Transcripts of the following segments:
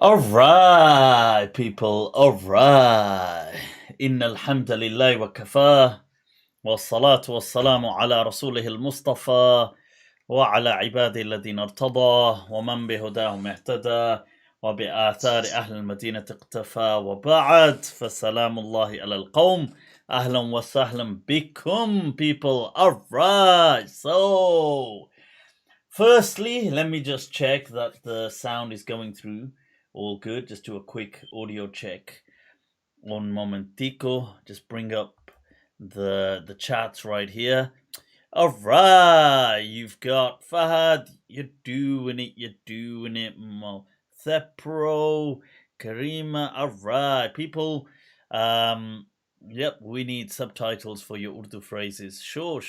All right, people. All right. Inna alhamdulillah wa kafah. والصلاة والسلام على رسوله المصطفى وعلى عباده الذين ارتضى ومن بهداهم اهتدى وبآثار أهل المدينة اقتفى وبعد فسلام الله على القوم أهلا وسهلا بكم people. Alright, so firstly let me just check that the sound is going through all good. Just do a quick audio check. Un momentico, just bring up the chats right here. All right, you've got Fahad, you're doing it. Thepro, Karima, all right, people. Yep, we need subtitles for your Urdu phrases. Sure.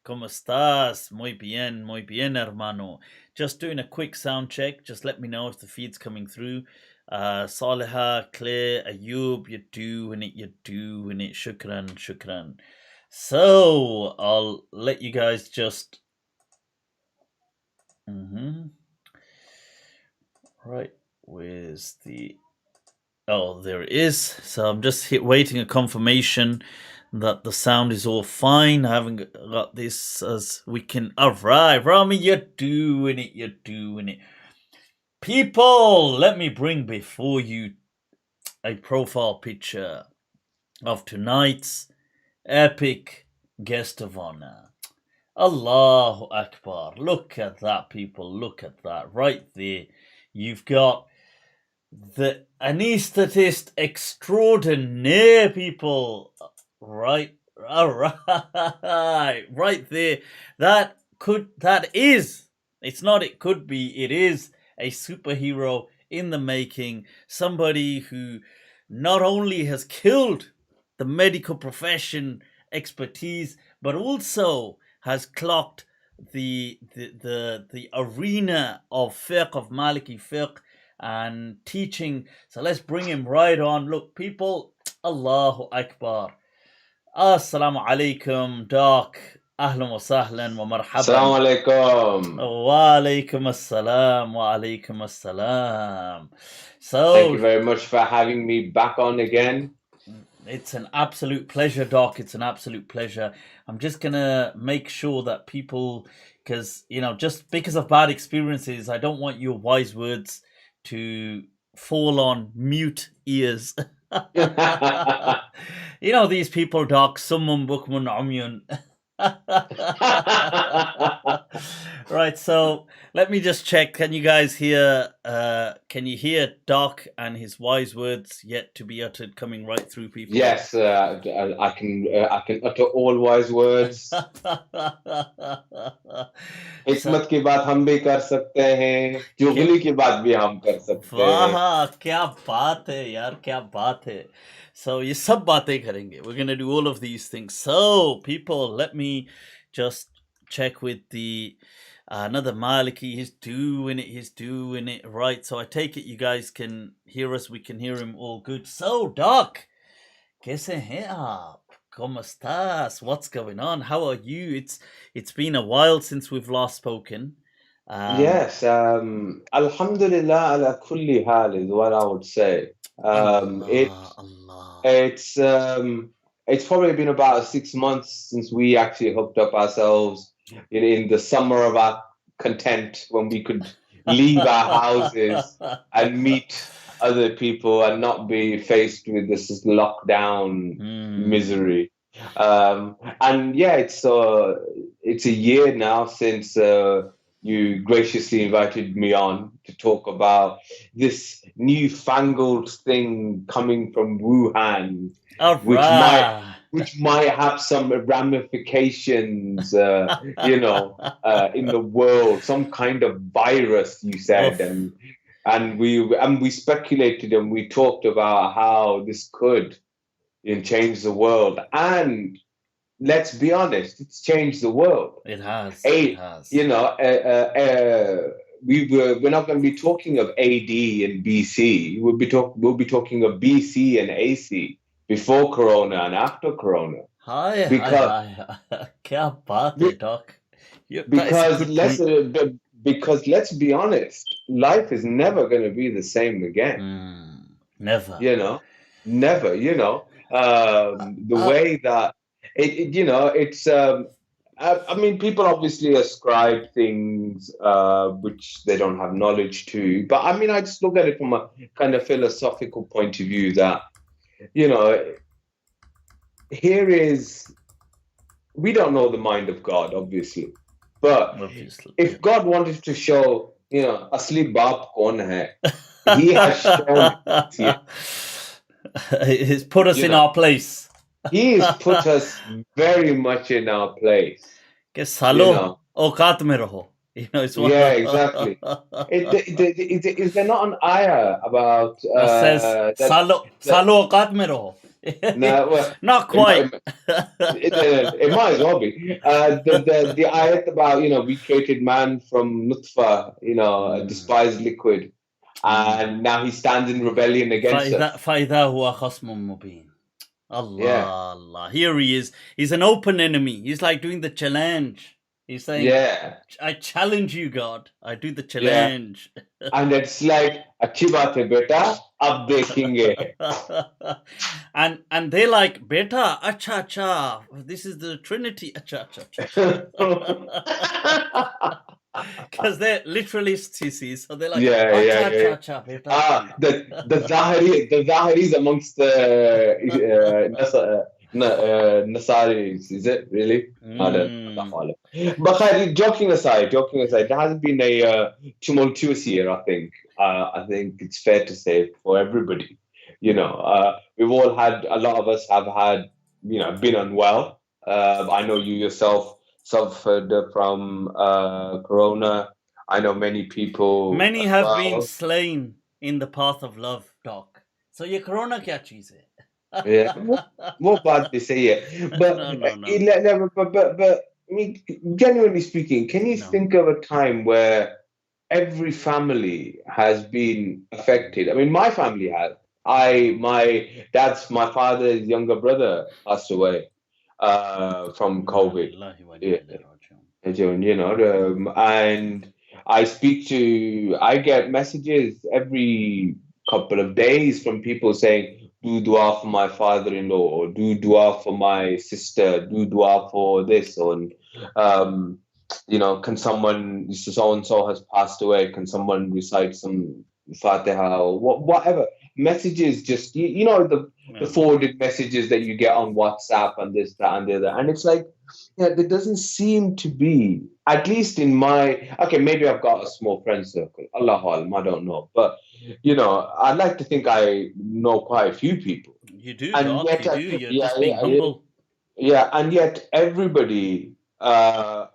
¿Cómo estás? Muy bien, hermano. Just doing a quick sound check. Just let me know if the feed's coming through. Saliha, Claire, Ayub, you're doing it. Shukran. So I'll let you guys just. Right, where's the? Oh, there it is. So I'm just waiting a confirmation that the sound is all fine. I haven't got this as we can. All right, Rami, you're doing it. People, let me bring before you a profile picture of tonight's epic guest of honor. Allahu Akbar. Look at that, people. Look at that. Right there. You've got the Anaesthetist extraordinaire, people. Right. All right. Right there. That is. It's not it could be. It is a superhero in the making. Somebody who not only has killed the medical profession expertise, but also has clocked the arena of fiqh, of Maliki Fiqh, and teaching. So let's bring him right on. Look, people, Allahu Akbar. Assalamu alaikum, Doc. Ahlan wa sahlan wa marhaban. Assalamu alaikum. Wa alaikum assalam. So thank you very much for having me back on again. It's an absolute pleasure, Doc. It's an absolute pleasure. I'm just going to make sure that people, because, just because of bad experiences, I don't want your wise words to fall on mute ears. These people, Doc, summun bukmun umyun. Right, so let me just check. Can you guys hear? Can you hear Doc and his wise words yet to be uttered coming right through, people? Yes, I can utter all wise words. हिकमत की बात हम भी कर सकते हैं, जुगली की बात भी हम कर सकते हैं. वाह, क्या बात है यार, क्या बात है. So ये सब बातें करेंगे. We're going to do all of these things. So people, let me just check with the another Maliki. He's doing it right. So I take it you guys can hear us. We can hear him all good. So Doc, कैसे हैं आप? ¿Cómo estás? What's going on? How are you? It's been a while since we've last spoken. Yes, alhamdulillah ala kulli hal is what I would say. It's probably been about 6 months since we actually hooked up ourselves in the summer of our content, when we could leave our houses and meet other people and not be faced with this lockdown misery. And yeah, it's a year now since you graciously invited me on to talk about this newfangled thing coming from Wuhan, which might have some ramifications, in the world, some kind of virus, you said, and we speculated and we talked about how this could change the world. And let's be honest, it's changed the world. It has. We're not going to be talking of AD and BC. We'll be talking of BC and AC, before Corona and after Corona. Kya baat hai, Doc? Because let's be honest, life is never going to be the same again. Never. Never. The way that it's. I mean, people obviously ascribe things which they don't have knowledge to, but I mean, I just look at it from a kind of philosophical point of view that here is. We don't know the mind of God, obviously, but if God wanted to show, asli baap kaun hai, He has shown it. He's put us in our place. He has put us very much in our place. Que salo auqat mein raho. Yeah, exactly. Is there not an ayah about that says salo auqat mein raho? No, well, not quite. It might as well be. The ayat about we created man from nutfa, a despised liquid, and now he stands in rebellion against us. فَإِذَا هُوَ خَصْمٌ مُبِينٌ. Allah. Here he is. He's an open enemy. He's like doing the challenge. He's saying, I challenge you, God. I do the challenge. Yeah. And it's like, achhi baat hai beta, ab dekhenge. And they're like, beta, acha. This is the Trinity. Acha. Because they're literalists, you see. So they're like, acha, beta. The Zahiris amongst the Nasaris, is it really? I don't know. But joking aside, it hasn't been a tumultuous year, I think. I think it's fair to say for everybody. We've all had, a lot of us have had, been unwell. I know you yourself suffered from corona. I know many people. Many have been slain in the path of love, Doc. So ये corona क्या चीज है? Yeah, what bad they say, but no. But I mean, genuinely speaking, can you think of a time where every family has been affected? I mean, my family has. My father's younger brother passed away from COVID. And I get messages every couple of days from people saying, do dua for my father-in-law, or do dua for my sister, do dua for this, or can someone, so-and-so has passed away, can someone recite some Fatiha, or whatever. Messages, just the forwarded messages that you get on WhatsApp and this, that, and the other. And it's like, there doesn't seem to be, at least in maybe I've got a small friend circle, Allah alam, I don't know, but I'd like to think I know quite a few people. You do, and yet, you're just being humble. Yeah, and yet everybody, I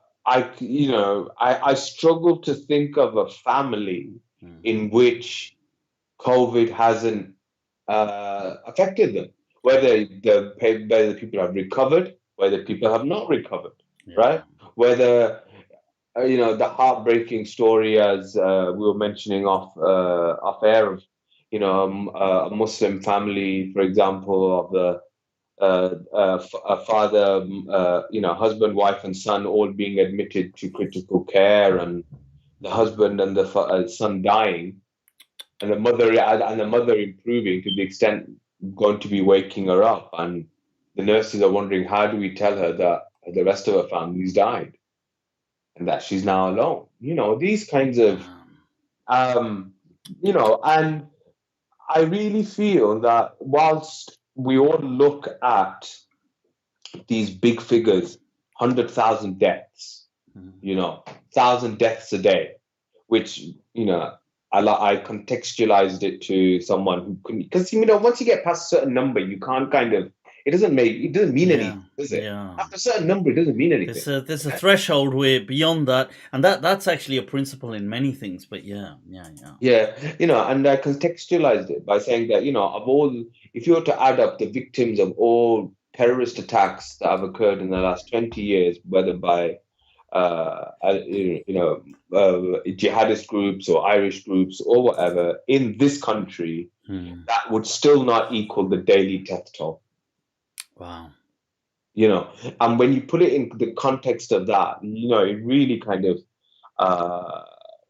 struggle to think of a family in which COVID hasn't affected them, whether the people have recovered, whether people have not recovered, right? Whether the heartbreaking story, as we were mentioning off air, of a Muslim family, for example, of a father, husband, wife, and son all being admitted to critical care, and the husband and the son dying, and the mother improving to the extent going to be waking her up, and the nurses are wondering, how do we tell her that the rest of her family's died and that she's now alone? These kinds of and I really feel that whilst we all look at these big figures, 100,000 deaths, 1,000 deaths a day, which I contextualized it to someone who couldn't, because once you get past a certain number, you can't it doesn't mean anything, does it? Yeah. After a certain number, it doesn't mean anything. There's a threshold where beyond that, and that's actually a principle in many things. But yeah. And I contextualized it by saying that of all, if you were to add up the victims of all terrorist attacks that have occurred in the last 20 years, whether by jihadist groups or Irish groups or whatever in this country, that would still not equal the daily death toll. Wow. And when you put it in the context of that, it really kind of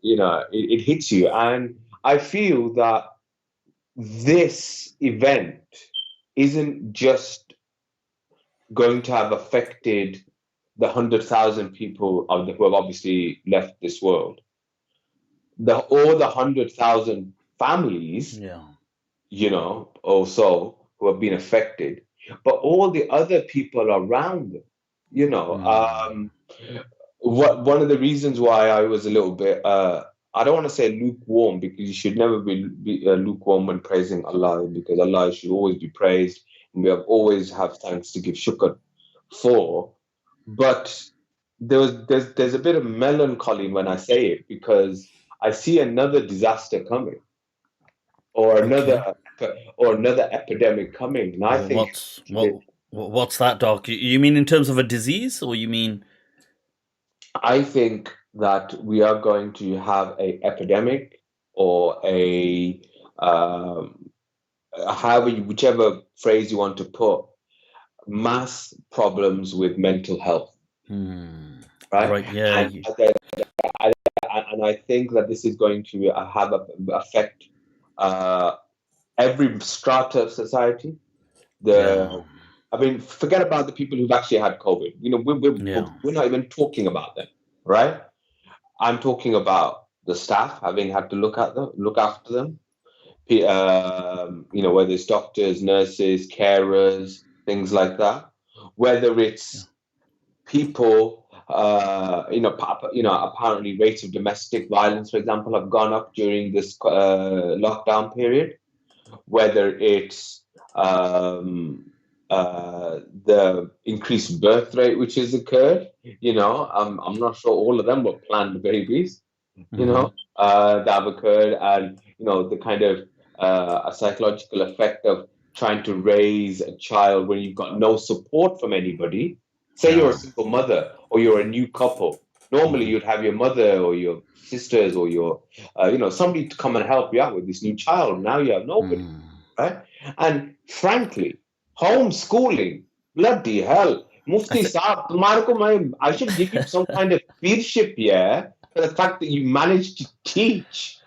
it hits you. And I feel that this event isn't just going to have affected the 100,000 people who have obviously left this world, all the 100,000 families, or so, who have been affected, but all the other people around them, one of the reasons why I was a little bit, I don't want to say lukewarm, because you should never be lukewarm when praising Allah, because Allah should always be praised, and we always have thanks to give shukr for. But there's a bit of melancholy when I say it, because I see another disaster coming, or another epidemic coming, and I think what's that, Doc? You mean in terms of a disease, or you mean? I think that we are going to have a epidemic, or whichever phrase you want to put, mass problems with mental health. Right? Yeah. And I think that this is going to affect every strata of society. I mean, forget about the people who've actually had COVID. We're not even talking about them, right? I'm talking about the staff having had to look after them. Whether it's doctors, nurses, carers, things like that. Whether it's people, apparently rates of domestic violence, for example, have gone up during this lockdown period. Whether it's the increased birth rate which has occurred, I'm not sure all of them were planned babies, that have occurred, and the kind of a psychological effect of trying to raise a child when you've got no support from anybody. Say you're a single mother, or you're a new couple. Normally, you'd have your mother or your sisters or your, somebody to come and help you out with this new child. Now you have nobody, right? And frankly, homeschooling, bloody hell. Mufti Saab, I should give you some kind of peership, for the fact that you managed to teach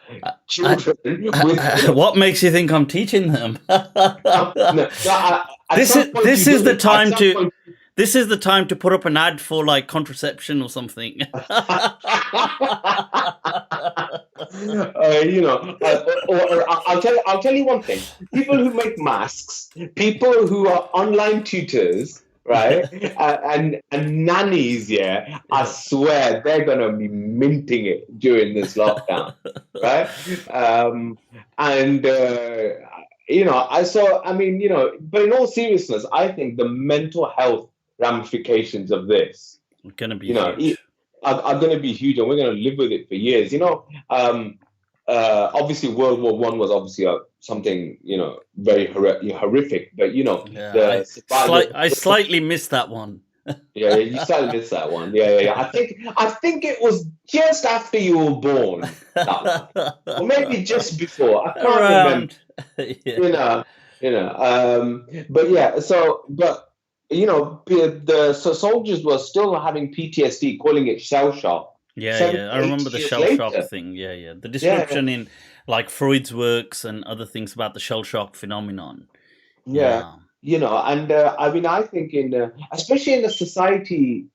children. What makes you think I'm teaching them? This is the time to. This is the time to put up an ad for like contraception or something. I'll tell you one thing. People who make masks, people who are online tutors, right, and nannies, I swear they're gonna be minting it during this lockdown, right? But in all seriousness, I think the mental health ramifications of this are going to be huge. Are going to be huge, and we're going to live with it for years. Obviously, World War I was obviously something very horrific, but I slightly missed that one. Yeah, you slightly missed that one. Yeah. I think it was just after you were born, or maybe just before. I can't remember. But yeah. So soldiers were still having PTSD, calling it shell shock. Yeah. I remember the shell shock thing. Yeah. The description in like Freud's works and other things about the shell shock phenomenon. Yeah. I think especially in a society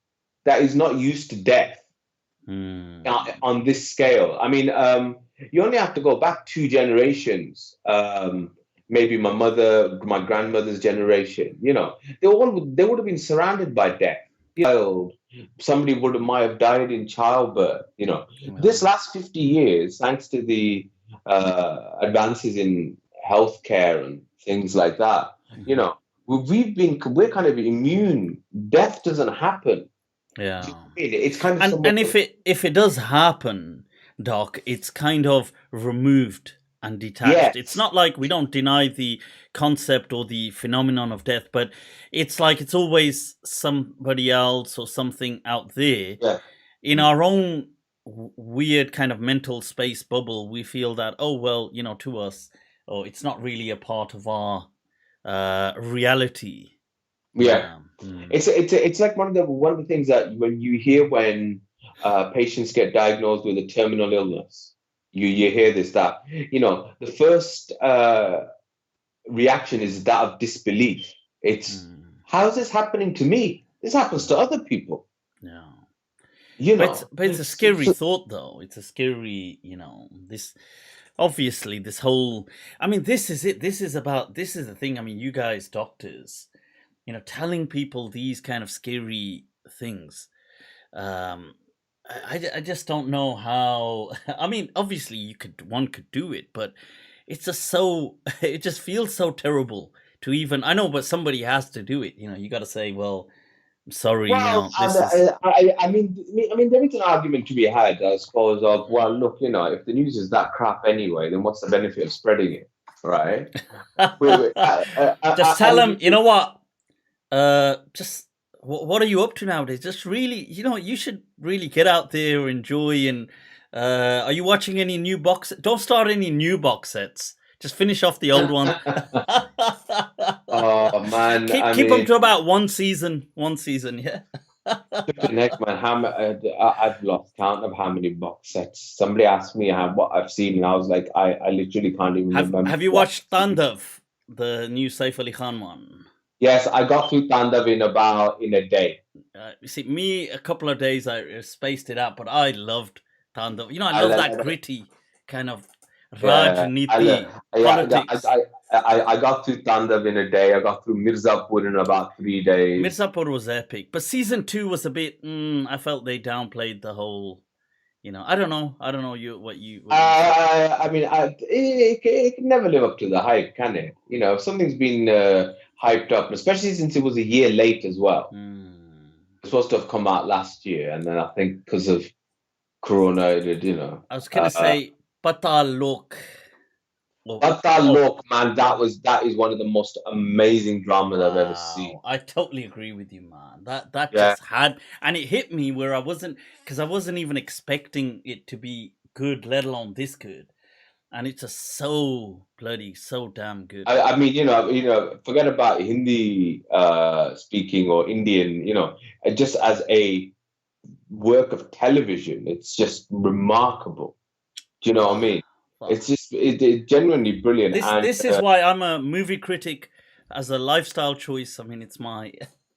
that is not used to death on this scale. I mean, you only have to go back 2 generations. Maybe my grandmother's generation. They would have been surrounded by death. Somebody might have died in childbirth. This last 50 years, thanks to the advances in healthcare and things like that, we're kind of immune. Death doesn't happen. Yeah. It's kind of and if it does happen, Doc, it's kind of removed and detached. Yes. It's not like we don't deny the concept or the phenomenon of death, but it's like it's always somebody else or something out there. Yeah. In our own weird kind of mental space bubble, we feel that, to us, it's not really a part of our reality. Yeah. It's like one of the things that when you hear when patients get diagnosed with a terminal illness. You hear this, that, the first reaction is that of disbelief. It's, how is this happening to me? This happens to other people. Yeah. You But know, it's a scary thought, though. It's a scary, this. Obviously, this whole. I mean, this is it. This is the thing. I mean, you guys, doctors, telling people these kind of scary things. I just don't know how. I mean, obviously, one could do it, but it's just so. It just feels so terrible to even. I know, but somebody has to do it. You got to say, well, I'm sorry. well, This is. I mean, there is an argument to be had, I suppose, of, well, look, if the news is that crap anyway, then what's the benefit of spreading it, right? Just tell them, you know what? Just what are you up to nowadays? Just really, you should really get out there, enjoy, and are you watching any new box? Don't start any new box sets. Just finish off the old one. Oh man, keep them to about one season. Yeah. Heck, man, I've lost count of how many box sets. Somebody asked me what I've seen, and I was like, I literally can't even remember. Have you watched Tandav, the new Saif Ali Khan one? Yes, I got through Tandav in a day. You see, me, a couple of days, I spaced it out, but I loved Tandav. I love that gritty kind of Rajniti politics. I got through Tandav in a day. I got through Mirzapur in about 3 days. Mirzapur was epic, but season 2 was a bit. I felt they downplayed the whole. I don't know. What you. I mean, it can never live up to the hype, can it? If something's been hyped up, especially since it was a year late as well. It's supposed to have come out last year, and then I think because of Corona, it did. I was gonna say Patal Lok. Patal Lok, man, that is one of the most amazing dramas I've ever seen. I totally agree with you, man. That just had, and it hit me where I wasn't even expecting it to be good, let alone this good. And it's just so damn good. I mean, forget about Hindi speaking or Indian, just as a work of television, it's just remarkable. Do you know what I mean? It's just it's genuinely brilliant. This is why I'm a movie critic as a lifestyle choice. I mean, it's my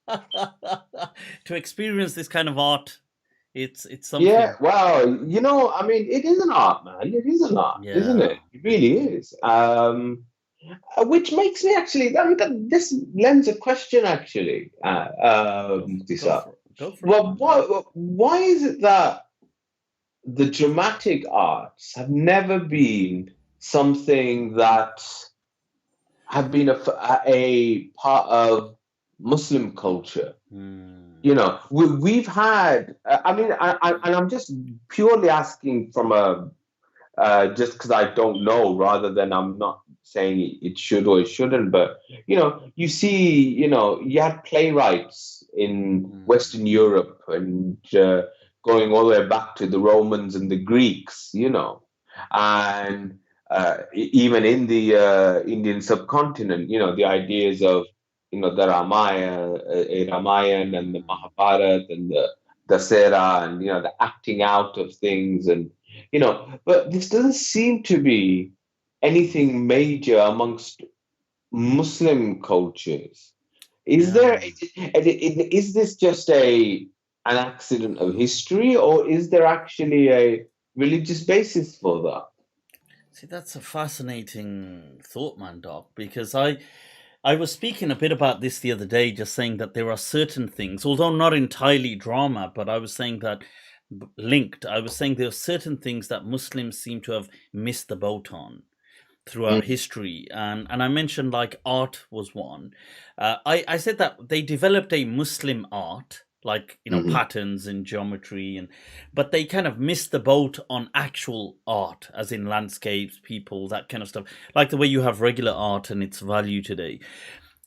to experience this kind of art. It's something. Yeah, well, I mean, it is an art, man. It is an art, isn't it? It really is. Which makes me actually. I mean, this lends a question actually. Well, why is it that the dramatic arts have never been something that have been a part of Muslim culture? We've had. I mean, and I'm just purely asking from just because I don't know, rather than I'm not saying it should or it shouldn't. But you see, you had playwrights in Western Europe and going all the way back to the Romans and the Greeks, and even in the Indian subcontinent, the ideas of the Ramayana and the Mahabharata and the Dasera and the acting out of things, and but this doesn't seem to be anything major amongst Muslim cultures. Is this just an accident of history, or is there actually a religious basis for that? See, that's a fascinating thought, man, Doc, because I was speaking a bit about this the other day, just saying that there are certain things, although not entirely drama, but I was saying that I was saying there are certain things that Muslims seem to have missed the boat on throughout history. And I mentioned like art was one. I said that they developed a Muslim art, like, patterns and geometry, but they kind of missed the boat on actual art, as in landscapes, people, that kind of stuff, like the way you have regular art and its value today.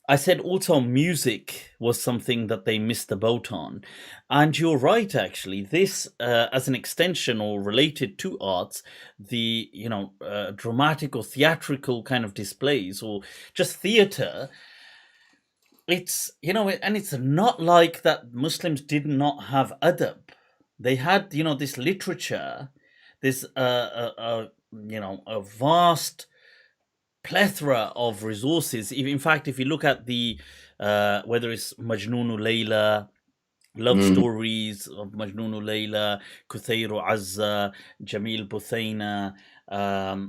I said also music was something that they missed the boat on. And you're right, actually. This, as an extension or related to arts, the, dramatic or theatrical kind of displays or just theater, it's, and it's not like that Muslims did not have adab. they had, this literature, this a vast plethora of resources. In fact, if you look at the whether it's Majnunu Layla, love Mm. stories of Majnunu Layla, Kuthairu Azza, Jamil Buthaina,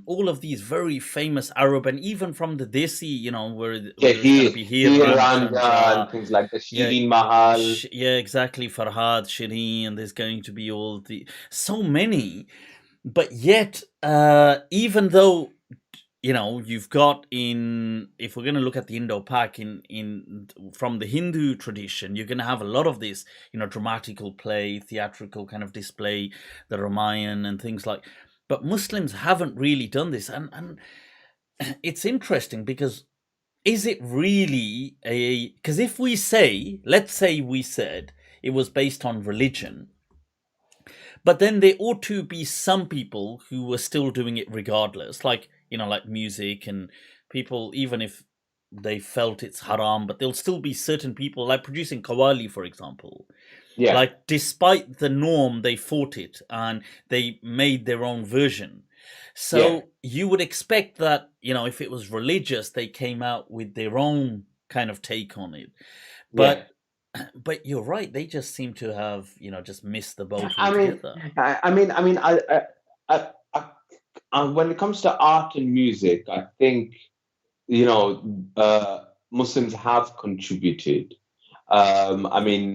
all of these very famous Arab, and even from the Desi, whether it's going to be Hir Here Ranja and Ranjha, things like the yeah, Shirin Mahal. yeah, exactly, Farhad, Shireen, and there's going to be all the so many, but yet, even though you've got in if we're going to look at the Indo-Pak in from the Hindu tradition, you're going to have a lot of this, dramatical play, theatrical kind of display, the Ramayana and things like. But Muslims haven't really done this, and it's interesting because is it really a? Because if we say, let's say we said it was based on religion, but then there ought to be some people who were still doing it regardless, like like music and people, even if they felt it's haram, but there'll still be certain people like producing Qawwali, for example. Yeah, Like despite the norm, they fought it and they made their own version. yeah, So you would expect that if it was religious, they came out with their own kind of take on it. yeah. But you're right, they just seem to have just missed the boat I mean, altogether. when it comes to art and music, I think Muslims have contributed. Again,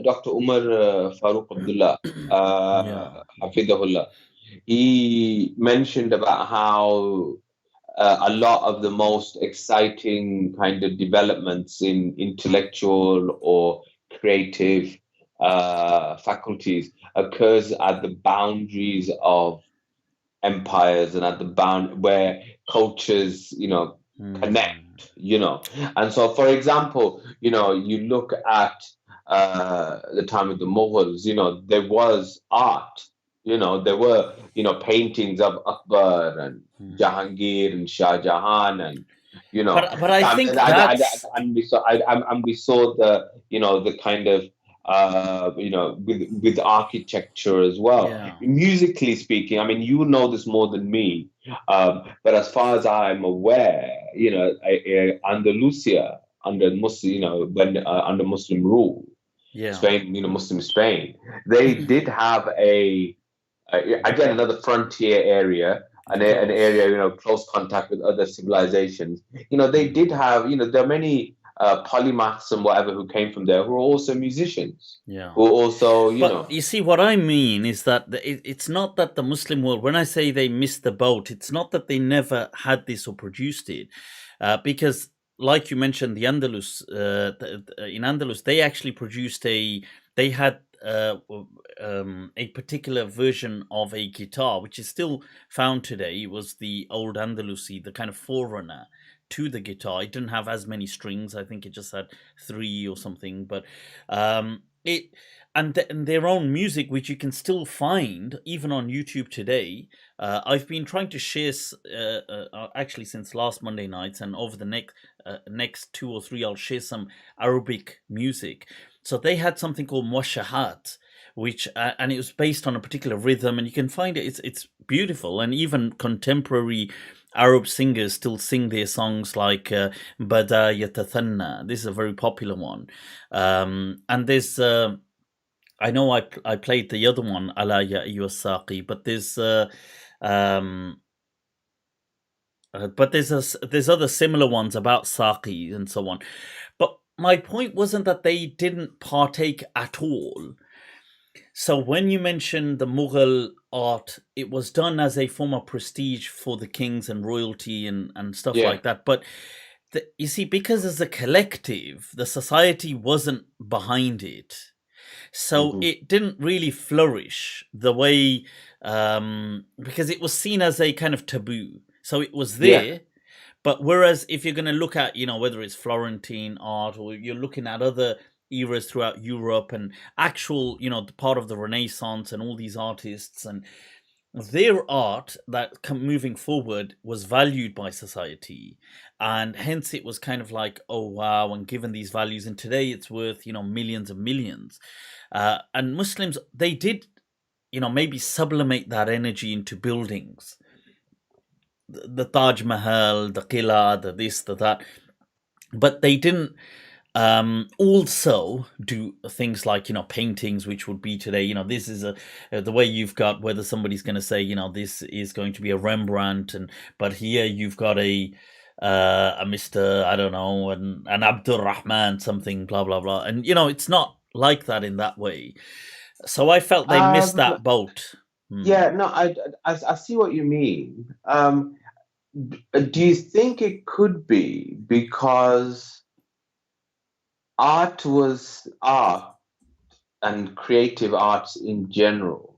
Dr. Umar Farooq Abdullah, Yeah. Hafidahullah, he mentioned about how a lot of the most exciting kind of developments in intellectual or creative faculties occurs at the boundaries of empires and at the bound where cultures connect, and so for example, you look at the time of the Mughals, there was art, there were paintings of Akbar and Jahangir and Shah Jahan, and I think that's and we saw the the kind of with architecture as well. yeah. Musically speaking, I mean, you know this more than me, but as far as I'm aware, Andalusia under Muslim, when under Muslim rule, Yeah. Spain, Muslim Spain, they did have again another frontier area, Of an area, course. close contact with other civilizations. They did Mm. have, there are many polymaths and whatever who came from there who are also musicians, Yeah. who are also, But you see, what I mean is that it's not that the Muslim world, when I say they missed the boat, it's not that they never had this or produced it. Because, like you mentioned, the Andalus, in Andalus, they actually produced they had a particular version of a guitar, which is still found today. It was the old Andalusi, the kind of forerunner to the guitar. It didn't have as many strings. I think it just had three or something. But it and their own music, which you can still find even on YouTube today. I've been trying to share actually since last Monday nights, and over the next two or three, I'll share some Arabic music. So they had something called Mwashahat, which and it was based on a particular rhythm, and you can find it. It's beautiful, and even contemporary Arab singers still sing their songs like Bada Yatathanna. This is a very popular one. And there's I know I played the other one, Ala Ya Ayyuha Saqi, but um, there's other similar ones about Saqi and so on. But my point wasn't that they didn't partake at all. So when you mentioned the Mughal art, it was done as a form of prestige for the kings and royalty and stuff yeah. like that. But you see, because as a collective, the society wasn't behind it. So Hmm. it didn't really flourish the way, because it was seen as a kind of taboo. So it was Yeah. there, but whereas if you're going to look at, whether it's Florentine art or you're looking at other eras throughout Europe and actual, the part of the Renaissance and all these artists, and their art that moving forward was valued by society, and hence it was kind of like, oh wow, and given these values, and today it's worth millions and millions. And Muslims, they did maybe sublimate that energy into buildings, the Taj Mahal, the Qila, the this, the that, but they didn't also do things like paintings, which would be today, this is the way you've got, whether somebody's going to say this is going to be a Rembrandt, and but here you've got a Mr. I don't know, an Abdul Rahman something, blah blah blah, and it's not like that in that way. So I felt they missed that boat. Yeah, no, I see what you mean. Do you think it could be because art and creative arts in general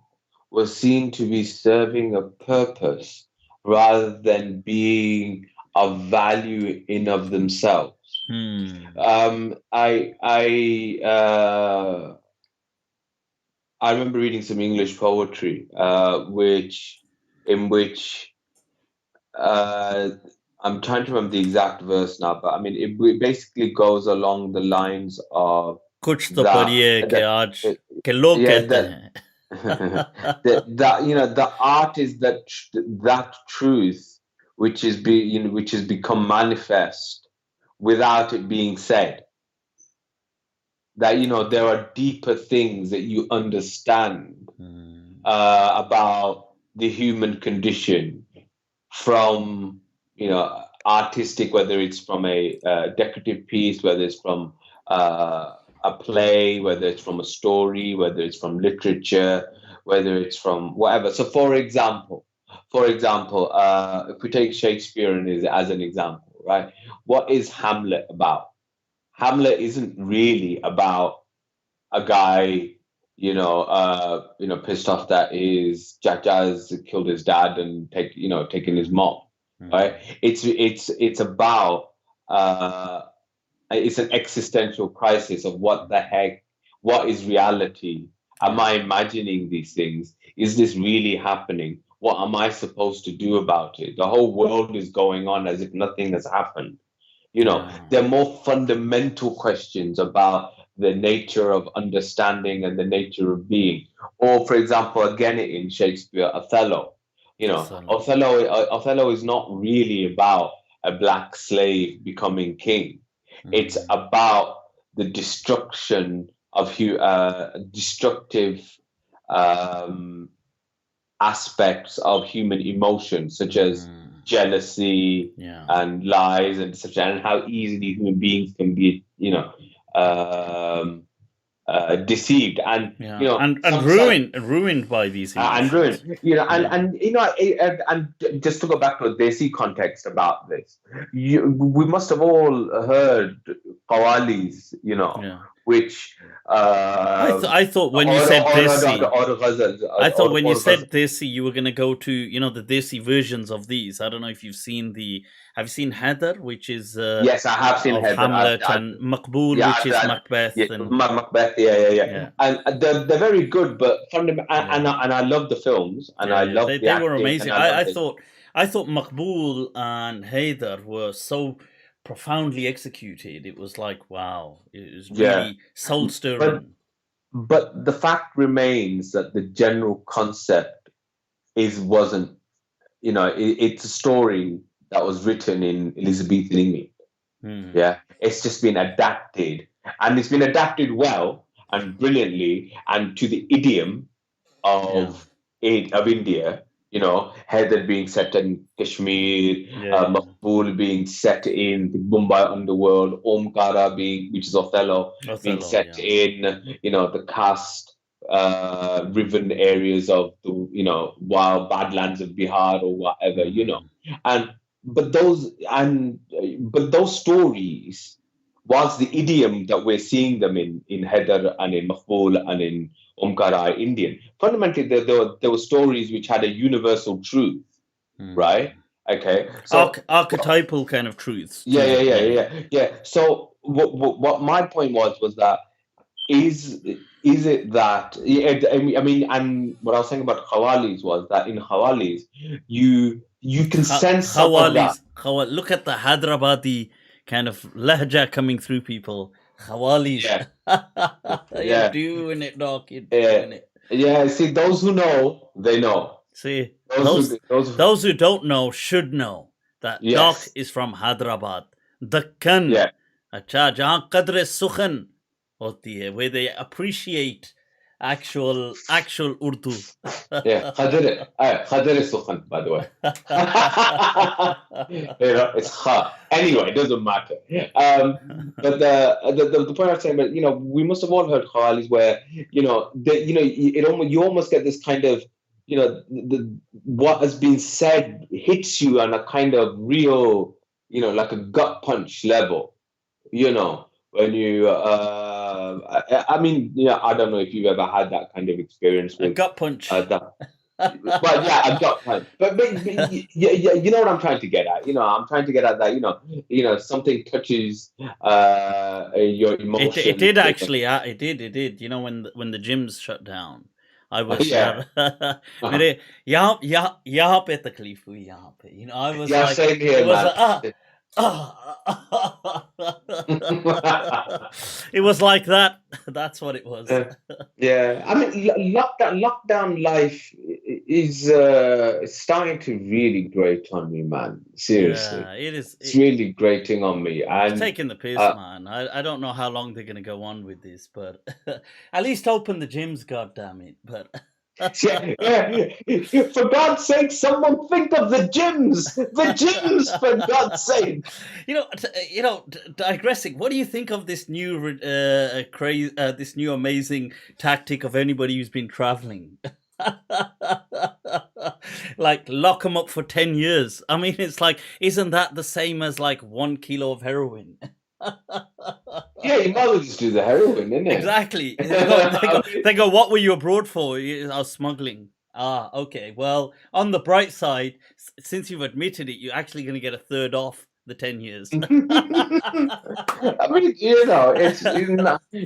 was seen to be serving a purpose rather than being of value in of themselves? I remember reading some English poetry, in which I'm trying to remember the exact verse now, but I mean it basically goes along the lines of कुछ तो पढ़िए कि आज के लोग कहते हैं. that the art is that truth which has become manifest without it being said. That there are deeper things that you understand about the human condition from artistic, whether it's from a decorative piece, whether it's from a play, whether it's from a story, whether it's from literature, whether it's from whatever. So, for example, if we take Shakespeare as an example, right? What is Hamlet about? Hamlet isn't really about a guy, pissed off that his Jaja's killed his dad and taking his mom, right? It's about it's an existential crisis of what the heck, what is reality? Am I imagining these things? Is this really happening? What am I supposed to do about it? The whole world is going on as if nothing has happened. There are more fundamental questions about the nature of understanding and the nature of being. Or, for example, again in Shakespeare, Othello. Othello is not really about a black slave becoming king. It's about the destruction of destructive aspects of human emotions, such as jealousy and lies and deception, and how easily human beings can be, deceived and ruined by these emotions. And just to go back to a Desi context about this, we must have all heard qawalis, which I thought when you said Desi, I thought when you said Desi, you were going to go to the Desi versions of these. I don't know if you've seen have you seen Heather, which is yes, I have seen Heather. Hamlet, and Maqbool, which is Macbeth. Macbeth, yeah. And they're very good, but and I love the films, and I love they were amazing. I thought Maqbool and Heather were so profoundly executed. It was like, wow, it was really soul stirring. But the fact remains that the general concept wasn't, it's a story that was written in Elizabethan England. Yeah, it's just been adapted, and it's been adapted well and brilliantly, and to the idiom of India. Heather being set in Kashmir, Maqbool being set in the Mumbai underworld, Omkara which is Othello being set in, the caste riven areas of the, wild badlands of Bihar or whatever, but those stories, whilst the idiom that we're seeing them in Heather and in Maqbool and in Omkara Indian, fundamentally there were stories which had a universal truth, right? Okay, so archetypal kind of truths. Yeah. So what my point was that is it that I mean, and what I was saying about Khawalis was that in Khawalis you can sense some of that. Look at the Hyderabadi kind of lahja coming through people. Khawalis. Yeah, You're yeah, doing it, doc. You're yeah, doing it. yeah. See, those who know, they know. See, Those those who don't know should know that doc yes, is from Hyderabad. Dakkan. yeah. अच्छा जहाँ कद्र सुखन होती है where they appreciate actual Urdu. Yeah, Khadr is Sukhan, by the way. It's Kha. Anyway, it doesn't matter. But the point I'm saying, but we must have all heard Khawalis where you almost get this kind of what has been said hits you on a kind of real like a gut punch level. When you I mean, I don't know if you've ever had that kind of experience A with gut punch. that. But yeah, a gut punch. But yeah, you know what I'm trying to get at. I'm trying to get at that. Something touches your emotions. It did actually. It did. When the gyms shut down, I was Yeah. मेरे यहाँ पे तकलीफ हुई यहाँ पे. I was Yeah, like, same here, it was man. it was like that. That's what it was. Yeah, I mean, lockdown life is starting to really grate on me, man. Seriously, Yeah, it is. it's really grating on me, It's and taking the piss, man. I don't know how long they're going to go on with this, but at least open the gyms, goddammit. But yeah. For God's sake, someone think of the gyms. The gyms, for God's sake. Digressing. What do you think of this new this new amazing tactic of anybody who's been traveling? Like lock them up for 10 years. I mean, it's like, isn't that the same as like 1 kilo of heroin? Yeah, you might as well just do the heroin, isn't it? Exactly. They go, what were you abroad for? I was smuggling. Ah, okay. Well, on the bright side, since you've admitted it, you're actually going to get a third off the 10 years. I mean, it's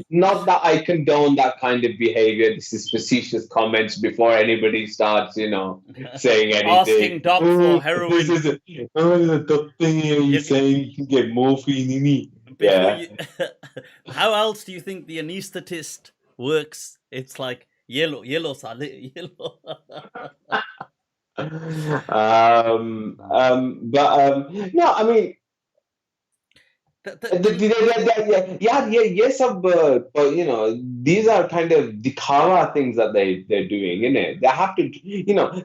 not that I condone that kind of behavior. This is facetious comments before anybody starts, saying anything. Asking doc for heroin. This is the doc thing here. You're saying you can get morphine in me. Yeah. How else do you think the Anesthetist works? It's like yellow, sale, yellow. No, I mean, yes, but these are kind of dikhawa things that they're doing, innit? They have to,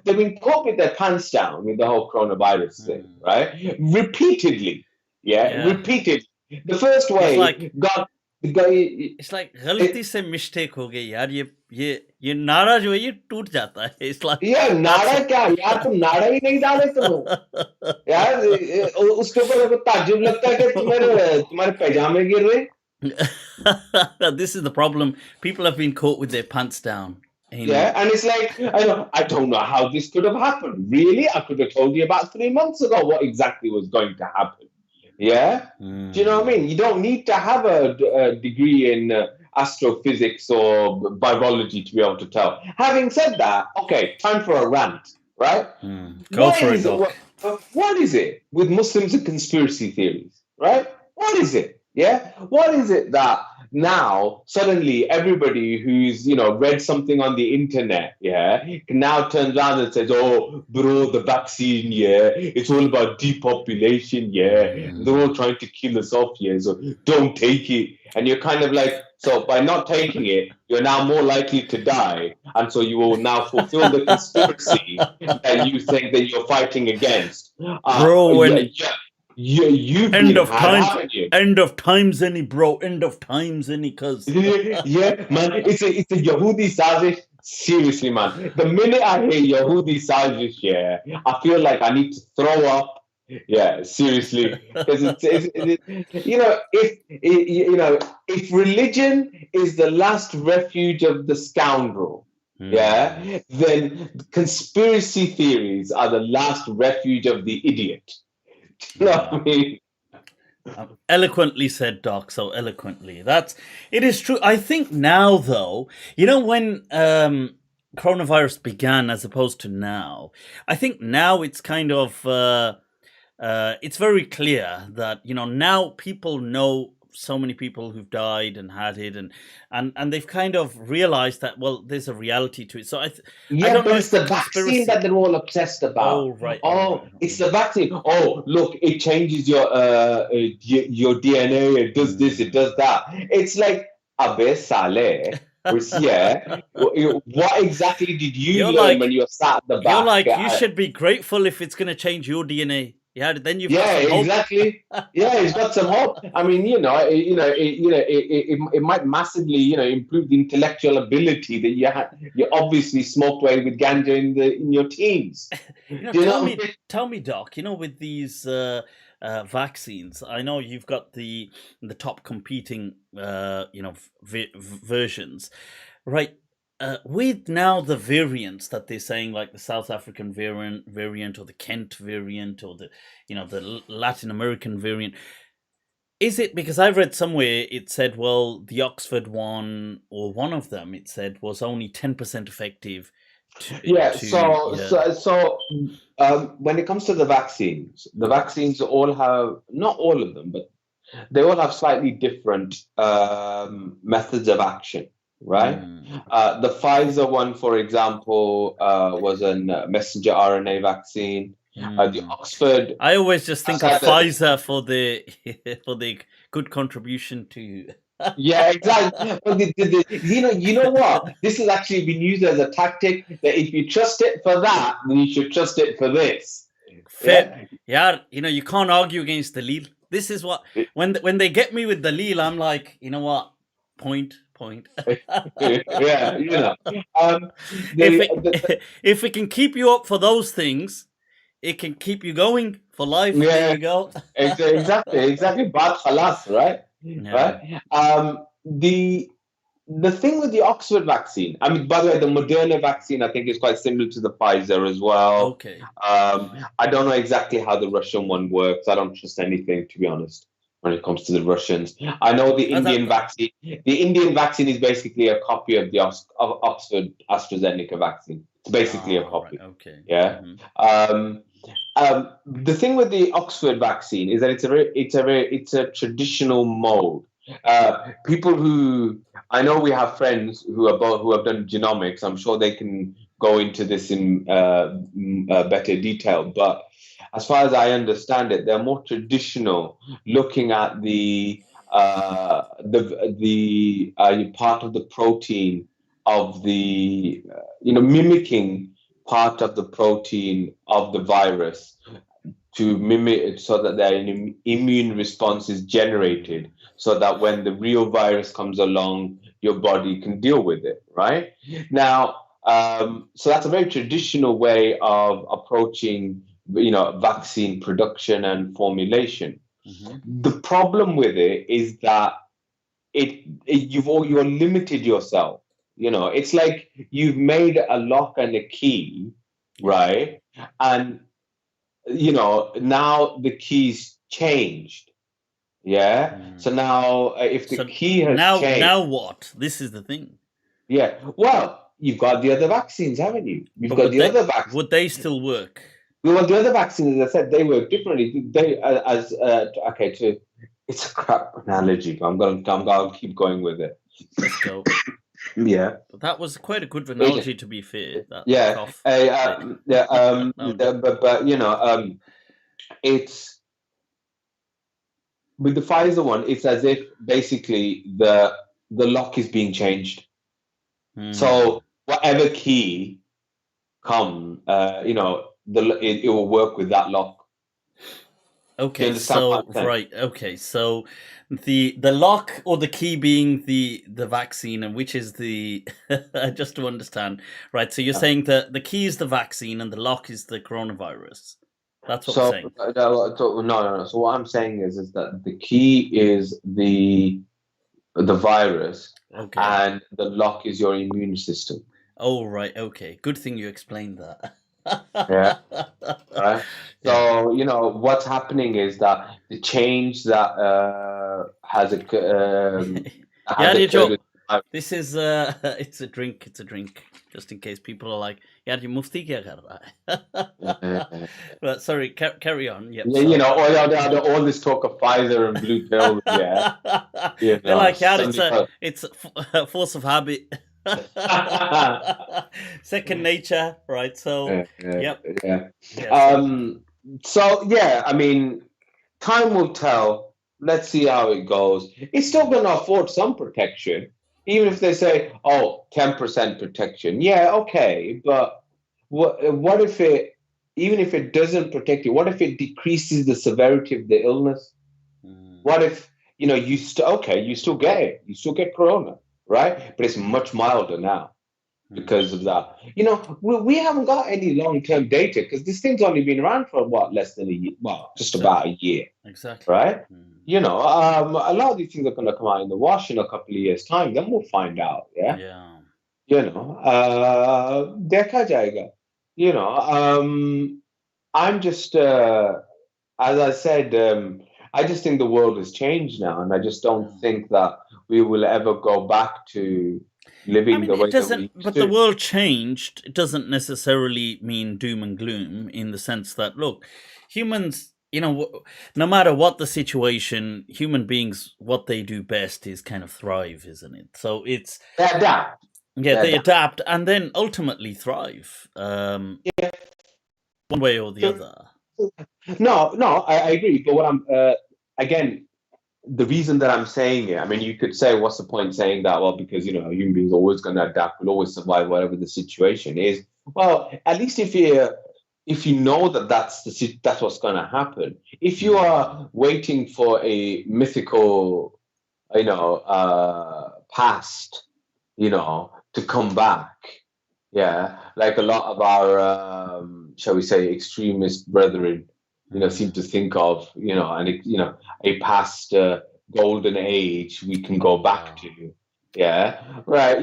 they've been caught with their pants down with the whole coronavirus thing, right? Repeatedly, repeatedly. The first way, it's like गलती से mistake हो गई यार. ये नारा जो है ये टूट जाता है. It's like नारा क्या यार, तुम नारा ही नहीं डाले तुम यार. उसके ऊपर ताज्जुब लगता है कि तुम्हारे पैजामे गिर रहे. This is the problem. People have been caught with their pants down. Yeah, and it's like, I don't know how this could have happened. Really, I could have told you about 3 months ago what exactly was going to happen. Yeah? Do you know what I mean? You don't need to have a degree in astrophysics or virology to be able to tell. Having said that, okay, time for a rant, right? Go for it, Doc. What is it with Muslims and conspiracy theories, right? What is it? Yeah? What is it that now suddenly everybody who's read something on the internet now turns around and says, oh bro, the vaccine, it's all about depopulation, they're all trying to kill us off, so don't take it. And you're kind of like, so by not taking it, you're now more likely to die, and so you will now fulfill the conspiracy that you think that you're fighting against. Bro, you've end been of had, time, haven't you? End of times, any bro, end of times, any cuz. Yeah, man, it's a Yahudi sazish. Seriously, man. The minute I hear Yahudi sazish, I feel like I need to throw up. Yeah, seriously, because if religion is the last refuge of the scoundrel, then conspiracy theories are the last refuge of the idiot. You know what I mean? Eloquently said, Doc. So eloquently. It is true. I think now, though, when coronavirus began, as opposed to now, I think now it's kind of it's very clear that now people know so many people who've died and had it, and they've kind of realized that, well, there's a reality to it. So I Yeah, don't know but it's if the the vaccine conspiracy. that they're all obsessed about. Oh right, all right, Oh, it's the vaccine. Oh, look, it changes your DNA. It does this. It does that. It's like Abe Saleh. Yeah. What exactly did you You're learn when like you were sat at the you're back? like you should be grateful if it's going to change your DNA. Yeah, then you've got Yeah, some hope. exactly. Yeah, it's got some hope. I mean, it might massively, improve the intellectual ability that you obviously smoked away with ganja in your teens. Do you Tell know? me, Doc. With these vaccines, I know you've got the top competing, versions, right? With now the variants that they're saying, like the South African variant, or the Kent variant, or the Latin American variant. Is it because I've read somewhere it said, well, the Oxford one, or one of them, it said, was only 10% effective Yeah. yeah. When it comes to the vaccines all have, not all of them, but they all have slightly different methods of action, right? Mm. The Pfizer one, for example, was a messenger RNA vaccine. The Mm. Oxford I always just think of had the, Pfizer for the for the good contribution to. yeah, exactly. But you know what? This has actually been used as a tactic that if you trust it for that, then you should trust it for this. Fair, Yeah. yeah. You can't argue against the Lille. This is what, when they get me with the Lille, I'm like, you know what? Point. Yeah, if the, the if it can keep you up for those things, it can keep you going for life. There yeah, you go. exactly. Bad khalas, right? Yeah. Right. The thing with the Oxford vaccine, I mean, by the way, the Moderna vaccine, I think, is quite similar to the Pfizer as well. Okay. I don't know exactly how the Russian one works. I don't trust anything, to be honest, when it comes to the Russians. I know the Oh, Indian vaccine. The Indian vaccine is basically a copy of the Oxford AstraZeneca vaccine. It's basically a right. copy. Okay. Yeah. Um, the thing with the Oxford vaccine is that it's a traditional mold. People who, I know, we have friends who have done genomics. I'm sure they can go into this in better detail. But as far as I understand it, they're more traditional, looking at the part of the protein of the mimicking part of the protein of the virus to mimic it, so that an immune response is generated, so that when the real virus comes along, your body can deal with it, right? Now, so that's a very traditional way of approaching, vaccine production and formulation. Mm-hmm. The problem with it is that you're limited yourself. It's like you've made a lock and a key, Yeah. right? And now the key's changed. Yeah. So Mm. now, if the So key has now changed, what? This is the thing. yeah. Well, you've got the other vaccines, haven't you? You've But got the other vaccines. would they still work? Well, the other vaccines, as I said, they work differently. They as okay. It's a crap analogy, but I'll keep going with it. Let's go. Yeah. But that was quite a good analogy, to be fair. That the Yeah. cough bit. Yeah. No, no. But it's with the Pfizer one. It's as if basically the lock is being changed. Hmm. So whatever key it will work with that lock. Do you Okay, understand what so I'm saying? right. Okay, so the lock, or the key, being the vaccine, and which is the just to understand, right? So you're Yeah. saying that the key is the vaccine and the lock is the coronavirus. That's what we're So, saying. no. So what I'm saying is that the key is the virus, Okay. and the lock is your immune system. Oh, right. Okay. Good thing you explained that. Yeah. Right. So, what's happening is that the change that Yeah, has dear Joe. occurred. This is it's a drink. It's a drink. Just in case people are like, "Yeah, you mufti kya kar raha hai?" But sorry, carry on. Yep. Yeah, So all this talk of Pfizer and blue pills, yeah. they're like, "Yeah, Suddenly, it's a force of habit, second nature, right?" So, yeah, yep. yeah. Yeah. So So yeah, I mean, time will tell. Let's see how it goes. It's still going to afford some protection, even if they say, "Oh, 10% protection." Yeah, okay, but what if it, even if it doesn't protect you, what if it decreases the severity of the illness? What if you still get it, you still get corona, right? But it's much milder now because of that. We haven't got any long-term data because this thing's only been around for what, less than a year, well, just about a year, exactly. right? A lot of these things are going to come out in the wash in a couple of years' time. Then we'll find out. Yeah. Yeah. देखा जाएगा. I'm just, as I said, I just think the world has changed now, and I just don't think that we will ever go back to living the way It that we doesn't. used But the to. world changed. It doesn't necessarily mean doom and gloom in the sense that look, humans. No matter what the situation, human beings, what they do best is kind of thrive, isn't it? So it's They adapt. they adapt and then ultimately thrive, Yeah. one way or the other. No, I agree. But what I'm again, the reason that I'm saying it, I mean, you could say, what's the point saying that? Well, because human beings are always going to adapt, will always survive whatever the situation is. Well, at least if you know that that's what's going to happen. If you are waiting for a mythical, past, to come back, yeah, like a lot of our, shall we say, extremist brethren, seem to think of, a past golden age we can go back to. Yeah, right.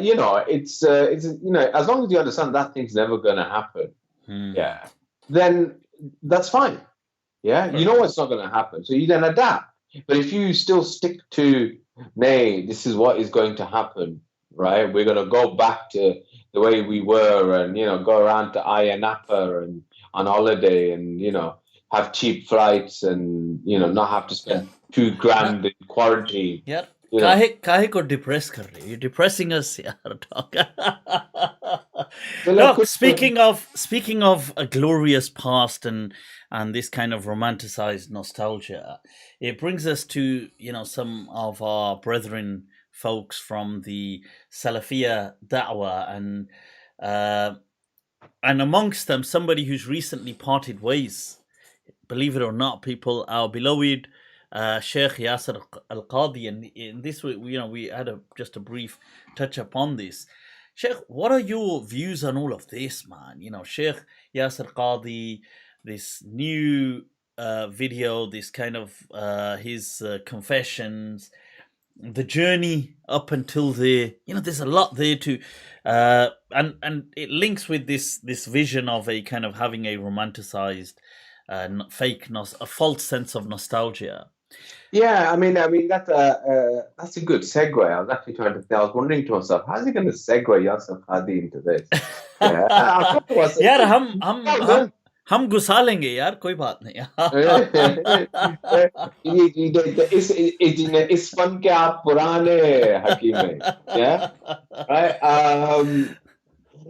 It's as long as you understand that thing's never going to happen. Yeah, then that's fine. Yeah, you know it's not going to happen, so you then adapt. But if you still stick to, nay, this is what is going to happen, right? We're going to go back to the way we were, and go around to Ayia Napa and on holiday, and have cheap flights, and not have to spend $2,000 in quarantine. यार काहे को depress कर रहे? You're depressing us, यार. Look, speaking of a glorious past and this kind of romanticized nostalgia, it brings us to some of our brethren folks from the Salafia Da'wah, and amongst them somebody who's recently parted ways. Believe it or not, people, our beloved Sheikh Yasser Al-Qadi, and in this we had just a brief touch upon this. Sheikh, what are your views on all of this, man? Sheikh Yasser Qadi, this new video, this kind of his confessions, the journey up until there. There's a lot there to, and it links with this vision of a kind of having a romanticized, a false sense of nostalgia. Yeah, I mean that's a good segue. I was actually trying to. I was wondering to myself, how's he going to segue Yasser Qadi into this? Yeah, I thought it was. यार हम घुसा लेंगे यार, कोई बात नहीं. इस fun के आप पुराने हकीम हैं. Yeah, right.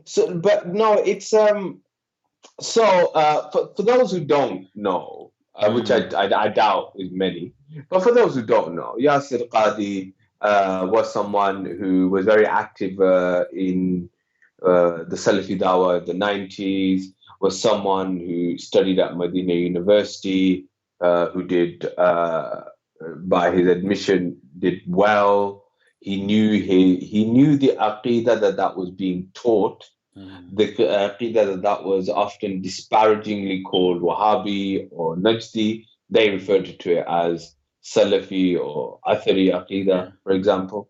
So, but no, it's so for those who don't know, which I doubt is many, but for those who don't know, Yasser Qadi was someone who was very active in the Salafi Dawah in the 90s, was someone who studied at Medina University, who did, by his admission, did well. He knew the aqidah that was being taught, the aqidah that was often disparagingly called Wahhabi or Najdi. They referred to it as Salafi or Athari aqidah, for example.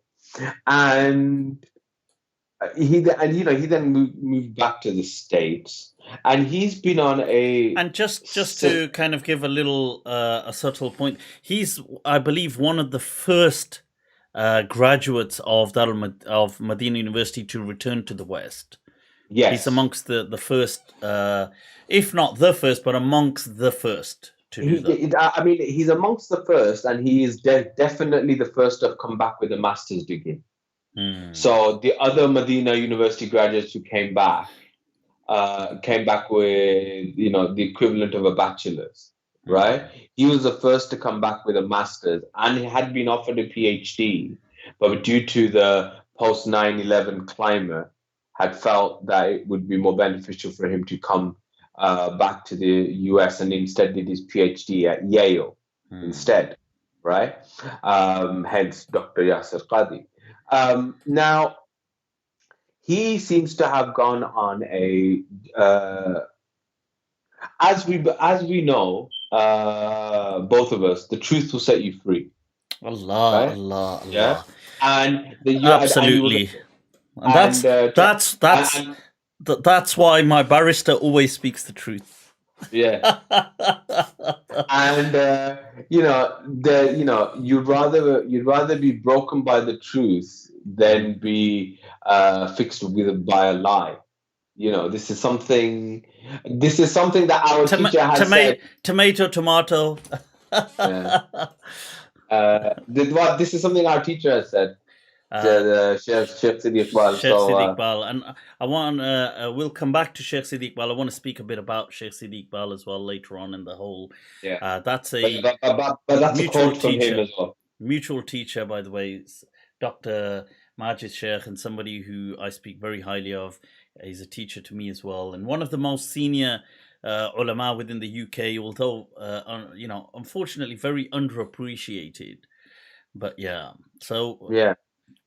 And he then moved back to the States, and he's been on a. And just to kind of give a little a subtle point, he's, I believe, one of the first graduates of Medina University to return to the West. Yes, he's amongst the first, if not the first, but amongst the first to do that. I mean, he's amongst the first, and he is definitely the first to have come back with a master's degree. So the other Medina University graduates who came back with, the equivalent of a bachelor's, right? He was the first to come back with a master's, and he had been offered a PhD, but due to the post 9/11 climate, had felt that it would be more beneficial for him to come back to the US, and instead did his PhD at Yale instead, right? Hence Dr. Yasser Qadi. Now, he seems to have gone on a, as we know, both of us, the truth will set you free. Allah, right? Allah. Yeah, and absolutely. That's why my barrister always speaks the truth. Yeah. And you'd rather be broken by the truth than be fixed by a lie. This is something that our teacher has said. Tomato. Yeah. This is something our teacher has said. Sheikh Siddiq Iqbal. And I want we'll come back to Sheikh Siddiq Iqbal. I want to speak a bit about Sheikh Siddiq Iqbal as well later on in the whole. That's a that's a quote from him as well. Mutual teacher, by the way, Dr. Majid Sheikh, and somebody who I speak very highly of. He's a teacher to me as well, and one of the most senior ulama within the UK, although unfortunately very underappreciated. But yeah, so yeah.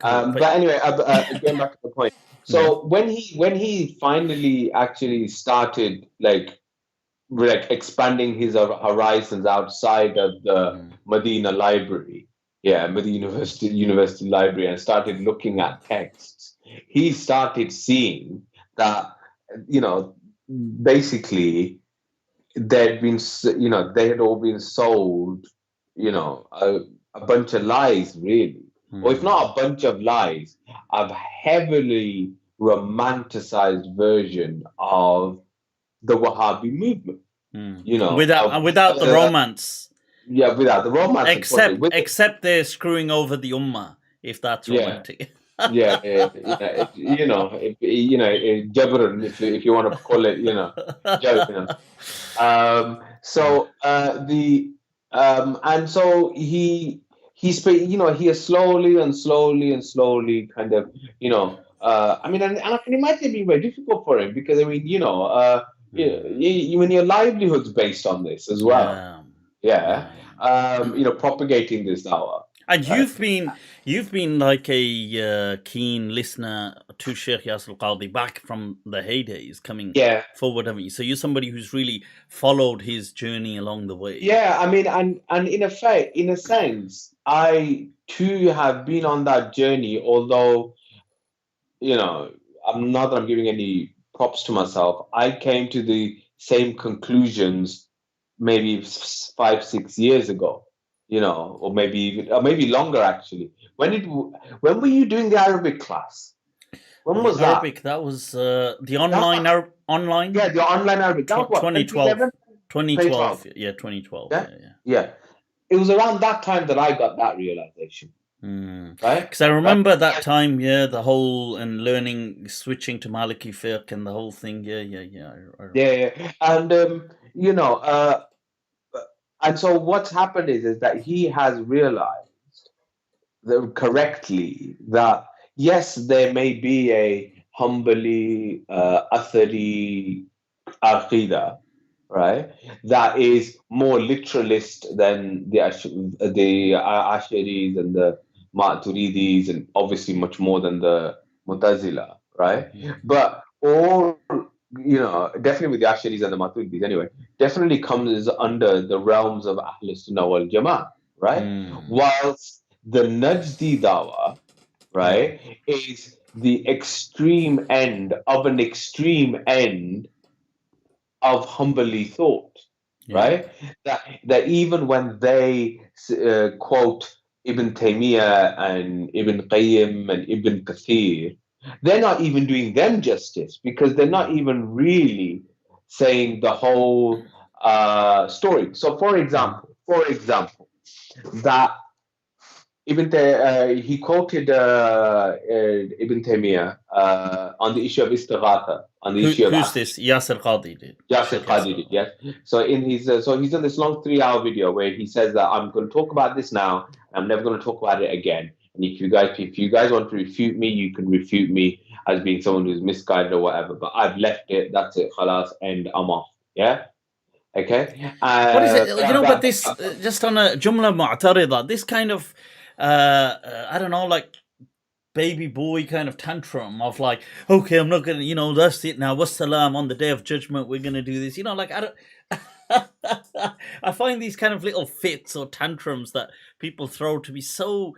But anyway, going back to the point. So when he finally actually started like expanding his horizons outside of the Medina library, Medina University library, and started looking at texts, he started seeing that basically they had all been sold a bunch of lies, really. Or if not a bunch of lies, a heavily romanticized version of the Wahhabi movement. Without the romance. Yeah, without the romance. Except they're screwing over the ummah, if that's romantic. Jabran, if you want to call it, and so he has slowly kind of, and I can imagine it being very difficult for him, because when your livelihood's based on this as well. Propagating this dawah. And you've been like a keen listener to Sheikh Yasser Qadi back from the heydays, coming forward, haven't you? So you're somebody who's really followed his journey along the way. Yeah, I mean, and in a sense, I too have been on that journey. Although, I'm not that I'm giving any props to myself. I came to the same conclusions maybe 5-6 years ago. Or maybe longer actually. When were you doing the Arabic class? When was Arabic? That was the online online. Yeah, the online Arabic. That was what, 2012. 2012. Yeah, 2012. Yeah. It was around that time that I got that realization. Right? Because I remember that time, the whole and learning, switching to Maliki Fiqh and the whole thing. And and so what's happened is that he has realized correctly that yes, there may be a humbly athari aqidah, right, that is more literalist than the Asharis and the Maturidis, and obviously much more than the Mu'tazila, right? But all, definitely with the Asharis and the Maturidis anyway, definitely comes under the realms of Ahl Sunnah wal Jama'ah, right? Whilst the Najdi Dawah, right, is the extreme end of an extreme end of humbly thought, right? That even when they quote Ibn Taymiyyah and Ibn Qayyim and Ibn Kathir, they're not even doing them justice because they're not even really saying the whole story. So, for example, that he quoted Ibn Taymiyyah on the issue of istighatha, on the issue of Who's this? Yasir Qadi did. Yasir Qadi did, yes. So in his he's done this long 3-hour video where he says that I'm going to talk about this now. I'm never going to talk about it again. And if you guys want to refute me, you can refute me as being someone who's misguided or whatever. But I've left it. That's it. Khalas, and I'm off. Yeah. Okay. What is it? But this just on a jumla mu'tarida, this kind of I don't know, like baby boy kind of tantrum of like, okay, I'm not gonna, that's it now. Wassalam, on the day of judgment, we're gonna do this. Like I don't. I find these kind of little fits or tantrums that people throw to be so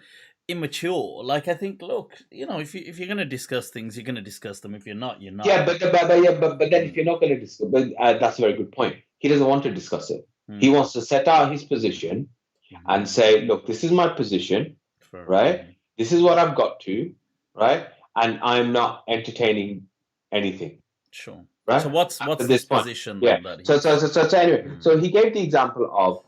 immature. Like I think, look, if you're going to discuss things, you're going to discuss them. If you're not, you're not. Yeah, but then if you're not going to discuss, but that's a very good point. He doesn't want to discuss it. He wants to set out his position and say, look, this is my position, right? This is what I've got to, right? And I'm not entertaining anything. Sure. Right? So what's this position? Yeah. So anyway, so he gave the example of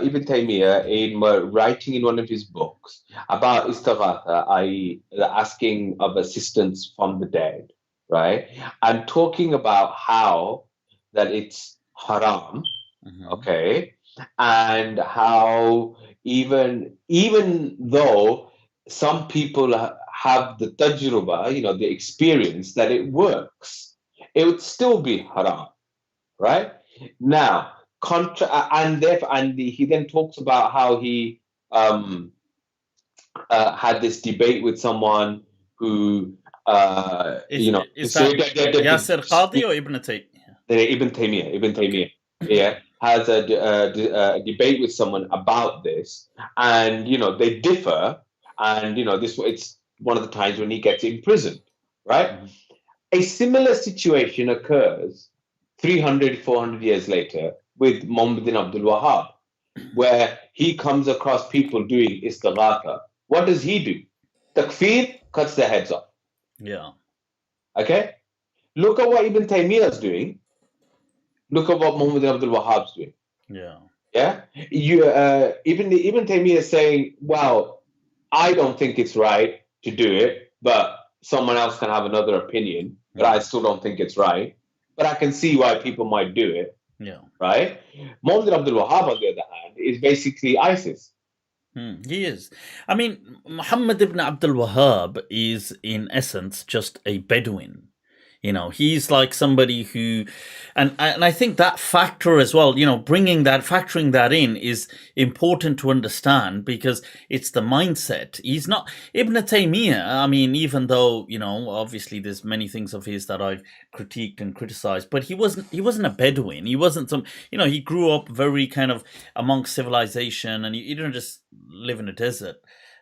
Ibn Taymiyyah in writing in one of his books about istighatha, i.e. the asking of assistance from the dead, right? And talking about how that it's haram, okay, and how even though some people have the tajruba, the experience that it works, it would still be haram, right? Now, he then talks about how he had this debate with someone who, is that Yasir Qadi or Ibn Taymiyyah? Ibn Taymiyyah, yeah, has a debate with someone about this, and they differ, and it's one of the times when he gets imprisoned, right? A similar situation occurs 300, 400 years later with Muhammad bin Abdul Wahhab, where he comes across people doing istighatha. What does he do? Takfir, cuts their heads off. Yeah. Okay? Look at what Ibn Taymiyyah is doing. Look at what Muhammad bin Abdul Wahhab is doing. Yeah. Yeah? Ibn Taymiyyah is saying, well, I don't think it's right to do it, but someone else can have another opinion, but I still don't think it's right. But I can see why people might do it. Yeah. Right? Muhammad Abdul Wahhab, on the other hand, is basically ISIS. He is. I mean, Muhammad ibn Abdul Wahhab is, in essence, just a Bedouin. He's like somebody who, and I think that factor as well, factoring that in is important to understand because it's the mindset. He's not Ibn Taymiyyah. I mean, even though, obviously there's many things of his that I've critiqued and criticized, but he wasn't a Bedouin. He wasn't he grew up very kind of amongst civilization and he didn't just live in a desert.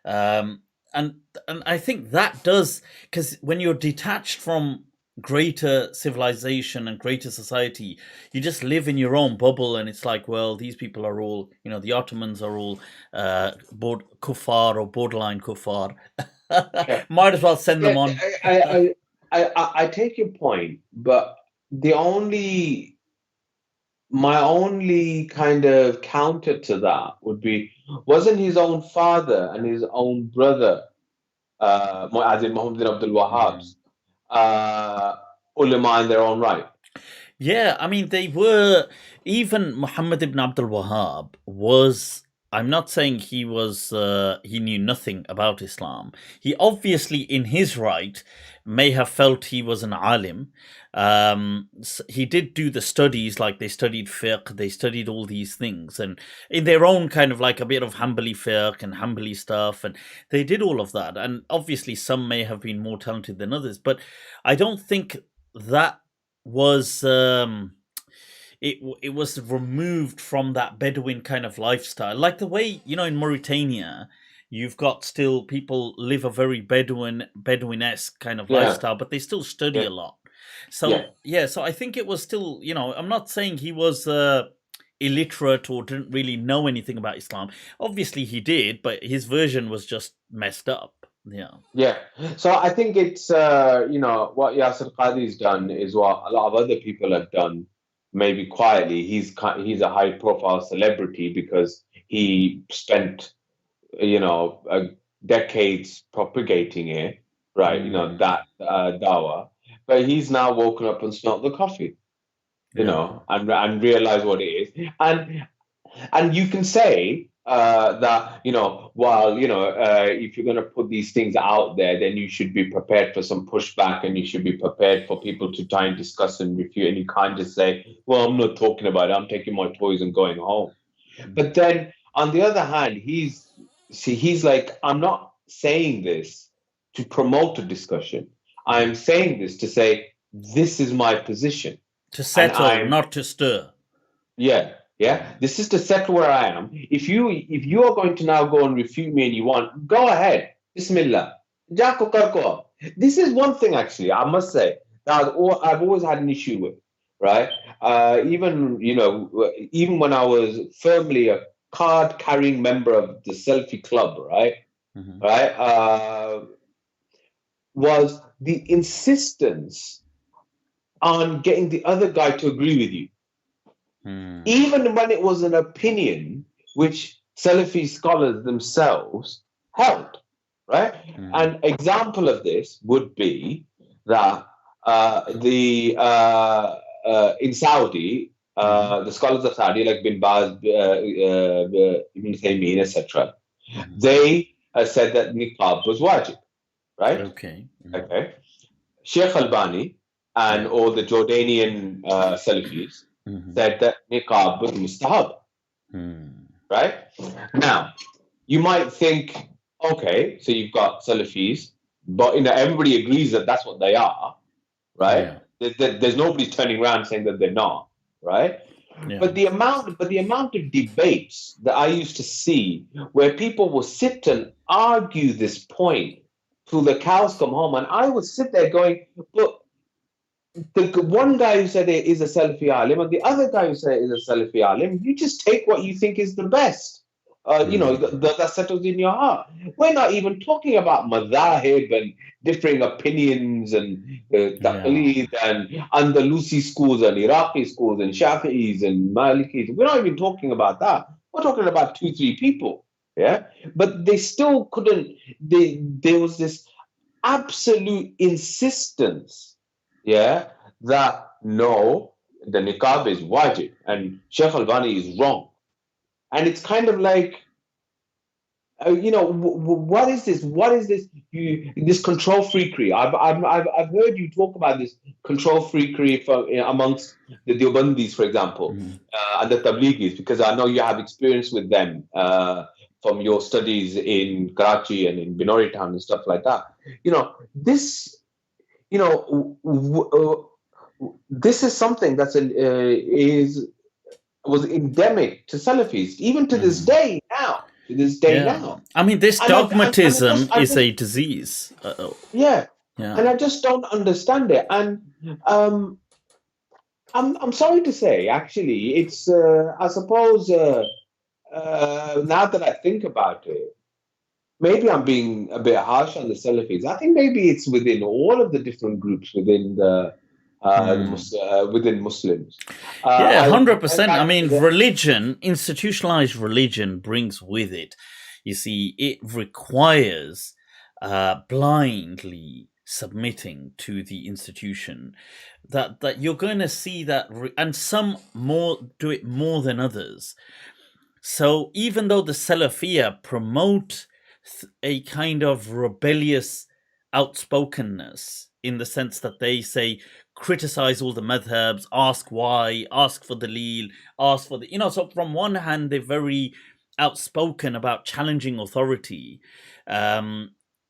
And I think that does, because when you're detached from greater civilization and greater society, you just live in your own bubble, and it's like, well, these people are all, the Ottomans are all kuffar or borderline kuffar. Might as well send them on. I take your point, but my only kind of counter to that would be, wasn't his own father and his own brother, as in Muhammad bin Abdul Wahhab's, ulama in their own right? Yeah, I mean, they were. Even Muhammad ibn Abdul Wahhab was. I'm not saying he was. He knew nothing about Islam. He obviously, in his right, may have felt he was an alim. He did do the studies, like they studied fiqh, they studied all these things, and in their own kind of like a bit of Hanbali fiqh and Hanbali stuff, and they did all of that. And obviously, some may have been more talented than others, but I don't think that was it was removed from that Bedouin kind of lifestyle, like the way in Mauritania, You've got still people live a very Bedouin-esque kind of Yeah, lifestyle, but they still study yeah, a lot. yeah. So yeah, so I think it was still, I'm not saying he was illiterate or didn't really know anything about Islam. Obviously he did, but his version was just messed up. Yeah. Yeah. So I think it's what Yasir Qadhi's done is what a lot of other people have done, maybe quietly. He's a high profile celebrity because he spent decades propagating it, right? That dawah, but he's now woken up and smelt the coffee, Yeah. and realized what it is, and you can say that if you're going to put these things out there, then you should be prepared for some pushback, and you should be prepared for people to try and discuss and refute, and you can't just say, well, I'm not talking about it, I'm taking my toys and going home. But then on the other hand, he's like, I'm not saying this to promote a discussion, I'm saying this to say this is my position, To and settle, I'm not to stir. yeah, yeah. This is to settle where I am. If you are going to now go and refute me and you want, go ahead. Bismillah. Jako karko. This is one thing actually I must say that I've always had an issue with, right? Even when I was firmly a card carrying member of the Selfie Club, right? Mm-hmm. Right? Was the insistence on getting the other guy to agree with you. Even when it was an opinion which Salafi scholars themselves held, right? An example of this would be that in Saudi, the scholars of Saudi, like Bin Baz, Ibn Taymiyyah, etc., they said that niqab was wajib, right? Okay. Okay. Sheikh Albani and all the Jordanian Salafis said that niqab was mustahab, right? Now, you might think, okay, so you've got Salafis, but everybody agrees that that's what they are, right? There's nobody turning around saying that they're not, right? Yeah. But the amount of debates that I used to see where people will sit and argue this point till the cows come home, and I would sit there going, but the one guy who said it is a Salafi alim and the other guy who said it is a Salafi alim, you just take what you think is the best. That settles in your heart. We're not even talking about madhahib and differing opinions and taqleed and Andalusi schools and Iraqi schools and Shafi'is and Malikis. We're not even talking about that. We're talking about 2-3 people. Yeah. But they still couldn't, there was this absolute insistence, yeah, that no, the niqab is wajib and Sheikh Albani is wrong. And it's kind of like, what is this? What is this? This control freakery. I've heard you talk about this control freakery amongst the Deobandis, for example, and the Tabligis, because I know you have experience with them from your studies in Karachi and in Binori town and stuff like that. This this is something that's was endemic to Salafis, even to this day now. To this day now. I mean, this And dogmatism is a disease. Yeah. And I just don't understand it. And I'm sorry to say, actually, it's I suppose now that I think about it, maybe I'm being a bit harsh on the Salafis. I think maybe it's within all of the different groups within within Muslims. 100%. I mean, religion, institutionalized religion, brings with it, you see, it requires blindly submitting to the institution. That you're going to see that, and some more do it more than others. So even though the Salafiyah promote a kind of rebellious outspokenness in the sense that they say criticize all the madhabs, ask why, ask for dalil, ask for the so from one hand they're very outspoken about challenging authority,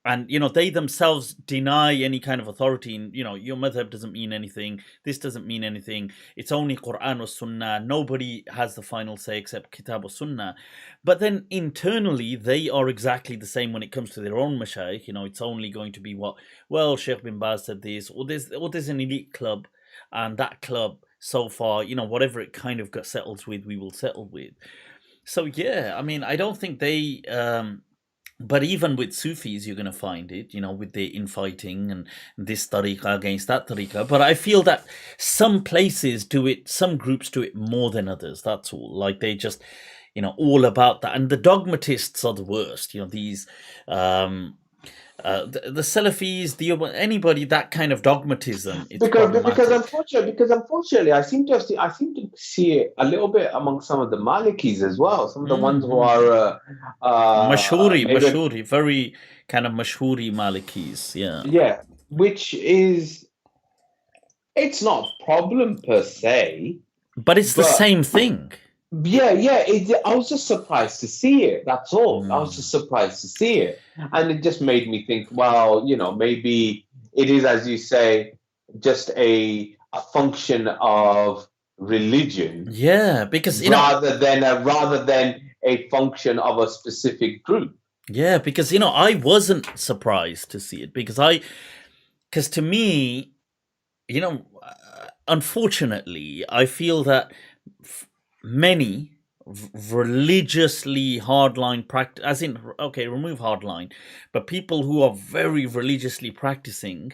and they themselves deny any kind of authority. And your madhab doesn't mean anything. This doesn't mean anything. It's only Quran or Sunnah. Nobody has the final say except Kitab or Sunnah. But then internally, they are exactly the same when it comes to their own mashayikh. It's only going to be Sheikh bin Baz said this, or there's an elite club, and that club so far, whatever it kind of got settles with, we will settle with. So yeah, I mean, I don't think they. But even with Sufis, you're going to find it, with the infighting and this tariqah against that tariqah. But I feel that some places do it, some groups do it more than others. That's all. Like they just, all about that. And the dogmatists are the worst. These, the Salafis, anybody that kind of dogmatism. It's because unfortunately, I seem to see it a little bit among some of the Malikis as well. Some of the ones who are mashhuri, very kind of mashhuri Malikis. Yeah, which is, it's not a problem per se, but it's the same thing. Yeah. I was just surprised to see it. That's all. I was just surprised to see it, and it just made me think. Well, maybe it is, as you say, just a function of religion. Yeah, because rather than a function of a specific group. Yeah, because I wasn't surprised to see it because to me, unfortunately, I feel that many religiously hardline practice, as in, okay, remove hardline, but people who are very religiously practicing,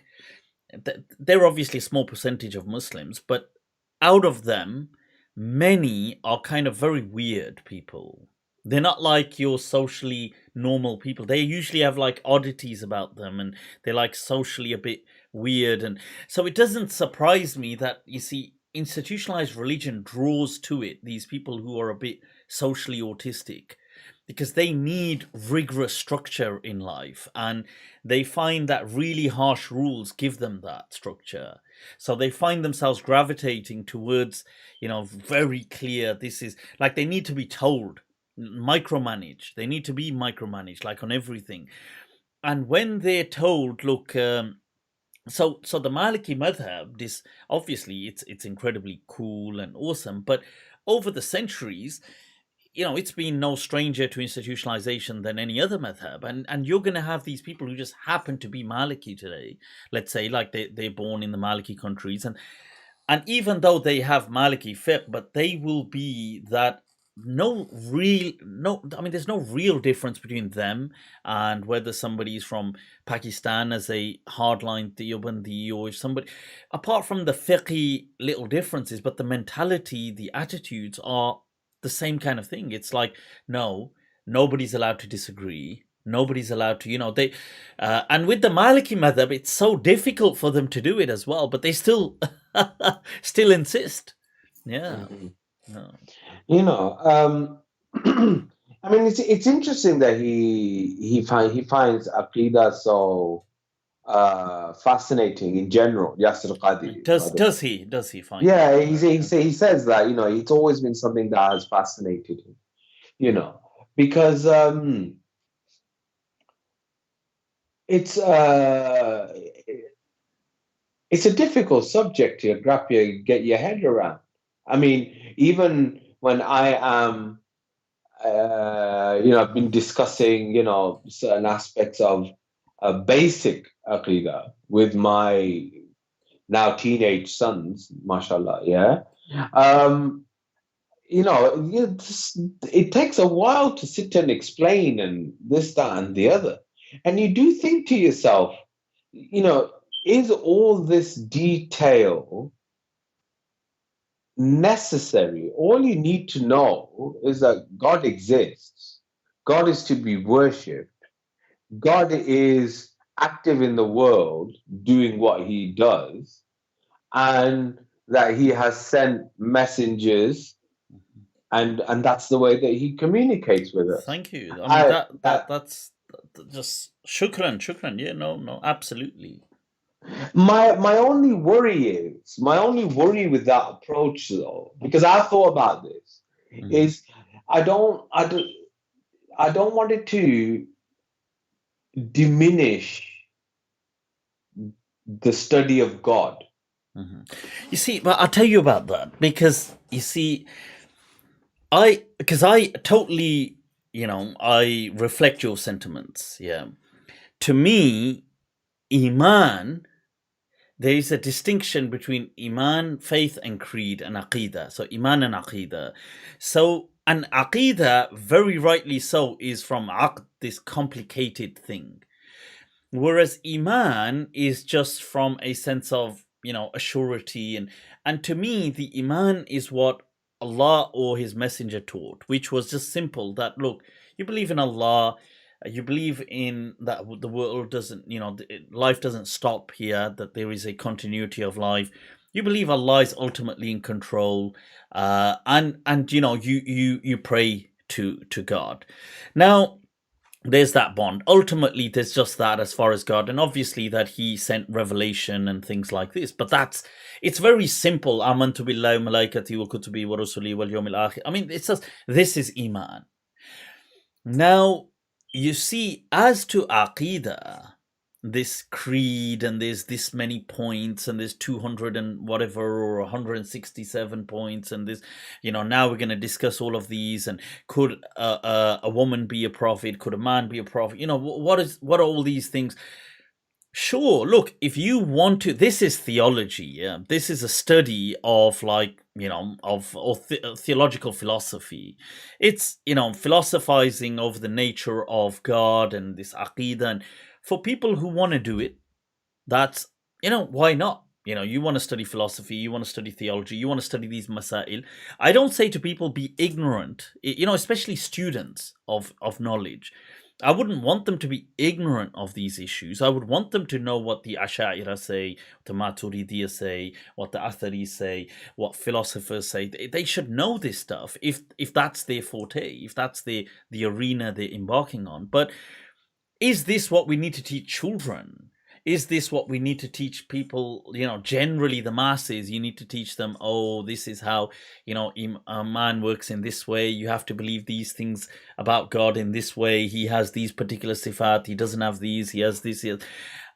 they're obviously a small percentage of Muslims, but out of them, many are kind of very weird people. They're not like your socially normal people. They usually have like oddities about them, and they're like socially a bit weird. And so it doesn't surprise me that, you see, institutionalized religion draws to it these people who are a bit socially autistic, because they need rigorous structure in life, and they find that really harsh rules give them that structure. So they find themselves gravitating towards, very clear, this is like, they need to be told, micromanaged. They need to be micromanaged, like on everything. And when they're told, look, so the Maliki madhab, this obviously it's incredibly cool and awesome, but over the centuries, it's been no stranger to institutionalization than any other madhab, and you're going to have these people who just happen to be Maliki today. Let's say, like they're born in the Maliki countries, and even though they have Maliki Fiqh, but they will be that. There's no real difference between them and whether somebody's from Pakistan as a hardline Deobandi, or if somebody, apart from the fiqhi little differences, but the mentality, the attitudes are the same kind of thing. It's like, no, nobody's allowed to disagree. Nobody's allowed to, they, and with the Maliki madhab, it's so difficult for them to do it as well, but they still insist. Yeah. No. I mean, it's interesting that he finds Aqidah so fascinating in general. Yasir Qadi. Does he find? Yeah, he says that it's always been something that has fascinated him. Because it's a difficult subject to get your head around. I mean, even when I am, I've been discussing, certain aspects of basic aqidah with my now teenage sons, mashallah, yeah. It takes a while to sit and explain and this, that, and the other. And you do think to yourself, is all this detail necessary? All you need to know is that God exists. God is to be worshipped. God is active in the world doing what he does, and that he has sent messengers, and that's the way that he communicates with us. Thank you. I mean, that's just shukran. Yeah, no, absolutely. My only worry with that approach, though, because I thought about this, is I don't want it to diminish the study of God. You see, but I'll tell you about that because you see, I totally, I reflect your sentiments. Yeah, to me, Iman, there is a distinction between Iman, faith, and creed, and Aqidah. So Iman and Aqidah. So an Aqidah, very rightly so, is from Aqd, this complicated thing. Whereas Iman is just from a sense of, a surety. And to me, the Iman is what Allah or His Messenger taught, which was just simple that, look, you believe in Allah, you believe in that the world doesn't, life doesn't stop here, that there is a continuity of life. You believe Allah is ultimately in control, and you pray to God. Now, there's that bond. Ultimately, there's just that as far as God, and obviously that He sent revelation and things like this. But it's very simple. Amantu billahi wa malaikati wa kutubi wa rusuli wal yawmil akhir. I mean, it's just, this is Iman. Now, you see, as to Aqidah, this creed, and there's this many points, and there's 200 and whatever, or 167 points, and this, now we're going to discuss all of these, and could a woman be a prophet, could a man be a prophet, what are all these things? Sure, look, if you want to, this is theology. Yeah, this is a study of, like, theological philosophy. It's, philosophizing over the nature of God and this aqidah. And for people who want to do it, that's, why not? You want to study philosophy, you want to study theology, you want to study these masail. I don't say to people be ignorant, especially students of knowledge. I wouldn't want them to be ignorant of these issues. I would want them to know what the Ash'ira say, what the Maturidiyya say, what the Athari say, what philosophers say. They should know this stuff if that's their forte, if that's the arena they're embarking on. But is this what we need to teach children? Is this what we need to teach people, generally the masses? You need to teach them, this is how, a man works in this way. You have to believe these things about God in this way. He has these particular sifat. He doesn't have these. He has this.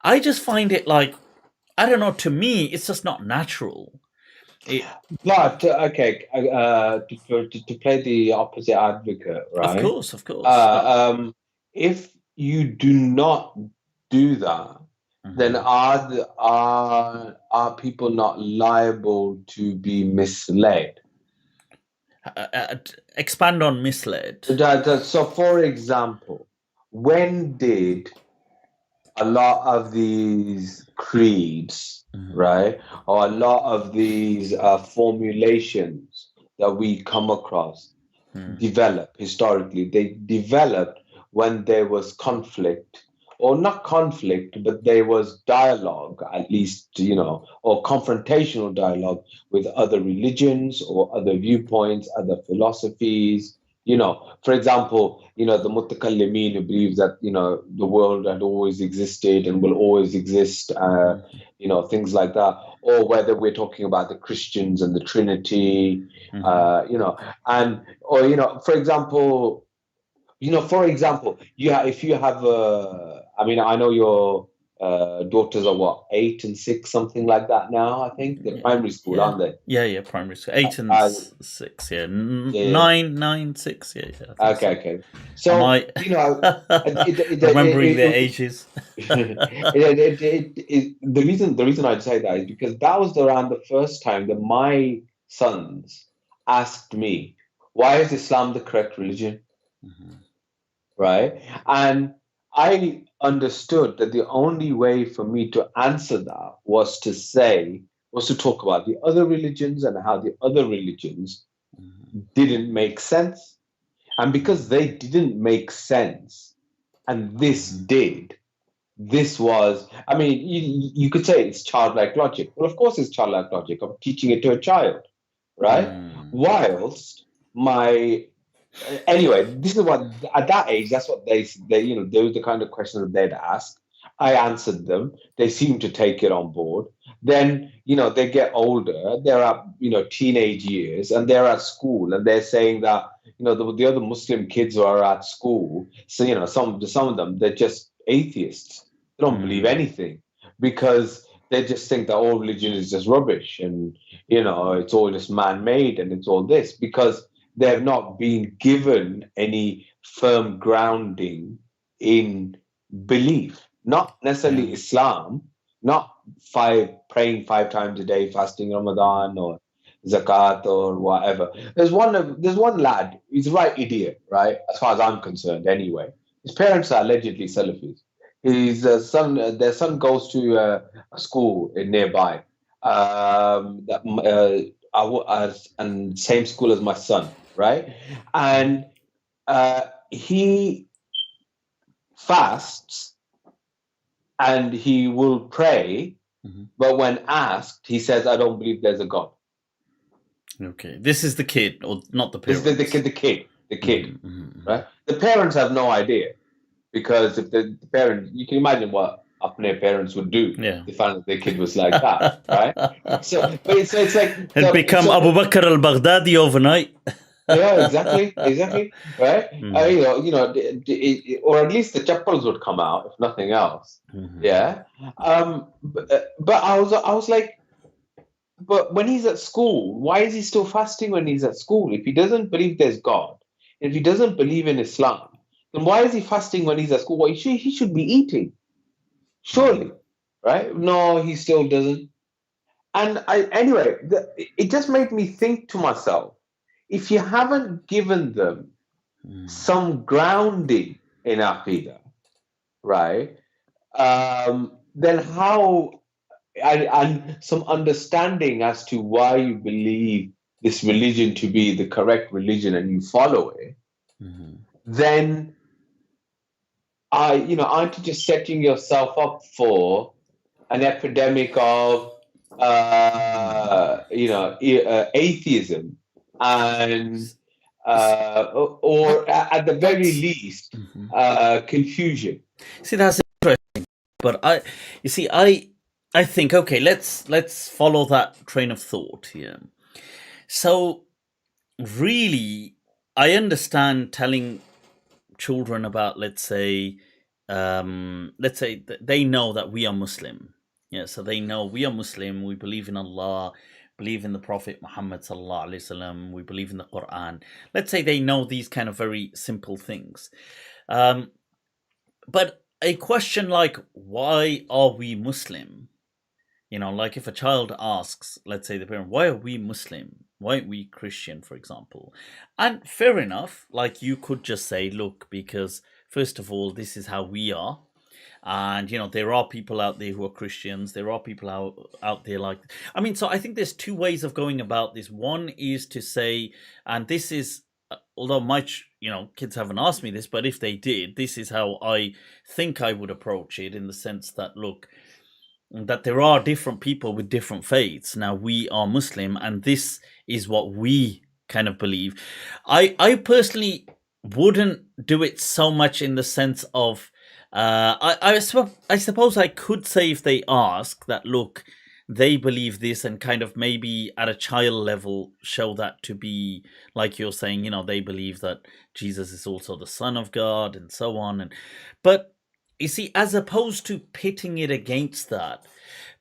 I just find it like, I don't know, to me, it's just not natural. But, okay, to play the opposite advocate, right? Of course. If you do not do that, then are people not liable to be misled? Expand on misled. So, for example, when did a lot of these creeds, right, or a lot of these formulations that we come across develop historically? They developed when there was conflict, or not conflict, but there was dialogue, at least, or confrontational dialogue with other religions or other viewpoints, other philosophies. For example, the mutakallimin who believes that, the world had always existed and will always exist, things like that. Or whether we're talking about the Christians and the Trinity, and, or, for example, if you have I know your daughters are what, 8 and 6, something like that now. I think they're primary school, aren't they? Yeah, primary school. 8 and 6. Yeah, 9, 6. Yeah. Okay. So remembering their ages. The reason I'd say that is because that was around the first time that my sons asked me, "Why is Islam the correct religion?" Right? And I understood that the only way for me to answer that was to talk about the other religions and how the other religions didn't make sense. And because they didn't make sense, and this did, this was, you could say it's childlike logic. Well, of course it's childlike logic. I'm teaching it to a child, right? Whilst anyway, this is what, at that age, that's what they those are the kind of questions that they'd ask. I answered them. They seemed to take it on board. Then, they get older. They're at, teenage years, and they're at school, and they're saying that, the other Muslim kids who are at school. So, some of them, they're just atheists. They don't believe anything because they just think that all religion is just rubbish and, it's all just man-made and it's all this because they have not been given any firm grounding in belief, not necessarily Islam, not praying 5 times a day, fasting Ramadan or zakat or whatever. There's one lad, he's the right idiot, right? As far as I'm concerned, anyway. His parents are allegedly Salafis. Their son goes to a school in nearby, and same school as my son, right? And he fasts and he will pray, but when asked, he says, "I don't believe there's a God." Okay, this is the kid, or not the parents? This is the kid, right? The parents have no idea because if the parents, you can imagine what their parents would do if they found that their kid was like that, right? So it's like and become Abu Bakr al-Baghdadi overnight. Yeah, exactly, right? Or at least the chappals would come out, if nothing else. Yeah. But I was like, but when he's at school, why is he still fasting when he's at school? If he doesn't believe there's God, if he doesn't believe in Islam, then why is he fasting when he's at school? Well, he should be eating, surely, right? No, he still doesn't. And it just made me think to myself, if you haven't given them some grounding in Aqidah, right, then how, and some understanding as to why you believe this religion to be the correct religion and you follow it, then aren't you just setting yourself up for an epidemic of atheism and or at the very least confusion? See, that's interesting. But I think, okay, let's follow that train of thought here. So really, I understand telling children about, let's say they know that we are Muslim. Yeah, so they know we are Muslim, we believe in Allah, believe in the Prophet Muhammad sallallahu alaihi wasallam, we believe in the Quran. Let's say they know these kind of very simple things. But a question like, why are we Muslim? Like if a child asks, let's say the parent, why are we Muslim? Why aren't we Christian, for example? And fair enough, like you could just say, look, because first of all, this is how we are. And, there are people out there who are Christians. There are people out there so I think there's two ways of going about this. One is to say, and this is, although my, kids haven't asked me this, but if they did, this is how I think I would approach it, in the sense that, look, that there are different people with different faiths. Now, we are Muslim, and this is what we kind of believe. I personally wouldn't do it so much in the sense of, I suppose I could say, if they ask, that, look, they believe this, and kind of maybe at a child level show that to be, like you're saying, they believe that Jesus is also the Son of God and so on. But you see, as opposed to pitting it against that,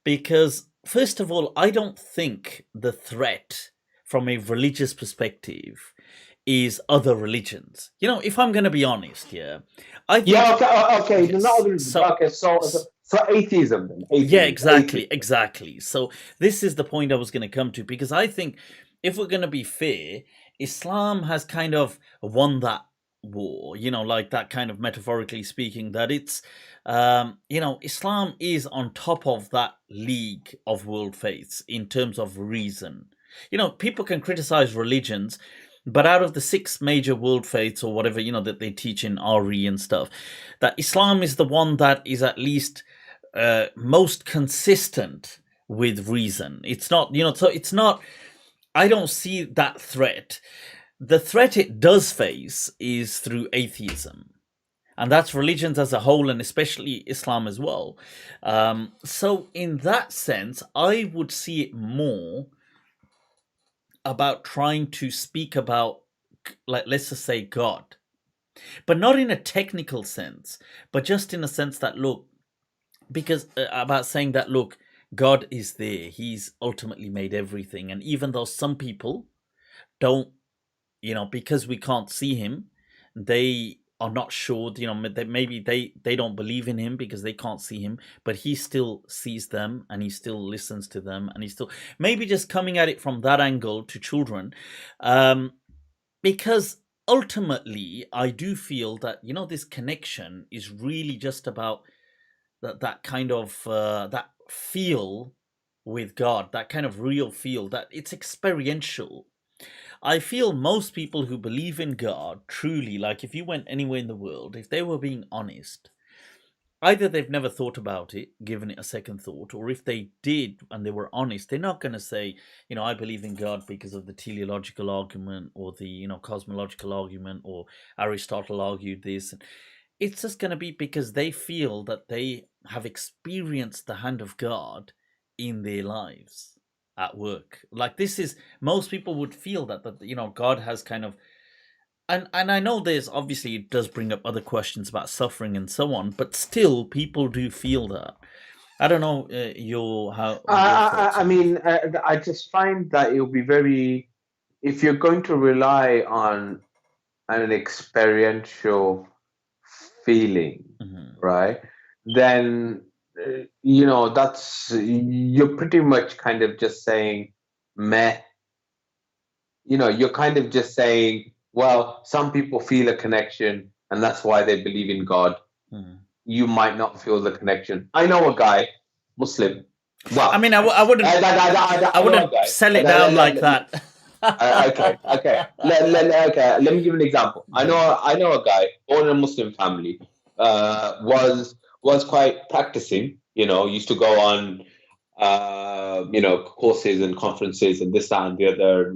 because first of all, I don't think the threat from a religious perspective is other religions. If I'm going to be honest here, I think... okay. Yes. So atheism then. Yeah, exactly. So this is the point I was going to come to, because I think, if we're going to be fair, Islam has kind of won that war, like that, kind of metaphorically speaking, that it's, Islam is on top of that league of world faiths in terms of reason. People can criticize religions, but out of the 6 major world faiths, or whatever, that they teach in RE and stuff, that Islam is the one that is at least most consistent with reason. It's not, so it's not, I don't see that threat. The threat it does face is through atheism. And that's religions as a whole, and especially Islam as well. So in that sense, I would see it more about trying to speak about, like, let's just say, God. but not in a technical sense, but just in a sense that, look, because about saying that, look, God is there. He's ultimately made everything. And even though some people don't, because we can't see him, they are not sure, maybe they don't believe in him because they can't see him, but he still sees them and he still listens to them, and he's still maybe just coming at it from that angle to children. Because ultimately I do feel that, this connection is really just about that kind of that feel with God, that kind of real feel, that it's experiential. I feel most people who believe in God truly, like if you went anywhere in the world, if they were being honest, either they've never thought about it, given it a second thought, or if they did and they were honest, they're not going to say, I believe in God because of the teleological argument or the, cosmological argument, or Aristotle argued this. It's just going to be because they feel that they have experienced the hand of God in their lives at work. Like, this is, most people would feel that God has kind of, and I know there's obviously, it does bring up other questions about suffering and so on, but still people do feel that. I don't know your thoughts. I mean, I just find that it'll be very, if you're going to rely on an experiential feeling, right? Then that's, you're pretty much kind of just saying meh. You're kind of just saying, well, some people feel a connection and that's why they believe in God. You might not feel the connection. I know a guy, Muslim. Well, I mean, I wouldn't sell it down like that. Okay. Let me give an example. I know a guy born in a Muslim family. Was quite practicing. Used to go on courses and conferences and this, that, and the other.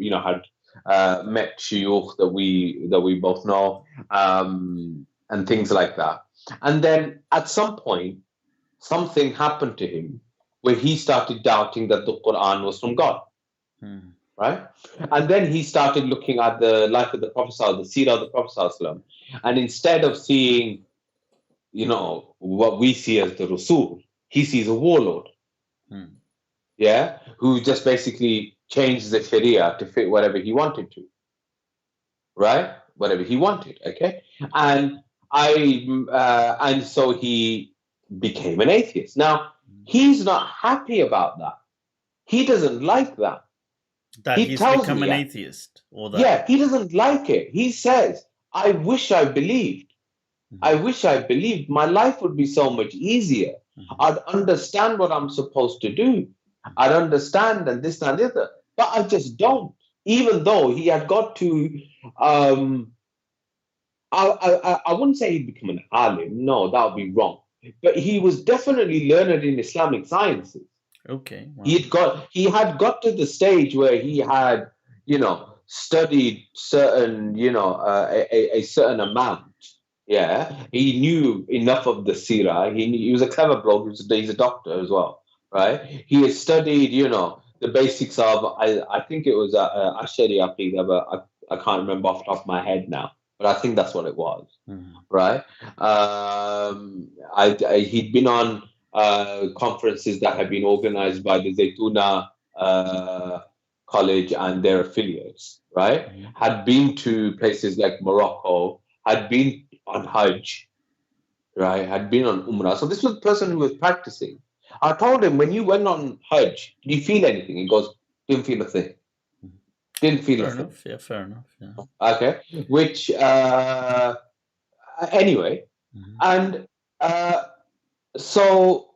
Had met shuyukh that we both know, and things like that. And then at some point, something happened to him where he started doubting that the Quran was from God. Right? And then he started looking at the life of the Prophet, the seerah of the Prophet, and instead of seeing, what we see as the Rasul, he sees a warlord. Yeah, who just basically changed the Sharia to fit whatever he wanted to. Right? Whatever he wanted. Okay, and and so he became an atheist. Now he's not happy about that. He doesn't like that. That he he's tells become me, an atheist, or that? Yeah, he doesn't like it. He says, I wish I believed. I wish I believed. My life would be so much easier. I'd understand what I'm supposed to do. I'd understand and this and the other. But I just don't. Even though he had got to, I wouldn't say he'd become an alim. No, that would be wrong. But he was definitely learned in Islamic sciences. Okay. Wow. He had got to the stage where he had, studied certain, a certain amount. Yeah, he knew enough of the seerah. He was a clever bloke. He's a doctor as well, right? He had studied, the basics of, I think it was Ashari Aqidah, but I can't remember off the top of my head now. But I think that's what it was, right? He'd been on conferences that had been organized by the Zaytuna College and their affiliates, right? Had been to places like Morocco, had been on Hajj, right? Had been on Umrah. So this was the person who was practicing. I told him, when you went on Hajj, did you feel anything? He goes, didn't feel a thing. Didn't feel a thing. Yeah, fair enough. Yeah. Okay. Which, anyway, and so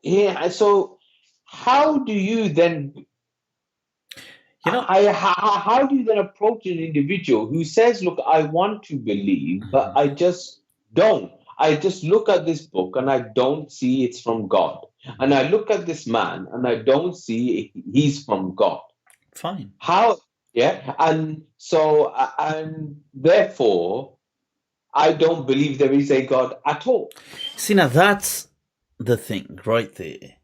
how do you then how do you then approach an individual who says, look, I want to believe, but I just don't. I just look at this book and I don't see it's from God. And I look at this man and I don't see he's from God. Fine. How? Yeah. And so, and therefore, I don't believe there is a God at all. See, now that's the thing right there.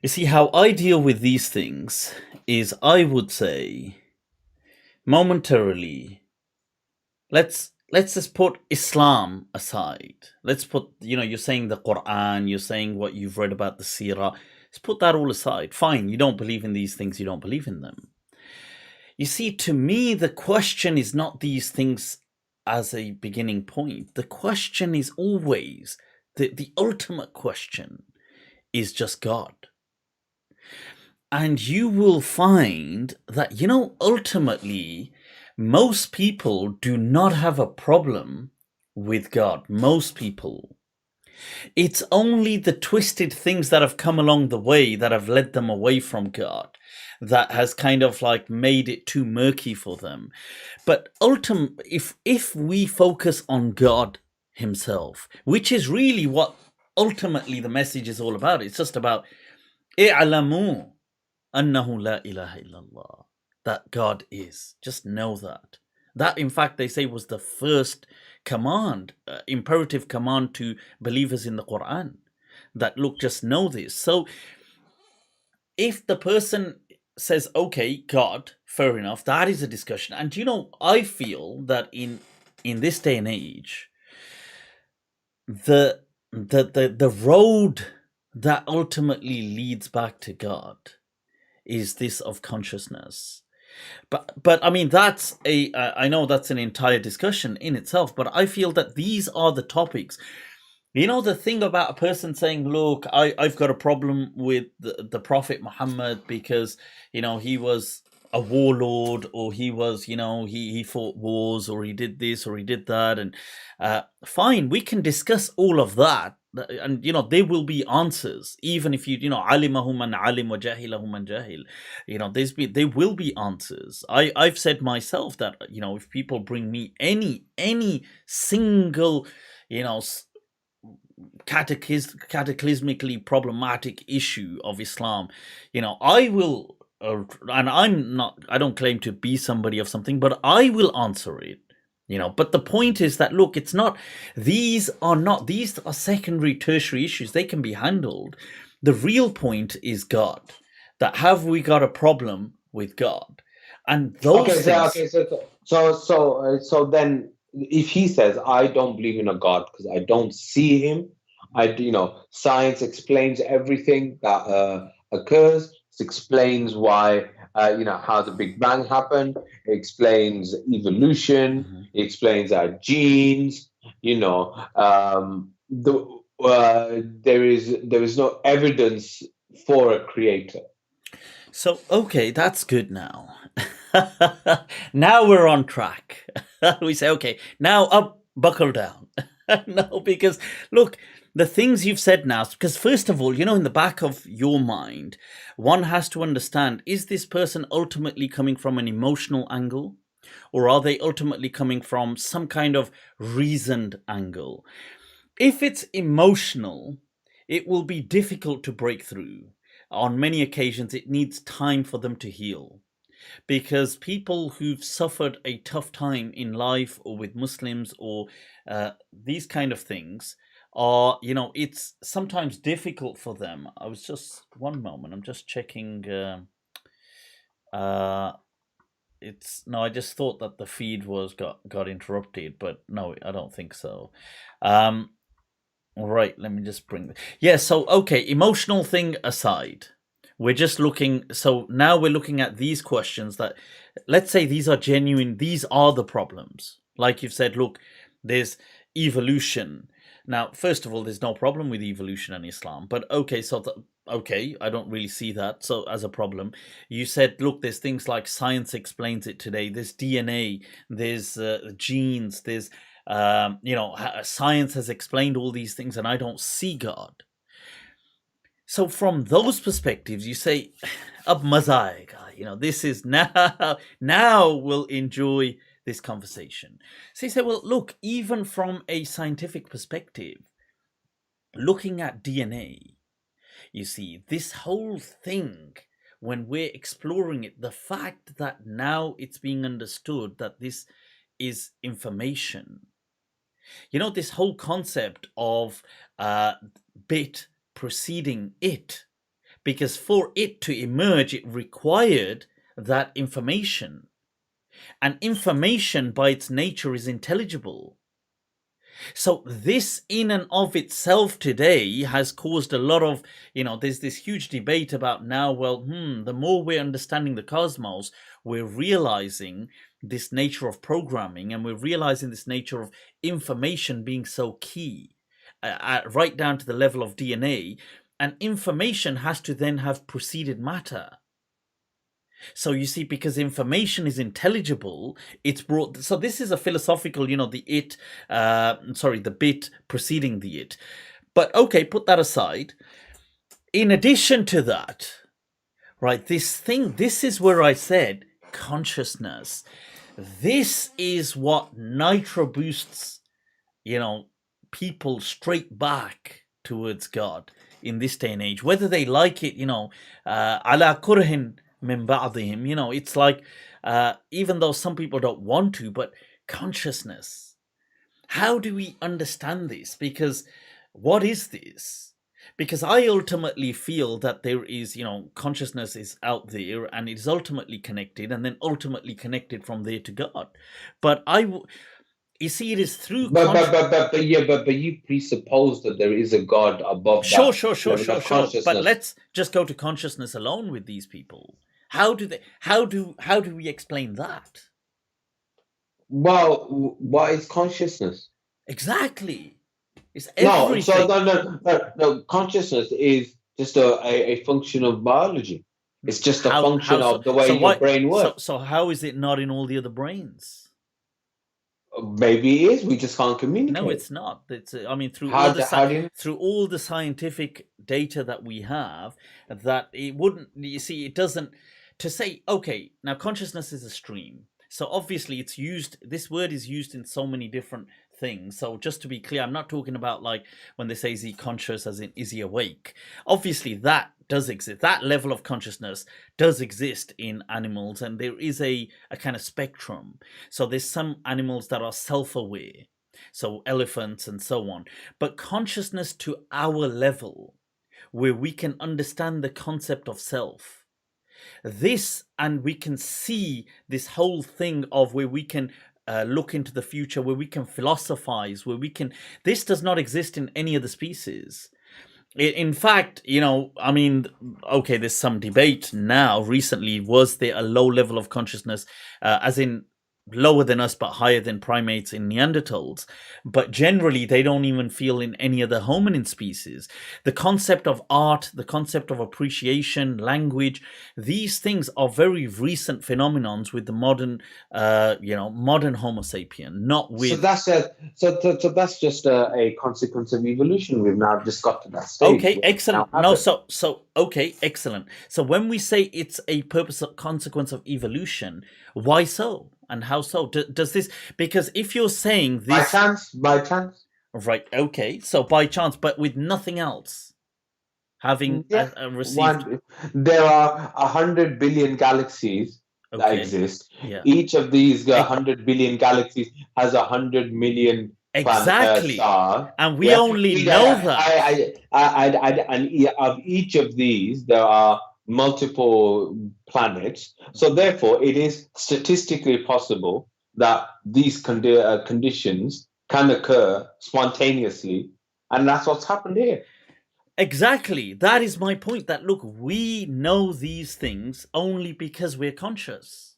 You see, how I deal with these things is, I would say, momentarily, let's let's just put Islam aside. Let's put, you're saying the Quran, you're saying what you've read about the Seerah. Let's put that all aside. Fine, you don't believe in these things, you don't believe in them. You see, to me, the question is not these things as a beginning point. The question is always, the ultimate question is just God. And you will find that, ultimately, most people do not have a problem with God. Most people. It's only the twisted things that have come along the way that have led them away from God that has kind of like made it too murky for them. But ultimately, if we focus on God himself, which is really what ultimately the message is all about, it's just about i'lamu annahu la ilaha illallah, that God is. Just know that. That, in fact, they say was the first command, imperative command to believers in the Quran. That, look, just know this. So if the person says, okay, God, fair enough, that is a discussion. And I feel that in this day and age, the road that ultimately leads back to God is this of consciousness. But I mean, that's I know that's an entire discussion in itself, but I feel that these are the topics. The thing about a person saying, look, I've got a problem with the Prophet Muhammad because, he was a warlord, or he was, he fought wars, or he did this, or he did that. And fine, we can discuss all of that. And, there will be answers, even if alimahu man alim wa jahilahu man jahil. There will be answers. I've said myself that, if people bring me any single, cataclysmically problematic issue of Islam, I will, and I don't claim to be somebody of something, but I will answer it. But the point is that, look, it's not, these are secondary, tertiary issues. They can be handled. The real point is God. That have we got a problem with God? And those things. So then, if he says, I don't believe in a God because I don't see him, science explains everything that occurs. It explains why, how the Big Bang happened. It explains evolution. Mhm. It explains our genes. There is no evidence for a creator. So, okay, that's good now. Now we're on track. We say, okay, now up, buckle down. No, because look, the things you've said now, because first of all, in the back of your mind, one has to understand, is this person ultimately coming from an emotional angle? Or are they ultimately coming from some kind of reasoned angle? If it's emotional, it will be difficult to break through. On many occasions, it needs time for them to heal. Because people who've suffered a tough time in life, or with Muslims, or these kind of things, are, it's sometimes difficult for them. I was just, one moment, I'm just checking. It's no, I just thought that the feed got interrupted, but no, I don't think so. Right, let me just bring. Yeah, so okay, emotional thing aside, we're just looking. So now we're looking at these questions that, let's say, these are genuine. These are the problems. Like you've said, look, there's evolution. Now, first of all, there's no problem with evolution in Islam. But okay, okay, I don't really see that so as a problem. You said, look, there's things like science explains it today. There's DNA. There's genes. There's science has explained all these things, and I don't see God. So from those perspectives, you say, ab maza aayega, this is now we'll enjoy this conversation. So you say, well, look, even from a scientific perspective, looking at DNA, you see, this whole thing, when we're exploring it, the fact that now it's being understood that this is information, this whole concept of bit preceding it, because for it to emerge, it required that information. And information by its nature is intelligible. So this in and of itself today has caused a lot of, there's this huge debate about now, well, the more we're understanding the cosmos, we're realizing this nature of programming, and we're realizing this nature of information being so key, right down to the level of DNA. And information has to then have preceded matter. So you see, because information is intelligible, it's brought. So this is a philosophical, the bit preceding the it. But okay, put that aside. In addition to that, right, this is where I said consciousness. This is what nitro boosts, people straight back towards God in this day and age, whether they like it, ala kurhin min ba'dihim, it's like, even though some people don't want to, but consciousness. How do we understand this? Because what is this? Because I ultimately feel that there is, consciousness is out there and it is ultimately connected, and then ultimately connected from there to God. But you see, it is through. But you presuppose that there is a God above. Sure. But let's just go to consciousness alone with these people. How do we explain that? Well, what is consciousness? Exactly. It's everything. No. Consciousness is just a function of biology. It's just a function of the way your brain works. So how is it not in all the other brains? Maybe it is. We just can't communicate. No, it's not. It's through all the scientific data that we have, that it wouldn't. You see, it doesn't. To say, okay, now consciousness is a stream. So obviously it's used, this word is used in so many different things. So just to be clear, I'm not talking about like when they say is he conscious as in is he awake. Obviously that does exist. That level of consciousness does exist in animals, and there is a kind of spectrum. So there's some animals that are self-aware, so elephants and so on. But consciousness to our level, where we can understand the concept of self, and we can see this whole thing of where we can look into the future, where we can philosophize, this does not exist in any of the species. In fact, there's some debate now recently, was there a low level of consciousness, as in lower than us but higher than primates in Neanderthals? But generally they don't even feel in any other hominin species. The concept of art, the concept of appreciation, language, these things are very recent phenomenons with the modern Homo sapien, not with. So that's just a consequence of evolution. We've now just got to that stage. Okay, excellent. Okay, excellent. So when we say it's a consequence of evolution, why so? And how so? Does this, because if you're saying this by chance, right? Okay, so by chance, but with nothing else having received. There are 100 billion galaxies that exist. Yeah. Each of these 100 billion galaxies has 100 million exactly stars, and we only know that. And of each of these, there are multiple planets. So therefore, it is statistically possible that these conditions can occur spontaneously, and that's what's happened here. Exactly. That is my point, that look, we know these things only because we're conscious.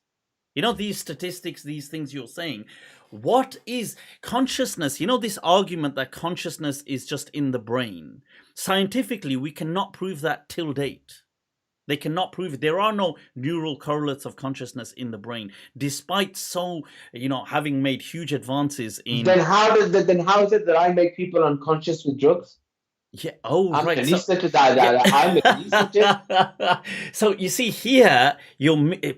These statistics, these things you're saying. What is consciousness? This argument that consciousness is just in the brain. Scientifically, we cannot prove that till date. They cannot prove it. There are no neural correlates of consciousness in the brain, despite having made huge advances in. Then how is it that I make people unconscious with drugs? Yeah. Oh, I'm right. I'm anesthetic. So you see here,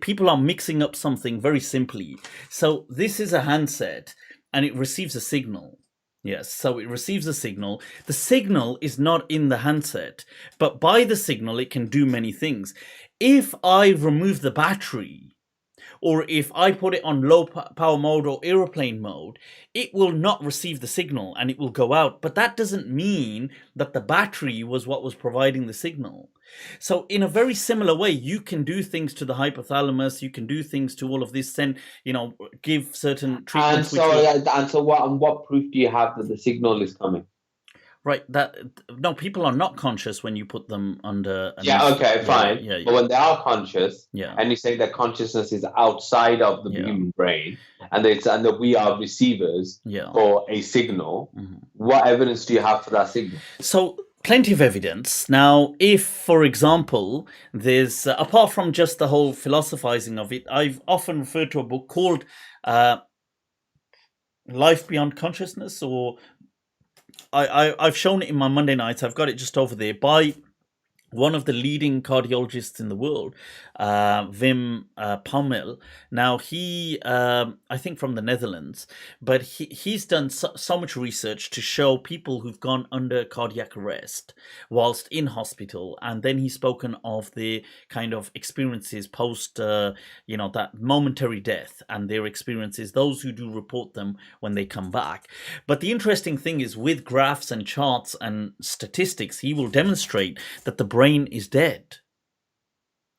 people are mixing up something very simply. So this is a handset, and it receives a signal. Yes, so it receives a signal. The signal is not in the handset, but by the signal, it can do many things. If I remove the battery, or if I put it on low power mode or aeroplane mode, it will not receive the signal and it will go out. But that doesn't mean that the battery was what was providing the signal. So in a very similar way, you can do things to the hypothalamus, you can do things to all of this, then, give certain treatments. And so what proof do you have that the signal is coming? Right, no, people are not conscious when you put them under. Okay, fine. Yeah. But when they are conscious, yeah, and you say that consciousness is outside of the human brain, and that we are receivers for a signal, what evidence do you have for that signal? So plenty of evidence. Now, if, for example, there's apart from just the whole philosophizing of it, I've often referred to a book called Life Beyond Consciousness, or I've shown it in my Monday nights. I've got it just over there, by one of the leading cardiologists in the world, Bham. Now, he, I think from the Netherlands, but he's done so much research to show people who've gone under cardiac arrest whilst in hospital, and then he's spoken of the kind of experiences post, that momentary death and their experiences, those who do report them when they come back. But the interesting thing is, with graphs and charts and statistics, he will demonstrate that the brain is dead.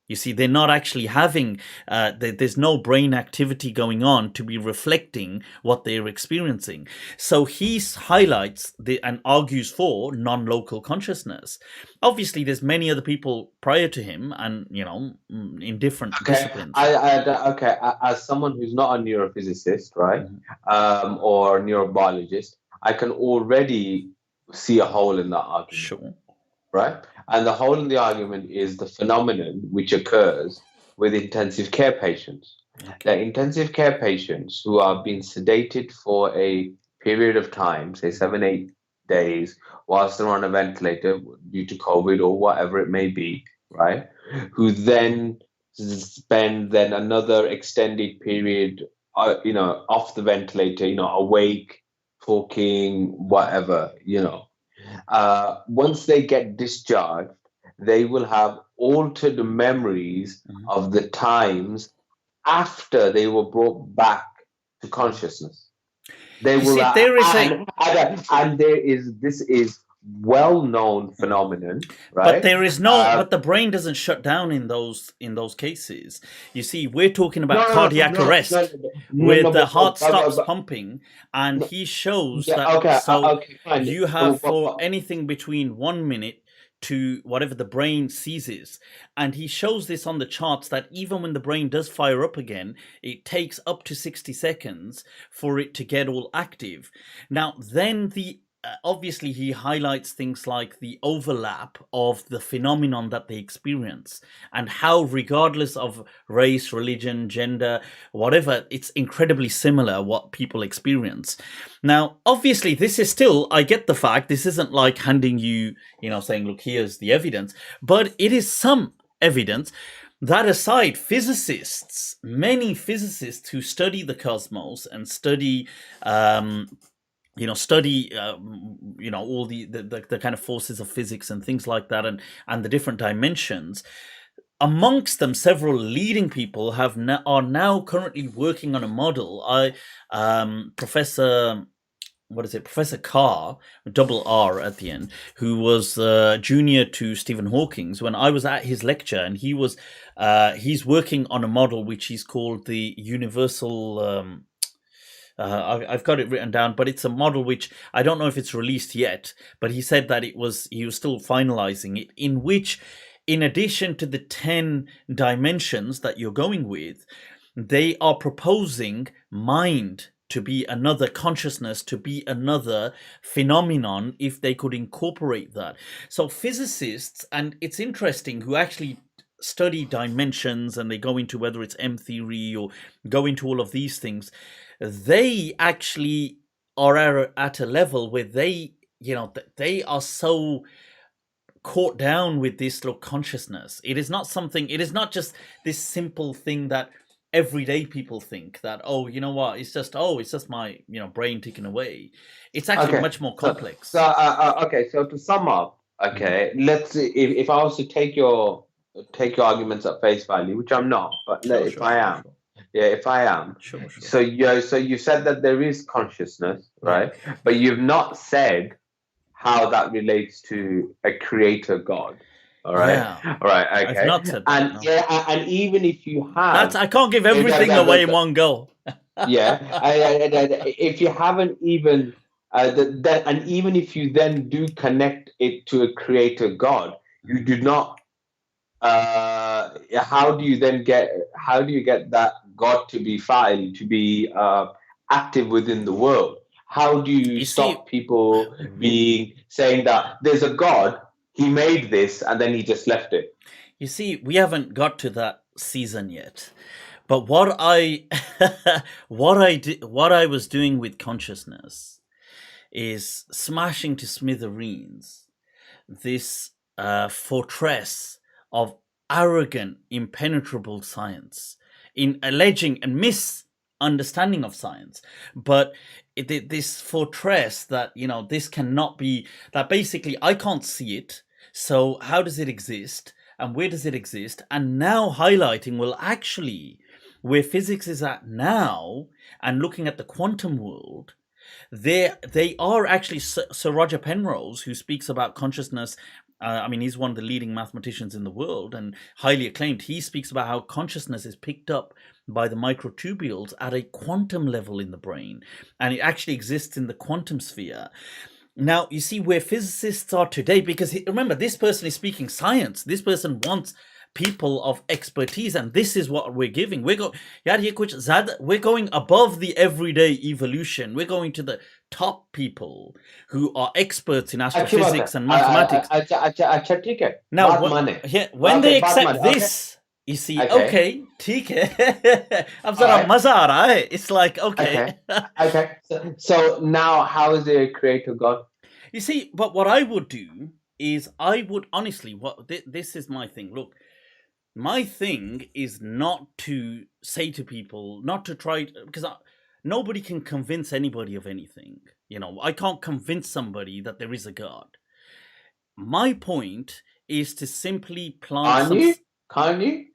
You see, they're not actually having, there's no brain activity going on to be reflecting what they're experiencing. So he highlights and argues for non-local consciousness. Obviously, there's many other people prior to him, and in different disciplines. As someone who's not a neurophysicist, right, or neurobiologist, I can already see a hole in that argument. Sure. Right? And the hole in the argument is the phenomenon which occurs with intensive care patients. Okay. They're intensive care patients who are being sedated for a period of time, say 7-8 days, whilst they're on a ventilator due to COVID or whatever it may be, right? Who then spend another extended period, off the ventilator, awake, talking, whatever, once they get discharged, they will have altered memories of the times after they were brought back to consciousness. They will, this is well-known phenomenon, right? But there is but the brain doesn't shut down in those cases. You see, we're talking about cardiac arrest, where the heart stops pumping, and he shows that. You have for anything between 1 minute to whatever the brain seizes, and he shows this on the charts, that even when the brain does fire up again, it takes up to 60 seconds for it to get all active. Now, then obviously he highlights things like the overlap of the phenomenon that they experience, and how, regardless of race, religion, gender, whatever, it's incredibly similar what people experience. Now, obviously, this is still, I get the fact, this isn't like handing you, saying, look, here's the evidence, but it is some evidence. That aside, many physicists who study the cosmos and study all the kind of forces of physics and things like that, and the different dimensions. Amongst them, several leading people are now currently working on a model. Professor Carr, double R at the end, who was junior to Stephen Hawking's, when I was at his lecture, and he's working on a model which he's called the universal. I've got it written down, but it's a model which I don't know if it's released yet, but he said that he was still finalizing it, in which, in addition to the 10 dimensions that you're going with, they are proposing mind to be another, consciousness to be another phenomenon, if they could incorporate that. So physicists, and it's interesting, who actually study dimensions, and they go into whether it's M theory or go into all of these things, they actually are at a level where they are so caught down with this little consciousness. It is not just this simple thing that everyday people think that, it's just my brain ticking away. It's actually much more complex. So to sum up, let's see, if I was to take your arguments at face value, which I'm not, but I am. Yeah, if I am. Sure. So you said that there is consciousness, Yeah. right? But you've not said how that relates to a creator God. All right. Yeah. All right. I've Okay. not said that. And No. yeah, and even if you have, I can't give everything away in one go. yeah, if you haven't even, and even if you then do connect it to a creator God, you do not. How do you then get? How do you get that God to be file to be active within the world? How do you You see, stop people being saying that there's a God, he made this, and then he just left it? you see, we haven't got to that season yet. But what I what I was doing with consciousness is smashing to smithereens this fortress of arrogant, impenetrable science in alleging and misunderstanding of science. But this fortress that, this cannot be, that basically I can't see it. So how does it exist? And where does it exist? And now highlighting, well, actually, where physics is at now and looking at the quantum world, they are actually Sir Roger Penrose, who speaks about consciousness. He's one of the leading mathematicians in the world and highly acclaimed. He speaks about how consciousness is picked up by the microtubules at a quantum level in the brain, and it actually exists in the quantum sphere. Now, you see where physicists are today, because remember, this person is speaking science. This person wants people of expertise, and this is what we're giving. We're going above the everyday evolution. We're going to the top people who are experts in astrophysics and mathematics. Now, when they accept this, you see, okay, theek hai. Ab zara maza aa raha hai. It's like, okay. Okay. So now, how is there a creator God? You see, but what I would do is I would honestly, this is my thing. Look, my thing is not to say to people, not to try, because nobody can convince anybody of anything. I can't convince somebody that there is a God. My point is to simply plant Can you?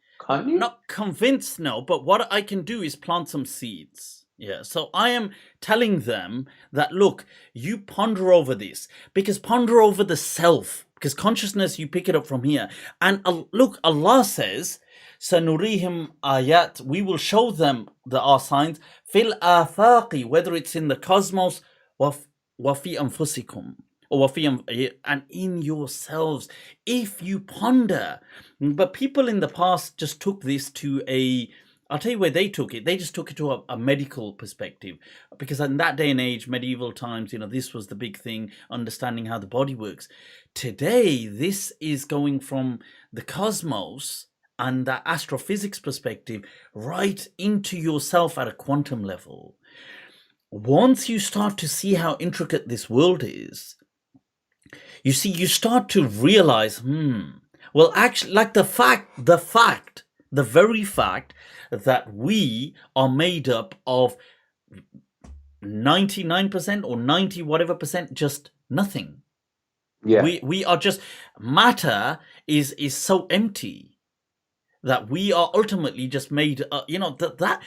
Not convince, no, but what I can do is plant some seeds. Yeah, so I am telling them that, look, you ponder over this, because ponder over the self, because consciousness, you pick it up from here. And look, Allah says, Sanurihim ayat, we will show them our signs, fil afaqi, whether it's in the cosmos, wafi anfusikum, or and in yourselves, if you ponder. But people in the past just took this to I'll tell you where they took it. They just took it to a medical perspective, because in that day and age, medieval times, this was the big thing, understanding how the body works. Today, this is going from the cosmos and that astrophysics perspective right into yourself at a quantum level. Once you start to see how intricate this world is, you see, you start to realize, well, actually, like the very fact that we are made up of 99% or 90 whatever percent just nothing. Yeah. We are just, matter is so empty that we are ultimately just made, that.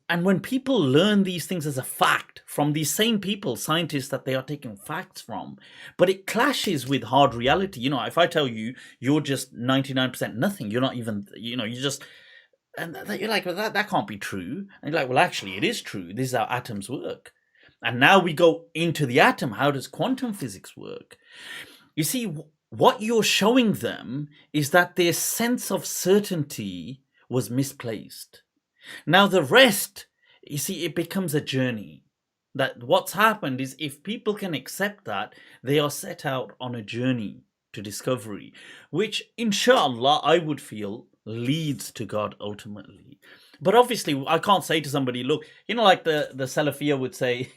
And when people learn these things as a fact from these same people, scientists that they are taking facts from, but it clashes with hard reality. If I tell you you're just 99% nothing, you're not even, you just, and you're like, well, that can't be true. And you're like, well, actually, it is true. This is how atoms work. And now we go into the atom. How does quantum physics work? You see, what you're showing them is that their sense of certainty was misplaced. Now, the rest, you see, it becomes a journey. That what's happened is, if people can accept that, they are set out on a journey to discovery, which, inshallah, I would feel leads to God ultimately. But obviously, I can't say to somebody, look, like the Salafiyah would say,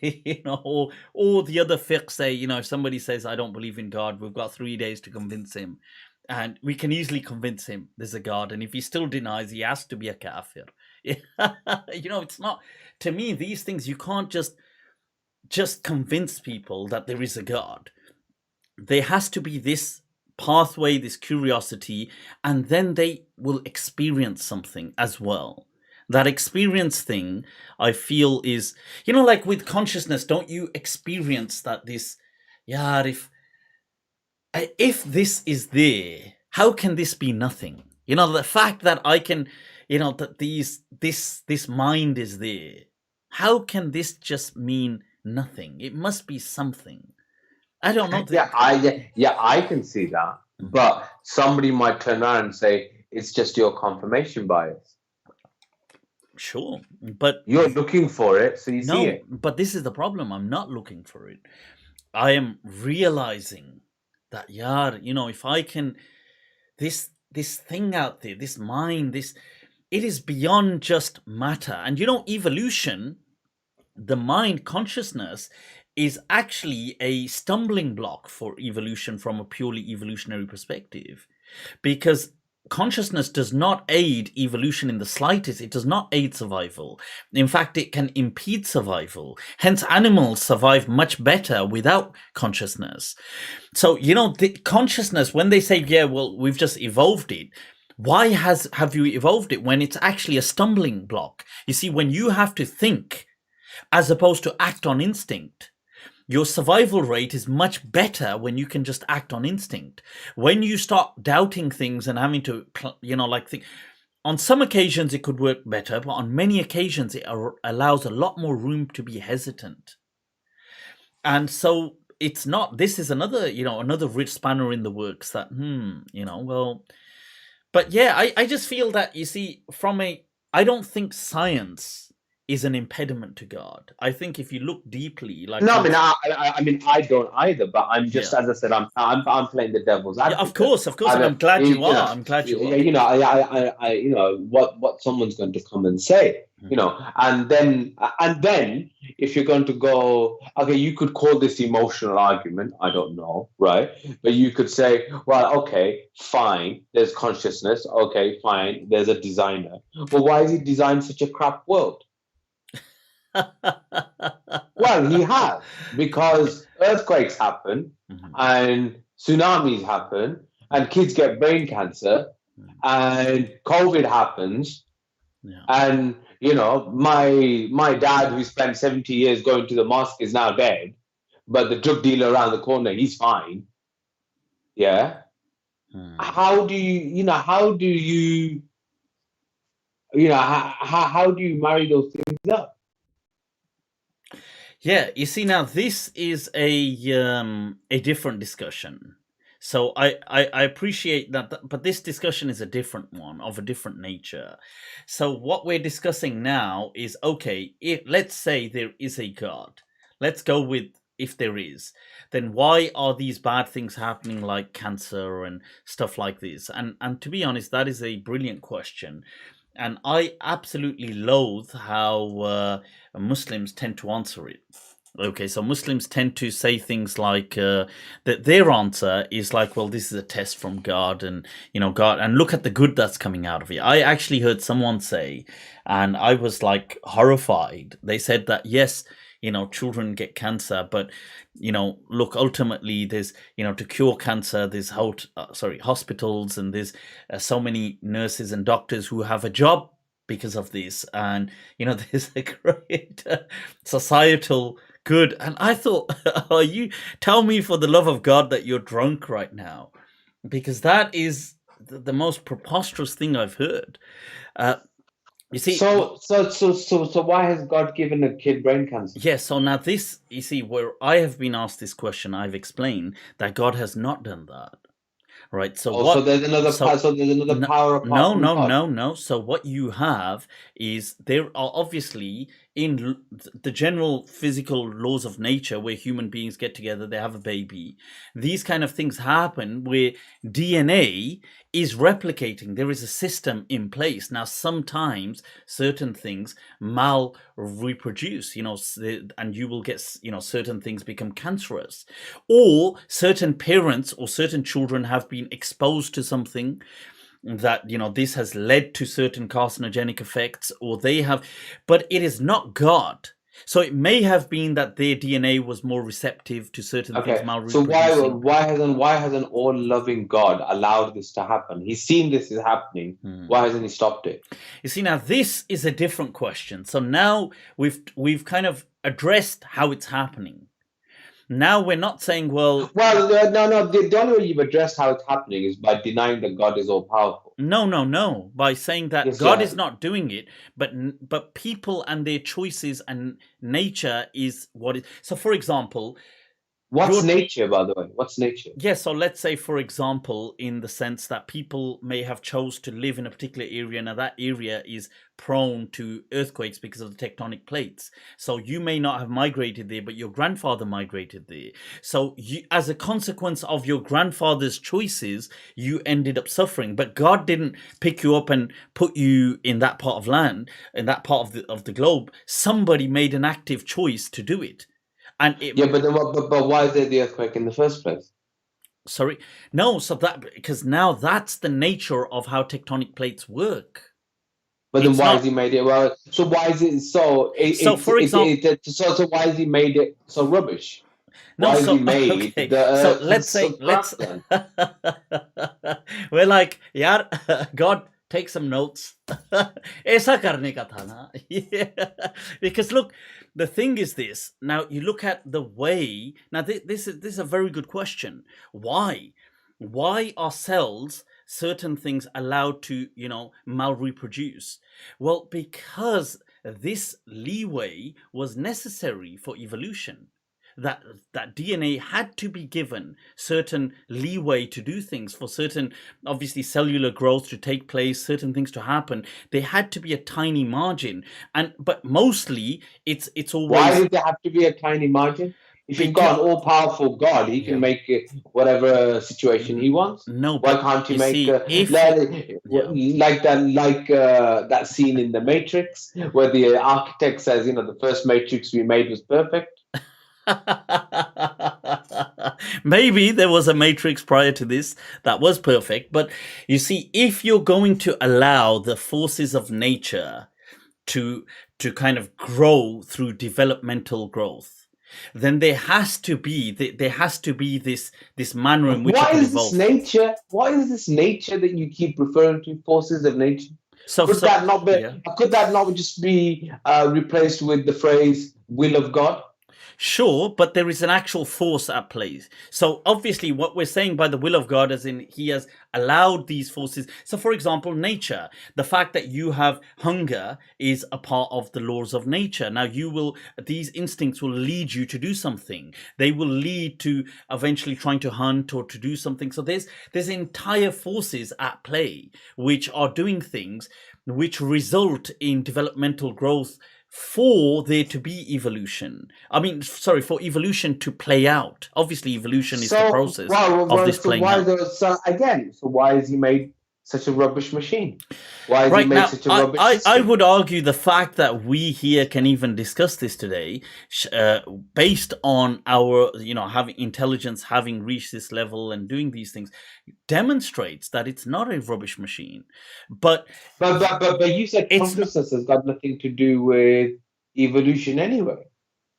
or the other fiqh say, if somebody says, I don't believe in God, we've got 3 days to convince him. And we can easily convince him there's a God. And if he still denies, he has to be a kafir. It's not, to me, these things, you can't just convince people that there is a God. There has to be this pathway, this curiosity, and then they will experience something as well. That experience thing, I feel, is, like with consciousness, don't you experience that this, yeah, if this is there, how can this be nothing? The fact that I can, that this mind is there, how can this just mean nothing? It must be something. I don't know. I can see that, but somebody might turn around and say it's just your confirmation bias. Sure, but you're looking for it, so you see it. But this is the problem. I'm not looking for it. I am realizing that, if I can, this thing out there, this mind, it is beyond just matter. And evolution, the mind consciousness, is actually a stumbling block for evolution from a purely evolutionary perspective, because consciousness does not aid evolution in the slightest. It does not aid survival. In fact, it can impede survival. Hence, animals survive much better without consciousness. So, the consciousness, when they say, yeah, well, we've just evolved it, why have you evolved it when it's actually a stumbling block? You see, when you have to think as opposed to act on instinct, your survival rate is much better when you can just act on instinct. When you start doubting things and having to, think, on some occasions it could work better, but on many occasions it allows a lot more room to be hesitant. And so it's not, this is another, another rich spanner in the works that, but yeah, I just feel that, you see, I don't think science is an impediment to God. I think if you look deeply, like, no, I don't either. But I'm just, as I said, I'm playing the devil's advocate. Yeah, of course, and I'm glad you are. I'm glad you are. I what someone's going to come and say, and then if you're going to go, okay, you could call this emotional argument. I don't know, right? But you could say, well, okay, fine. There's consciousness. Okay, fine. There's a designer. Well, why has he designed such a crap world? Well, he has, because earthquakes happen and tsunamis happen and kids get brain cancer and COVID happens. And my dad, who spent 70 years going to the mosque, is now dead, but the drug dealer around the corner, he's fine. Yeah. How do you marry those things up? Yeah, you see, now this is a different discussion. So I appreciate that, but this discussion is a different one, of a different nature. So what we're discussing now is, okay, let's say there is a God. Let's go with, if there is, then why are these bad things happening, like cancer and stuff like this? And to be honest, that is a brilliant question. And I absolutely loathe how Muslims tend to answer it. Okay, so Muslims tend to say things like that their answer is like, well, this is a test from God, and God, and look at the good that's coming out of it. I actually heard someone say, and I was like horrified. They said that, yes, children get cancer, but look, ultimately there's, to cure cancer, there's hospitals, and there's so many nurses and doctors who have a job because of this, and there's a great societal good. And I thought, you tell me, for the love of God, that you're drunk right now, because that is the most preposterous thing I've heard. You see, so why has God given a kid brain cancer? Yeah, so now this, you see, where I have been asked this question, I've explained that God has not done that. Right. So so there's another power. No. So what you have is, there are obviously, in the general physical laws of nature, where human beings get together, they have a baby. These kind of things happen where DNA is replicating. There is a system in place. Now, sometimes certain things reproduce, and you will get, certain things become cancerous, or certain parents or certain children have been exposed to something that, this has led to certain carcinogenic effects, or they have, but it is not God. So it may have been that their DNA was more receptive to certain things, Okay, so why malreproducing. hasn't all loving God allowed this to happen? He's seen this is happening. Why hasn't he stopped it? You see, now this is a different question. So now we've kind of addressed how it's happening. Now we're not saying, well, no. The only way you've addressed how it's happening is by denying that God is all powerful. no, by saying that Yes, God yeah. is not doing it, but people and their choices and nature is what is. So, for example, What's nature, by the way? What's nature? yeah, so let's say, for example, in the sense that people may have chose to live in a particular area, and that area is prone to earthquakes because of the tectonic plates. So you may not have migrated there, but your grandfather migrated there. So you, as a consequence of your grandfather's choices, you ended up suffering. But God didn't pick you up and put you in that part of land, in that part of the globe. Somebody made an active choice to do it. And Yeah, but why is there the earthquake in the first place? Sorry, no. So that because now that's the nature of how tectonic plates work. But then It's why not. has he made it? Well, so why is it so? So, for example, So why has he made it so rubbish? no. Why has he So made okay. the So earth let's so say let's. crackling? We're like, yeah, God, take some notes. ऐसा करने का था ना. Yeah. Because look, the thing is this. Now you look at the way. Now this is a very good question. Why? Why are cells certain things allowed to malreproduce? Well, because this leeway was necessary for evolution. That DNA had to be given certain leeway to do things, for certain, obviously, cellular growth to take place, certain things to happen. There had to be a tiny margin, but mostly it's always. Why did there have to be a tiny margin? If you've got an all-powerful God, he can make whatever situation he wants. No, Why but can't you you make see, if that scene in the Matrix where the architect says, the first Matrix we made was perfect? maybe there was a matrix prior to this that was perfect, but you see, if you're going to allow the forces of nature to kind of grow through developmental growth, then there has to be this manner in which it can evolve. Why is this nature that you keep referring to, forces of nature? Could that not just be replaced with the phrase will of God? Sure, but there is an actual force at play. So obviously what we're saying by the will of God, as in he has allowed these forces. So for example, nature, the fact that you have hunger is a part of the laws of nature. Now these instincts will lead you to do something. They will lead to eventually trying to hunt or to do something. So there's entire forces at play which are doing things which result in developmental growth for there to be evolution. For evolution to play out. Obviously, evolution is the process of this playing out. So why has he made such a rubbish machine? Why has he made such a rubbish system? I would argue the fact that we here can even discuss this today, based on our, having intelligence, having reached this level and doing these things, demonstrates that it's not a rubbish machine. But you said consciousness has got nothing to do with evolution anyway.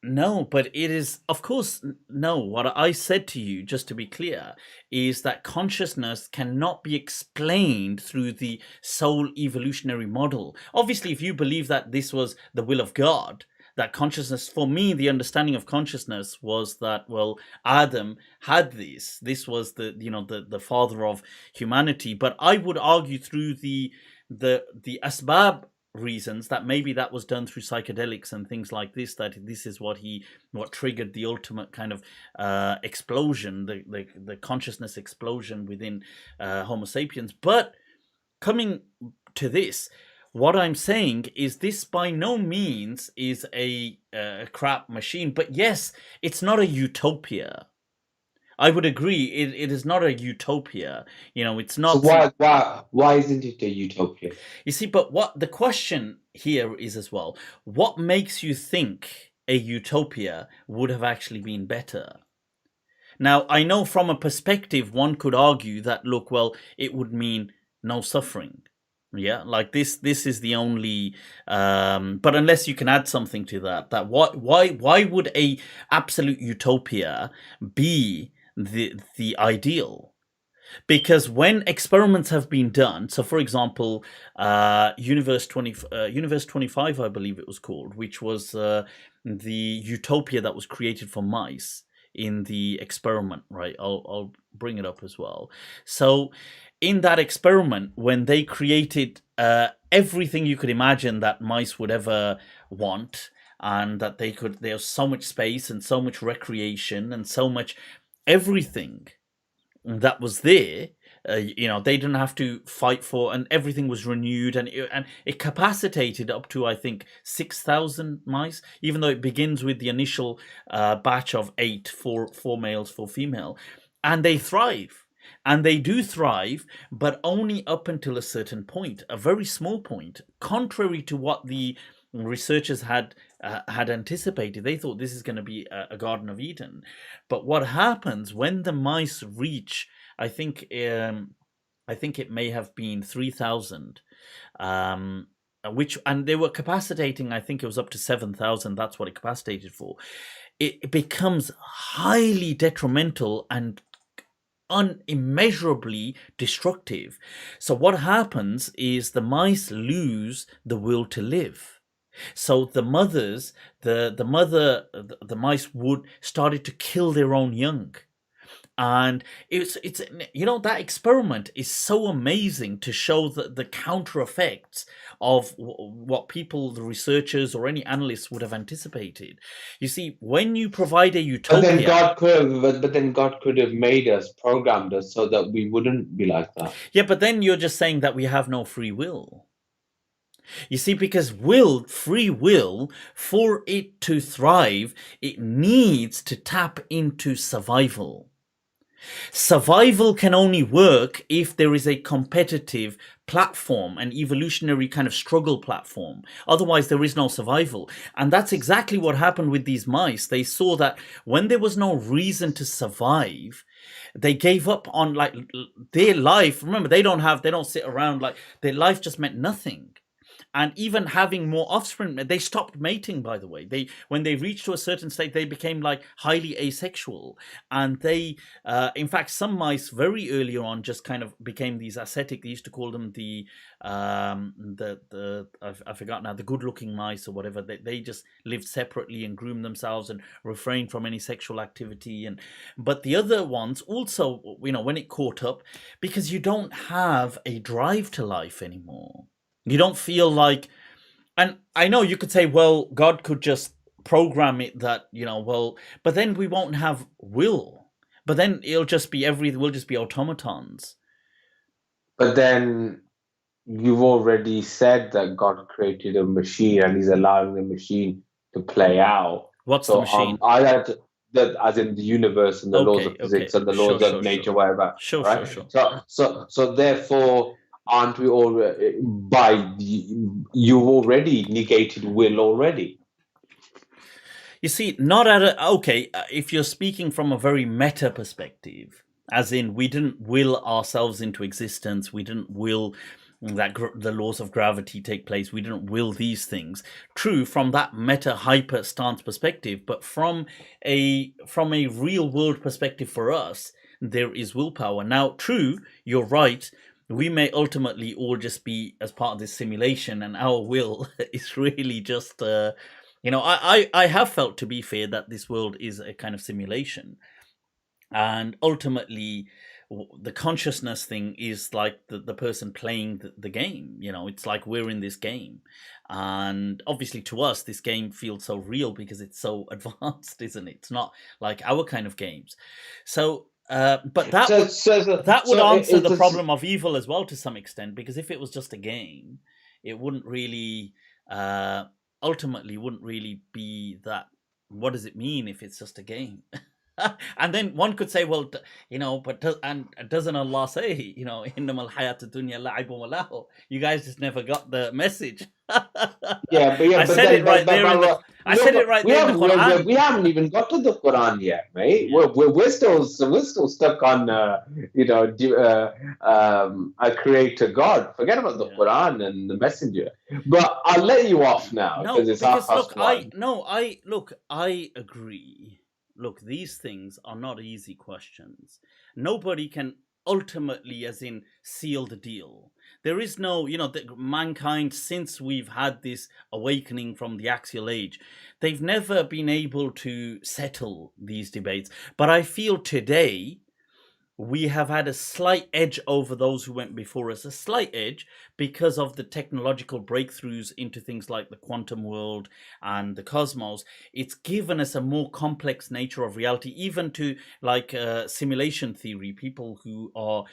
No, but it is, of course, no. What I said to you, just to be clear, is that consciousness cannot be explained through the soul evolutionary model. Obviously, if you believe that this was the will of God, that consciousness, for me, the understanding of consciousness was that, well, Adam had this. This was the father of humanity. But I would argue through the asbab reasons that maybe that was done through psychedelics and things like this, that this is what triggered the ultimate kind of explosion, the consciousness explosion within Homo sapiens. But coming to this, what I'm saying is this by no means is a crap machine, but yes, it's not a utopia. I would agree. It is not a utopia. It's not. So why isn't it a utopia? You see, but what the question here is as well, what makes you think a utopia would have actually been better? Now, I know from a perspective, one could argue that, look, well, it would mean no suffering. Yeah, like this is the only but unless you can add something to that, that why would a absolute utopia be the ideal? Because when experiments have been done, so for example, Universe 25, I believe it was called, which was the utopia that was created for mice in the experiment, right? I'll bring it up as well. So in that experiment, when they created everything you could imagine that mice would ever want, and that there's so much space and so much recreation and so much everything that was there, they didn't have to fight for, and everything was renewed, and it capacitated up to, I think, 6,000 mice, even though it begins with the initial batch of 8, four males, 4 female, and they thrive. And they do thrive, but only up until a certain point, a very small point, contrary to what the researchers had anticipated. They thought this is going to be a Garden of Eden. But what happens when the mice reach, I think it may have been 3,000, and they were capacitating, I think it was up to 7,000. That's what it capacitated for. It becomes highly detrimental and unimmeasurably destructive. So what happens is the mice lose the will to live. So the mice would started to kill their own young. And it's that experiment is so amazing to show the counter effects of what people, the researchers or any analysts would have anticipated. You see, when you provide a utopia, but then God could have made us, programmed us so that we wouldn't be like that. Yeah, but then you're just saying that we have no free will. You see, because free will, for it to thrive, it needs to tap into survival. Survival can only work if there is a competitive platform, an evolutionary kind of struggle platform. Otherwise, there is no survival. And that's exactly what happened with these mice. They saw that when there was no reason to survive, they gave up on their life. Remember, they don't sit around, their life just meant nothing. And even having more offspring, they stopped mating, by the way. When they reached to a certain state, they became highly asexual. And they, in fact, some mice very early on just kind of became these ascetic. They used to call them I forgot now, the good looking mice or whatever. They just lived separately and groomed themselves and refrained from any sexual activity. But the other ones also, when it caught up, because you don't have a drive to life anymore. You don't feel and I know you could say, well, God could just program it that, but then we won't have will. But then we'll just be automatons. But then you've already said that God created a machine and he's allowing the machine to play out. What's the machine? I had as in the universe and the laws of physics and the laws of nature, whatever. Sure. So therefore, aren't we all you've already negated will already? You see, if you're speaking from a very meta perspective, as in we didn't will ourselves into existence, we didn't will that the laws of gravity take place, we didn't will these things. True, from that meta hyper stance perspective, but from a real world perspective for us, there is willpower. Now, true, you're right. We may ultimately all just be as part of this simulation, and our will is really just, I have felt, to be fair, that this world is a kind of simulation. And ultimately, the consciousness thing is like the person playing the game. It's like we're in this game. And obviously to us, this game feels so real because it's so advanced, isn't it? It's not like our kind of games. So but that would answer the problem of evil as well to some extent, because if it was just a game, it wouldn't really ultimately wouldn't really be that. What does it mean if it's just a game? And then one could say, well, but doesn't Allah say, innamal hayat dunya la'ibun wa lahu? You guys just never got the message. Yeah, but I said it right there I said it right there in the Quran. We haven't even got to the Quran yet, mate. Yeah. We're still stuck on a creator God. Forget about the Quran and the Messenger. But I'll let you off now No, it's because look, 1:30. I agree. Look, these things are not easy questions. Nobody can ultimately, as in, seal the deal. There is no, mankind, since we've had this awakening from the axial age, they've never been able to settle these debates. But I feel today we have had a slight edge over those who went before us, a slight edge because of the technological breakthroughs into things like the quantum world and the cosmos. It's given us a more complex nature of reality, even to like simulation theory, people who are,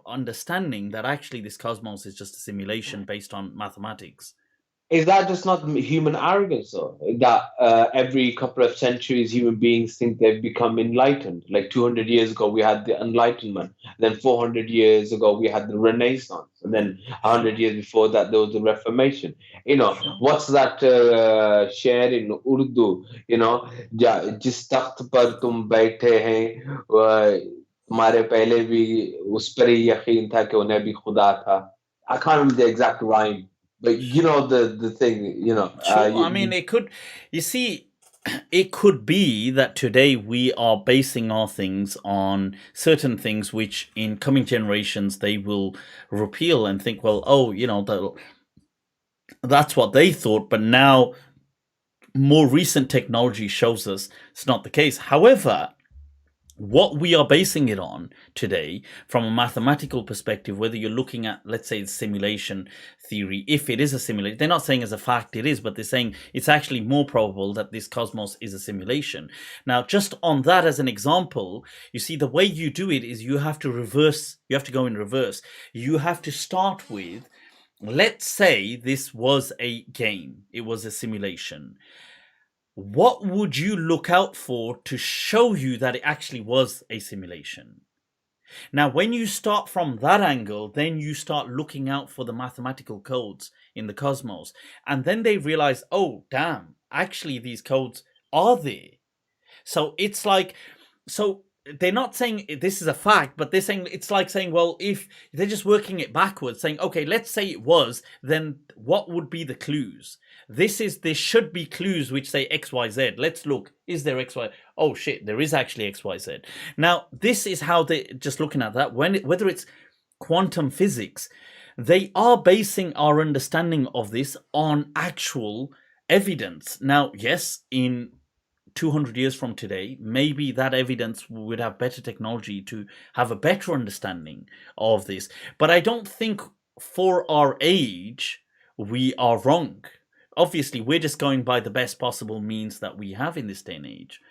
understanding that actually this cosmos is just a simulation based on mathematics. Is that just not human arrogance, though? That every couple of centuries, human beings think they've become enlightened. Like 200 years ago, we had the Enlightenment. Then 400 years ago, we had the Renaissance. And then 100 years before that, there was the Reformation. What's that share in Urdu? जिस तख्त पर तुम बैठे हैं तुम्हारे पहले भी उस पर ही यकीन था कि उन्हें भी खुदा था. I can't remember the exact rhyme. But the thing, Sure. I mean, it could, you see, it could be that today we are basing our things on certain things which in coming generations they will repeal and think, well, that's what they thought. But now more recent technology shows us it's not the case. However, what we are basing it on today from a mathematical perspective, whether you're looking at, let's say, simulation theory, if it is a simulation, they're not saying as a fact it is, but they're saying it's actually more probable that this cosmos is a simulation. Now, just on that as an example, you see, the way you do it is you have to go in reverse. You have to start with, let's say this was a game, it was a simulation. What would you look out for to show you that it actually was a simulation? Now, when you start from that angle, then you start looking out for the mathematical codes in the cosmos. And then they realize, oh, damn, actually these codes are there. So it's like, they're not saying this is a fact, but they're saying it's like saying, well, if they're just working it backwards, saying, okay, let's say it was, then what would be the clues? There should be clues which say X, Y, Z. Let's look. Is there X, Y? Oh shit, there is actually X, Y, Z. Now, this is how they just looking at that. Whether it's quantum physics, they are basing our understanding of this on actual evidence. Now, yes, in 200 years from today, maybe that evidence would have better technology to have a better understanding of this. But I don't think for our age, we are wrong. Obviously, we're just going by the best possible means that we have in this day and age.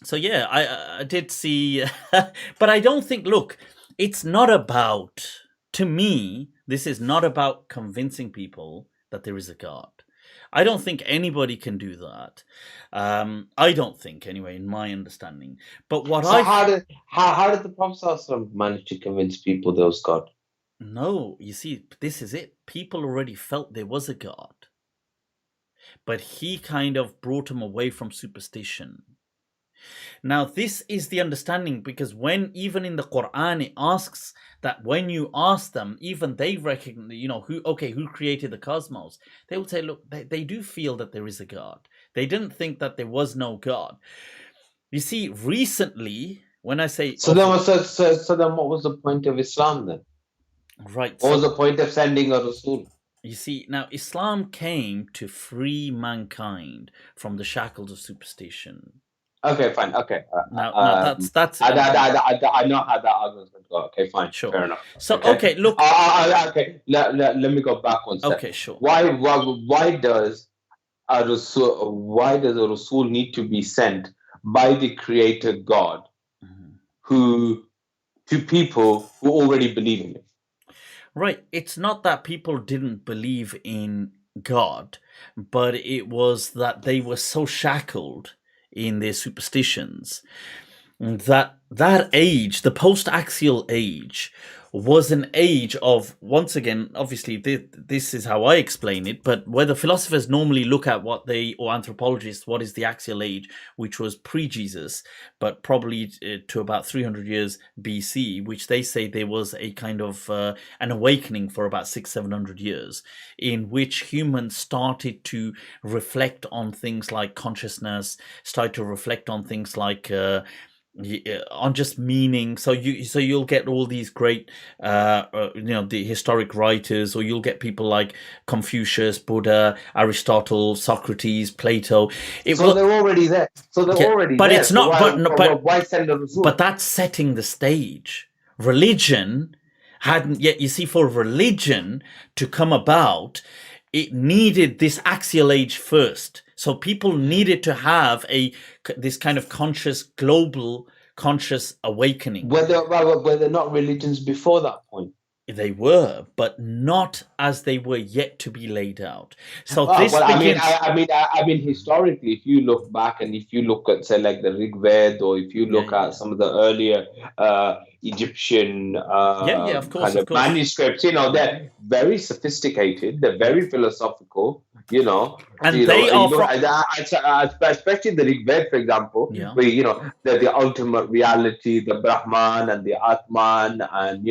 So yeah, I did see, but I don't think, look, it's not about, to me, this is not about convincing people that there is a God. I don't think anybody can do that. I don't think, anyway, in my understanding. But how did the Prophet manage to convince people there was God? No, you see, this is it. People already felt there was a God, but he kind of brought them away from superstition. Now, this is the understanding, because when even in the Quran it asks that when you ask them, even they recognize, who created the cosmos? They will say, look, they do feel that there is a God. They didn't think that there was no God. You see, recently, when I say so then what was the point of Islam then? Right. What was the point of sending a Rasul? You see, now Islam came to free mankind from the shackles of superstition. Okay, fine. Okay. Now that's. I know how that argument's going to go. Okay, fine. Sure. Fair enough. So okay, look. Okay. Let me go back one step. Okay, sure. Why does a Rasul need to be sent by the Creator God, to people who already believe in Him? Right. It's not that people didn't believe in God, but it was that they were so shackled in their superstitions that age, the post-axial age, was an age of, once again, obviously this is how I explain it, but whether philosophers normally look at or anthropologists, what is the axial age, which was pre-Jesus, but probably to about 300 years BC, which they say there was a kind of an awakening for about 600-700 years, in which humans started to reflect on things like consciousness, started to reflect on things like on just meaning. So you'll get all these great the historic writers, or you'll get people like Confucius, Buddha, Aristotle, Socrates, Plato. They're already there. But it's not. Why send a Rasul? But that's setting the stage. Religion hadn't yet. You see, for religion to come about, it needed this axial age first. So people needed to have this kind of global conscious awakening. Were there not religions before that point? They were, but not as they were yet to be laid out. So I mean, historically, if you look back and if you look at, say, like the Rig Veda, or if you look at some of the earlier Egyptian of course. manuscripts, they're very sophisticated, they're very philosophical, and they especially the Rig Veda, for example, where the ultimate reality, the Brahman and the Atman, and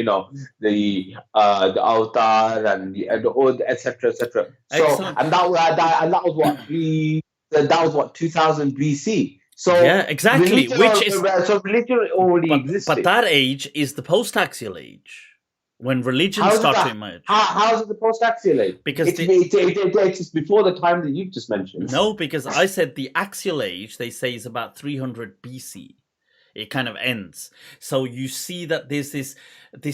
the avatar and etc. So excellent. and that was what 2000 BC. So exactly. Religion already existed. But that age is the post-axial age, when religion started to emerge. How is it the post-axial age? Because it's before the time that you've just mentioned. No, because I said the axial age, they say, is about 300 BC. It kind of ends. So you see that there's this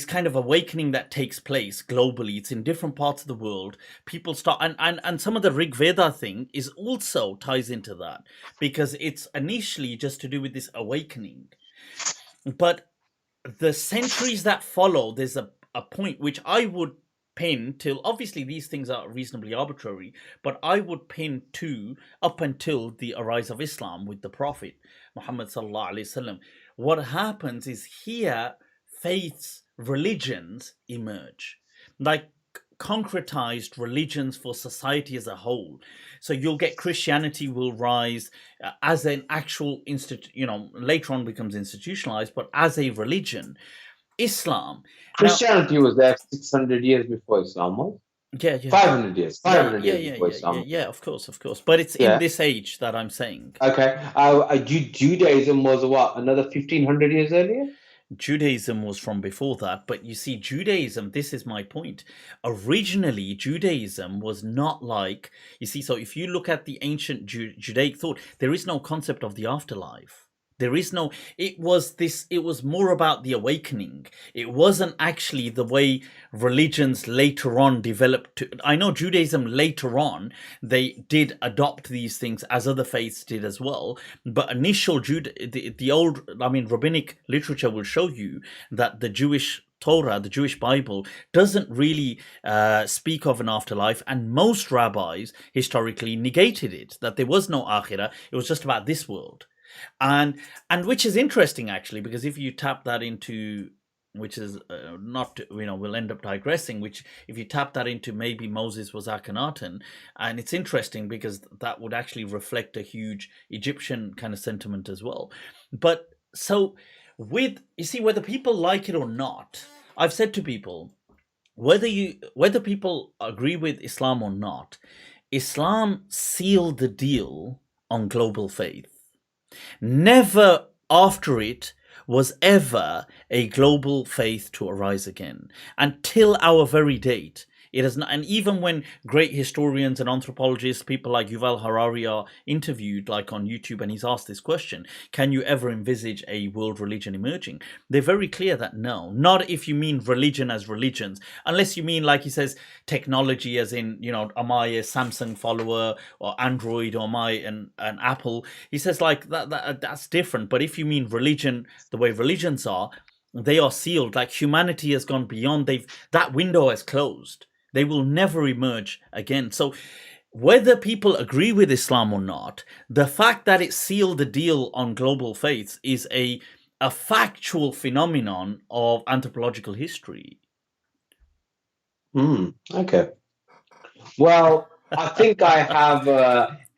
kind of awakening that takes place globally. It's in different parts of the world. People start, and some of the Rig Veda thing is also ties into that, because it's initially just to do with this awakening. But the centuries that follow, there's a point which I would pin till, obviously these things are reasonably arbitrary, but I would pin to up until the rise of Islam with the Prophet Muhammad sallallahu alaihi wasallam. What happens is here faiths, religions emerge, like concretized religions for society as a whole. So you'll get Christianity will rise as an actual later on becomes institutionalized, but as a religion. Islam. Christianity was there 600 years before Islam was. Yeah. 500 years. 500 years before Islam. Yeah, of course. But it's in this age that I'm saying. Okay. Judaism was what? Another 1500 years earlier? Judaism was from before that, but you see, Judaism, this is my point. Originally, Judaism was not like, you see, so if you look at the ancient Judaic thought, there is no concept of the afterlife. There is no, it was more about the awakening. It wasn't actually the way religions later on developed. I know Judaism later on, they did adopt these things as other faiths did as well. But initial the old, rabbinic literature will show you that the Jewish Torah, the Jewish Bible, doesn't really speak of an afterlife, and most rabbis historically negated it, that there was no akhirah. It was just about this world. And which is interesting, actually, because if you tap that into, which is not, we'll end up digressing, which if you tap that into maybe Moses was Akhenaten, and it's interesting because that would actually reflect a huge Egyptian kind of sentiment as well. But so you see, whether people like it or not, I've said to people, whether people agree with Islam or not, Islam sealed the deal on global faith. Never after it was ever a global faith to arise again, until our very date. It has not, and even when great historians and anthropologists, people like Yuval Harari, are interviewed, like on YouTube, and he's asked this question: can you ever envisage a world religion emerging? They're very clear that no, not if you mean religion as religions, unless you mean, like he says, technology as in, am I a Samsung follower or Android, or am I an Apple? He says like that's different. But if you mean religion, the way religions are, they are sealed. Like humanity has gone beyond. That window has closed. They will never emerge again. So whether people agree with Islam or not, the fact that it sealed the deal on global faiths is a a factual phenomenon of anthropological history. Okay. Well, I think I have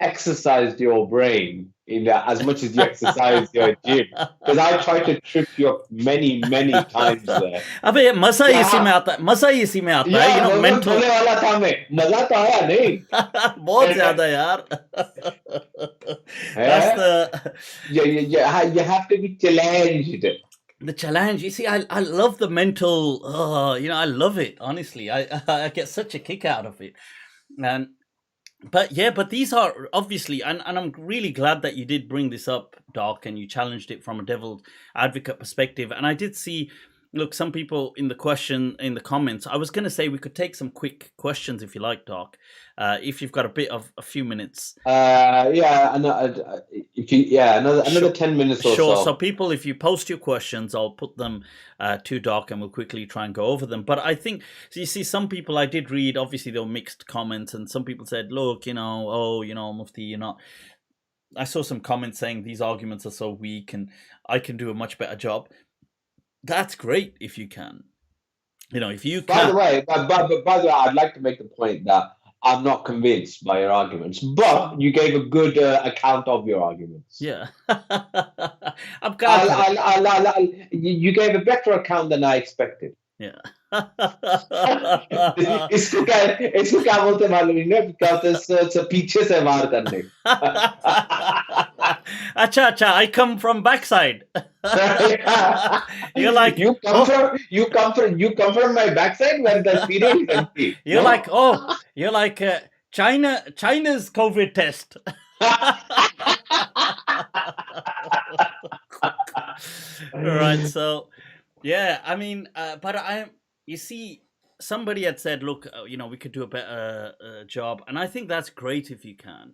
exercised your brain in as much as you exercise your gym, because I tried to trip you up many, many times there. अबे मजा क्या इसी में आता है, मजा इसी में आता है, या you know, मैं mental. बोलने वाला था मैं, मजा तो आया नहीं बहुत ज्यादा यार. That's the you have to be challenged. the challenge. You see, I love the mental. You know, I love it. Honestly, I get such a kick out of it, and but yeah, but these are obviously, and I'm really glad that you did bring this up, Doc, and you challenged it from a devil's advocate perspective. And I did see, look, some people in the comments. I was going to say we could take some quick questions if you like, Doc, if you've got a few minutes. Another Sure. 10 minutes or Sure. so. So people, if you post your questions, I'll put them to Doc and we'll quickly try and go over them. But I think, so you see, some people I did read, obviously there were mixed comments, and some people said, look, you know, oh, you know, Mufti, you're not. I saw some comments saying these arguments are so weak and I can do a much better job. That's great if you can. You know, if you can. By the way, I'd like to make the point that I'm not convinced by your arguments, but you gave a good account of your arguments. Yeah. I'm glad. You gave a better account than I expected. Yeah. इसको क्या बोलते मालूम नहीं ना, क्या बोलते हैं पीछे से वार करने. Acha, I come from backside. You're like, you come from my backside where the period is empty. You're like China's COVID test. Right. So, yeah, I mean, but you see, somebody had said, look, you know, we could do a better job. And I think that's great if you can.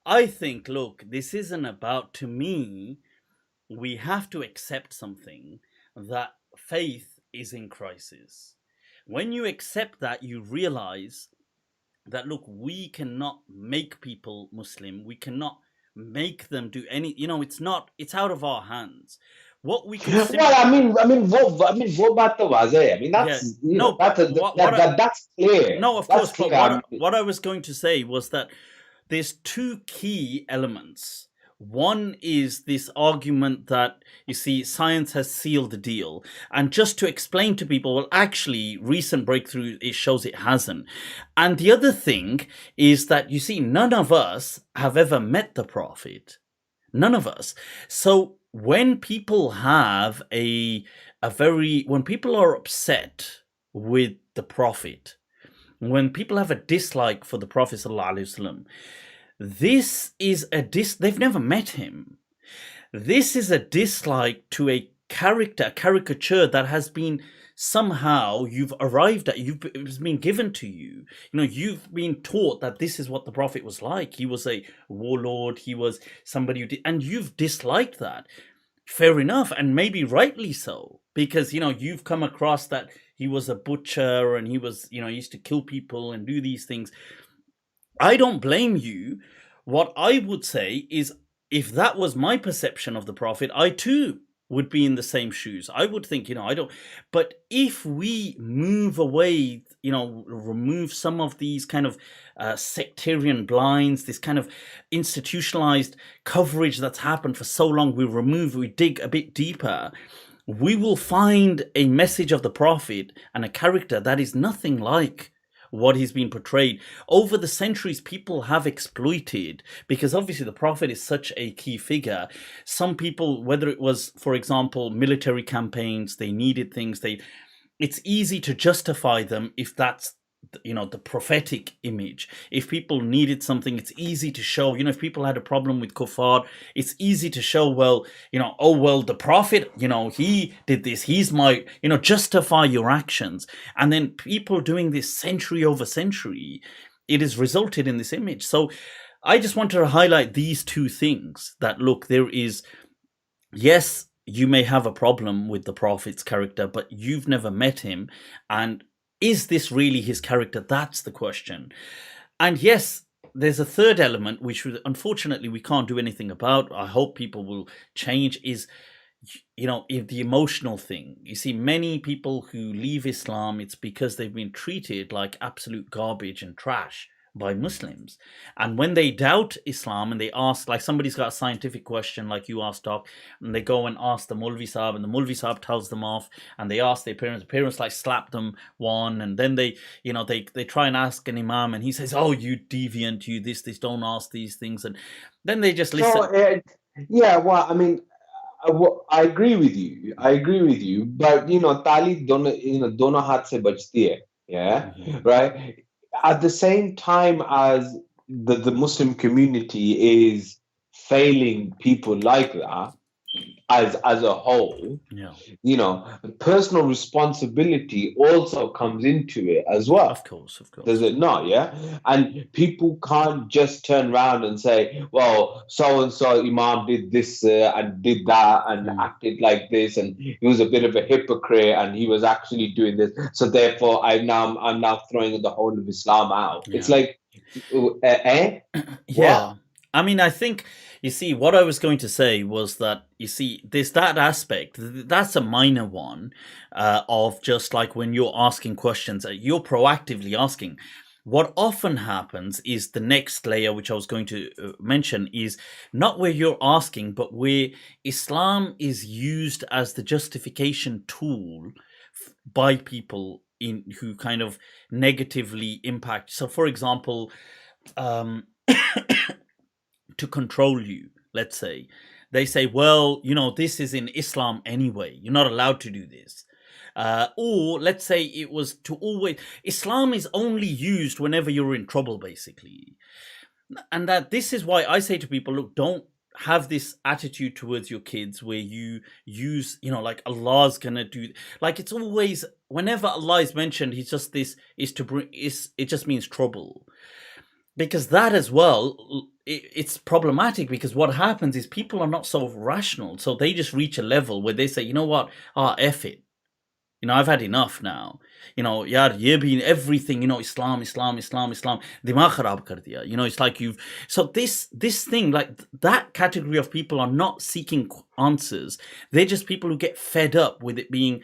I think, look, this isn't about, to me, we have to accept something, that faith is in crisis. When you accept that, you realize that, look, we cannot make people Muslim. We cannot make them do any, you know, it's out of our hands. What we can well, I mean, वो बात तो वाज़ेह है. I mean, that's that's clear. No, of that's course. Clear. But what I was going to say was that there's two key elements. One is this argument that, you see, science has sealed the deal. And just to explain to people, well, actually, recent breakthrough, it shows it hasn't. And the other thing is that, you see, none of us have ever met the Prophet. None of us. So when people have when people are upset with the Prophet, when people have a dislike for the Prophet ﷺ, this is they've never met him. This is a dislike to a caricature that has been somehow you've arrived at, it's been given to you. You know, you've been taught that this is what the Prophet was like. He was a warlord. He was somebody who did, and you've disliked that. Fair enough, and maybe rightly so, because, you know, you've come across that he was a butcher and he was, you know, he used to kill people and do these things. I don't blame you. What I would say is, if that was my perception of the Prophet, I too would be in the same shoes. I would think, you know, I don't. But if we move away, you know, remove some of these kind of sectarian blinds, this kind of institutionalized coverage that's happened for so long, we dig a bit deeper, we will find a message of the Prophet and a character that is nothing like what he's been portrayed. Over the centuries, people have exploited, because obviously the Prophet is such a key figure. Some people, whether it was, for example, military campaigns, they needed things, it's easy to justify them if that's, you know, the prophetic image. If people needed something, it's easy to show, you know, if people had a problem with kuffar, it's easy to show, well, you know, oh, well, the Prophet, you know, he did this, he's my, you know, justify your actions. And then people doing this century over century, it has resulted in this image. So I just wanted to highlight these two things, that, look, there is, yes, you may have a problem with the Prophet's character, but you've never met him. And is this really his character? That's the question. And yes, there's a third element, which unfortunately we can't do anything about. I hope people will change, is the emotional thing. You see, many people who leave Islam, it's because they've been treated like absolute garbage and trash by Muslims. And when they doubt Islam and they ask, like somebody's got a scientific question, like you asked, Doc, and they go and ask the Mulvi Sahib, and the Mulvi Sahib tells them off, and they ask their parents, the parents like slap them one, and then they try and ask an Imam, and he says, oh, you deviant, you this, don't ask these things, and then they just listen. So, yeah, well, I mean, I agree with you. But ताली दोनों हाथ से बजती है. Yeah, right. At the same time as the Muslim community is failing people like that as a whole, personal responsibility also comes into it as well. Of course. Does it not? Yeah. And people can't just turn around and say, well, so and so Imam did this and did that and acted like this, and he was a bit of a hypocrite and he was actually doing this, so therefore I'm now throwing the whole of Islam out. It's like, yeah. What? I mean, I think, you see, what I was going to say was that, you see, there's that aspect. That's a minor one of just like when you're asking questions, you're proactively asking. What often happens is the next layer, which I was going to mention, is not where you're asking, but where Islam is used as the justification tool by people who kind of negatively impact. So, for example, to control you, let's say, they say, well, this is in Islam anyway, you're not allowed to do this. Or let's say it was to always, Islam is only used whenever you're in trouble, basically. And that this is why I say to people, look, don't have this attitude towards your kids where you use, like Allah's gonna do, like it's always, whenever Allah is mentioned, he's just this is to bring, it just means trouble. Because that as well, it's problematic, because what happens is people are not so rational. So they just reach a level where they say, you know what, F it. I've had enough now. Yaar, ye bhi everything, Islam, dimag kharab kar diya. It's like so this thing, like that category of people are not seeking answers. They're just people who get fed up with it being,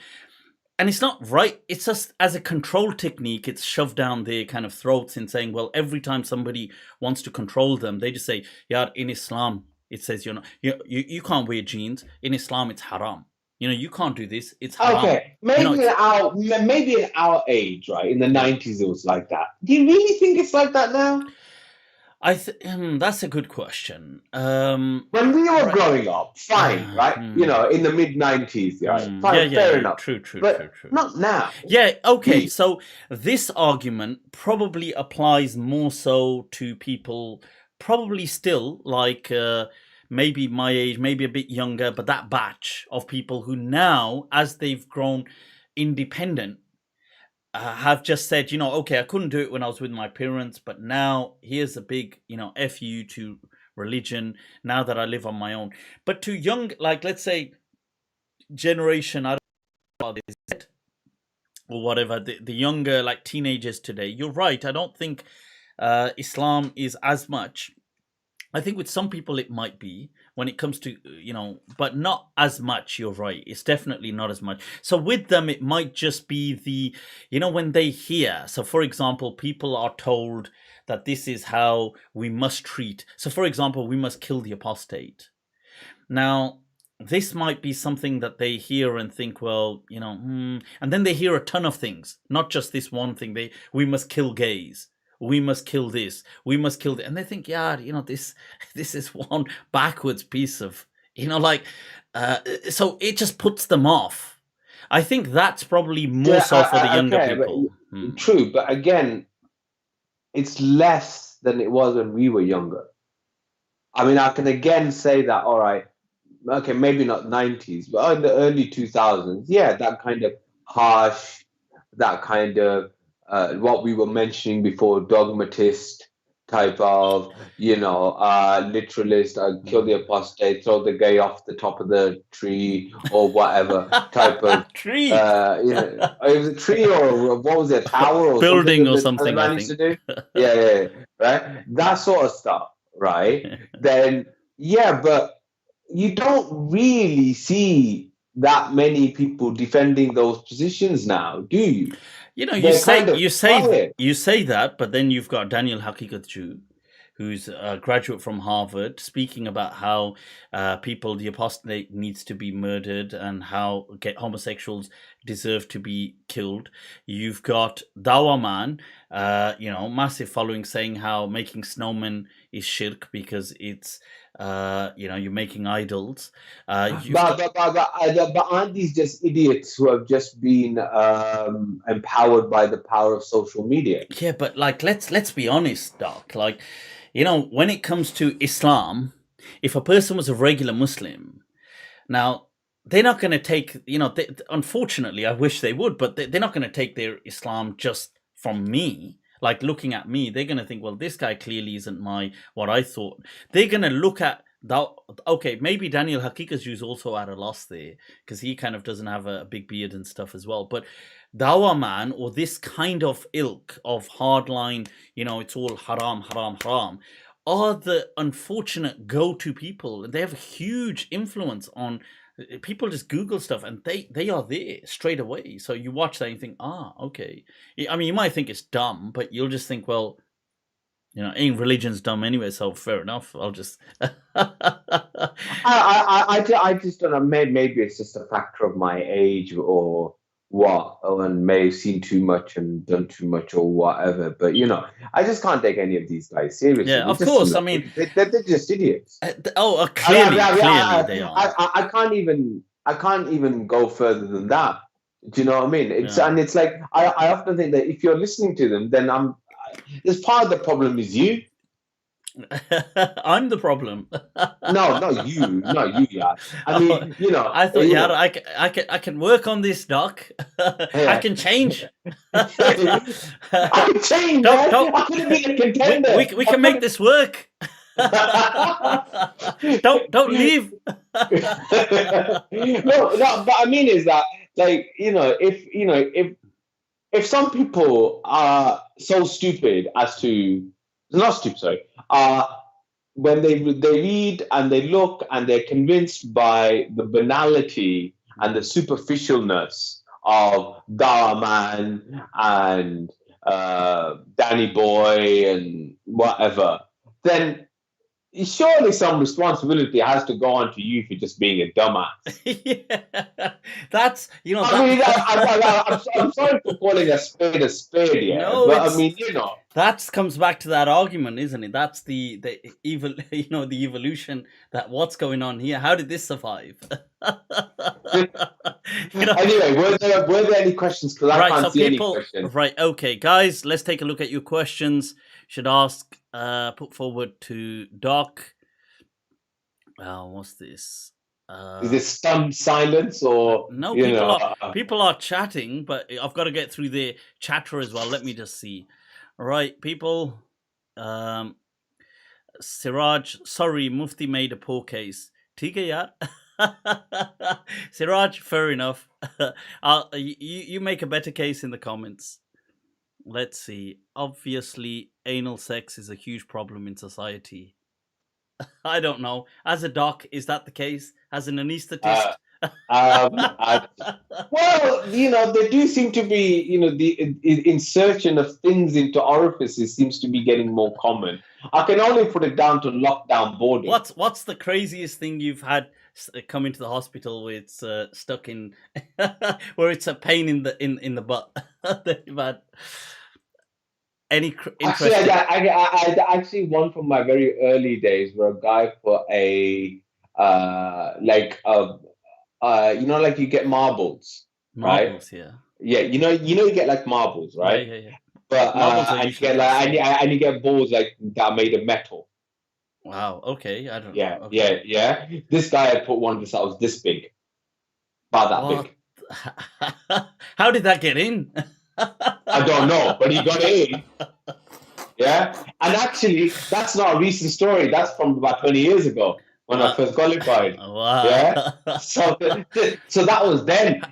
and it's not right. It's just as a control technique, it's shoved down their kind of throats in saying, well, every time somebody wants to control them, they just say, yeah, in Islam, it says, you can't wear jeans. In Islam, it's haram. You can't do this. It's haram. Okay, maybe in our age, right? In the 90s, it was like that. Do you really think it's like that now? That's a good question. When we were growing up, fine, right? In the mid-90s, right? Fine, fair enough. True. Not now. Yeah, okay. So this argument probably applies more so to people probably still like maybe my age, maybe a bit younger, but that batch of people who now, as they've grown independent, have just said, okay, I couldn't do it when I was with my parents, but now here's a big, F you to religion now that I live on my own. But to young, like, let's say, generation, I don't know about this, or whatever, the younger, like teenagers today, you're right. I don't think Islam is as much. I think with some people it might be when it comes to, but not as much. You're right. It's definitely not as much. So with them, it might just be the, when they hear. So for example, people are told that this is how we must treat. So for example, we must kill the apostate. Now, this might be something that they hear and think, well, and then they hear a ton of things, not just this one thing. We must kill gays. We must kill this. We must kill that. And they think, yeah, this is one backwards piece of, so it just puts them off. I think that's probably more so for the younger people. True, but again, it's less than it was when we were younger. I mean, I can again say that, all right, okay, maybe not 90s, but in the early 2000s, yeah, that kind of harsh, that kind of, what we were mentioning before, dogmatist type of, literalist, kill the apostate, throw the gay off the top of the tree or whatever type of tree. It was a tree, or what was it, a tower or building or something. I think. To do? Yeah, right. That sort of stuff, right? Then yeah, but you don't really see that many people defending those positions now, do you? You know, They're kind of quiet. you say that, but then you've got Daniel Haqiqatjou, who's a graduate from Harvard, speaking about how the apostate needs to be murdered and how homosexuals deserve to be killed. You've got Dawa Man, massive following, saying how making snowmen is shirk because it's, you're making idols. But aren't these just idiots who have just been empowered by the power of social media? Yeah, but like, let's be honest, Doc. Like, when it comes to Islam, if a person was a regular Muslim, now they're not going to take, unfortunately, I wish they would, but they're not going to take their Islam just from me. Like, looking at me, they're going to think, well, this guy clearly isn't what I thought. They're going to look at that. Okay, maybe Daniel Haqiqatjou is also at a loss there because he kind of doesn't have a big beard and stuff as well. But Dawa Man, or this kind of ilk of hardline, it's all haram, haram, haram, are the unfortunate go-to people. They have a huge influence on people. Just Google stuff and they are there straight away. So you watch that and you think, okay. I mean, you might think it's dumb, but you'll just think, well, religion's dumb anyway, so fair enough. I'll just I just don't know. Maybe it's just a factor of my age or what, and may have seen too much and done too much or whatever. But I just can't take any of these guys seriously. Yeah, of course. I mean, they're just idiots. Clearly they are. I can't even go further than that. Do you know what I mean? It's like I often think that if you're listening to them, then this part of the problem is you. I'm the problem. No, not you, yeah. I mean, I thought, I can work on this, Doc. I can change. I can change. I could have been a contender. We can make this work. Don't leave. No, but I mean is that, like, if some people are so stupid as to not stupid, sorry, when they read and they look and they're convinced by the banality and the superficialness of Dawa Man and Danny Boy and whatever, then surely some responsibility has to go on to you for just being a dumbass. Yeah, that's I'm sorry for calling a spade, yeah. No, but I mean, that comes back to that argument, isn't it? That's the evil, the evolution. That what's going on here? How did this survive? Anyway, were there any questions? Because I can't see any questions. Right. Okay, guys, let's take a look at your questions. Should ask. Put forward to Doc. What's this? Is this stunned silence or no? People are chatting, but I've got to get through the chatter as well. Let me just see. All right, people. Siraj, sorry, Mufti made a poor case. ठीक है यार. Siraj, fair enough. You make a better case in the comments. Let's see. Obviously, anal sex is a huge problem in society. I don't know. As a doc, is that the case? As an anaesthetist? Well, they do seem to be, the insertion of things into orifices seems to be getting more common. I can only put it down to lockdown boarding. What's the craziest thing you've had come into the hospital where it's stuck in, where it's a pain in the butt that you've had? Any interesting? I actually one from my very early days where a guy put like you get marbles, right? Yeah. Yeah, you get like marbles, right? Yeah. But and you get balls like that are made of metal. Wow. Okay. I don't know. Okay. Yeah. This guy had put one that was this big, about that big. How did that get in? I don't know, but he got in. Yeah, and actually, that's not a recent story. That's from about 20 years ago. when I first qualified. Wow. Yeah. So that was then.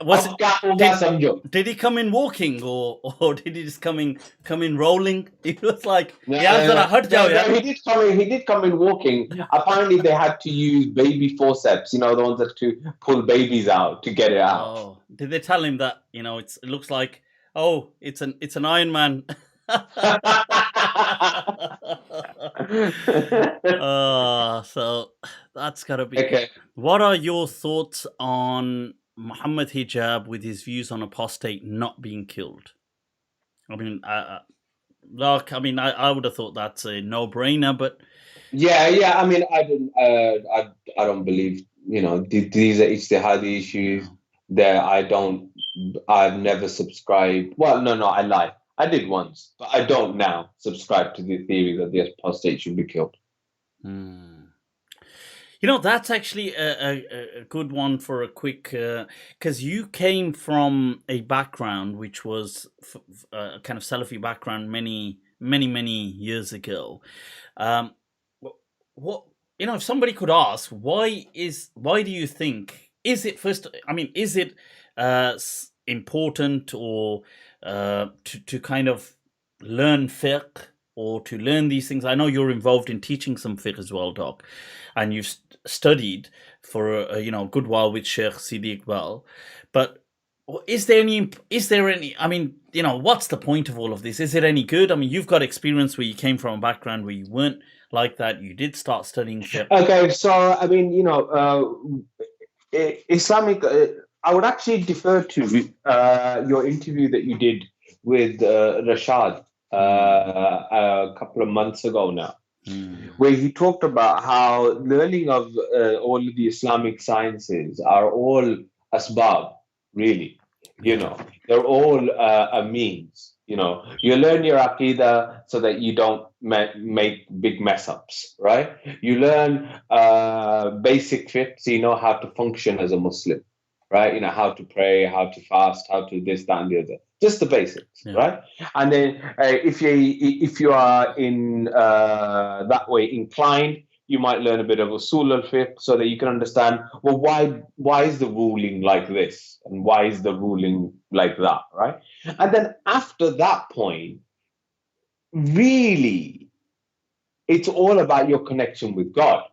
Did he come in walking or did he just come in rolling? He was like, No, he did come in walking. Apparently, they had to use baby forceps, the ones that to pull babies out to get it out. Oh, did they tell him that it looks like it's an Iron Man? So that's gotta be. Okay. What are your thoughts on Muhammad Hijab with his views on apostate not being killed? I mean, I would have thought that's a no-brainer, but yeah. I mean, I don't believe these are ijtihadi issues. There, I've never subscribed. Well, no, I lie. I did once, but I don't now subscribe to the theory that the apostate should be killed. That's actually a good one for a quick, because you came from a background which was a kind of Salafi background many years ago. What if somebody could ask, why do you think, is it important or to kind of learn fiqh or to learn these things? I know you're involved in teaching some fiqh as well, Doc, and you've studied for a good while with Sheikh Sidi Iqbal, but is there any, I mean, what's the point of all of this? Is it any good? I mean, you've got experience where you came from a background where you weren't like that. You did start studying fiqh. Okay, so I mean, Islamic, I would actually defer to your interview that you did with Rashad a couple of months ago now, where he talked about how learning of all of the Islamic sciences are all asbab, really. They're all a means. You learn your aqidah so that you don't make big mess ups, right? You learn basic fiqh so you know how to function as a Muslim, right? How to pray, how to fast, how to this, that, and the other. Just the basics, right? And then if you are in that way inclined, you might learn a bit of usul al-fiqh so that you can understand, well, why is the ruling like this? And why is the ruling like that, right? And then after that point, really, it's all about your connection with God,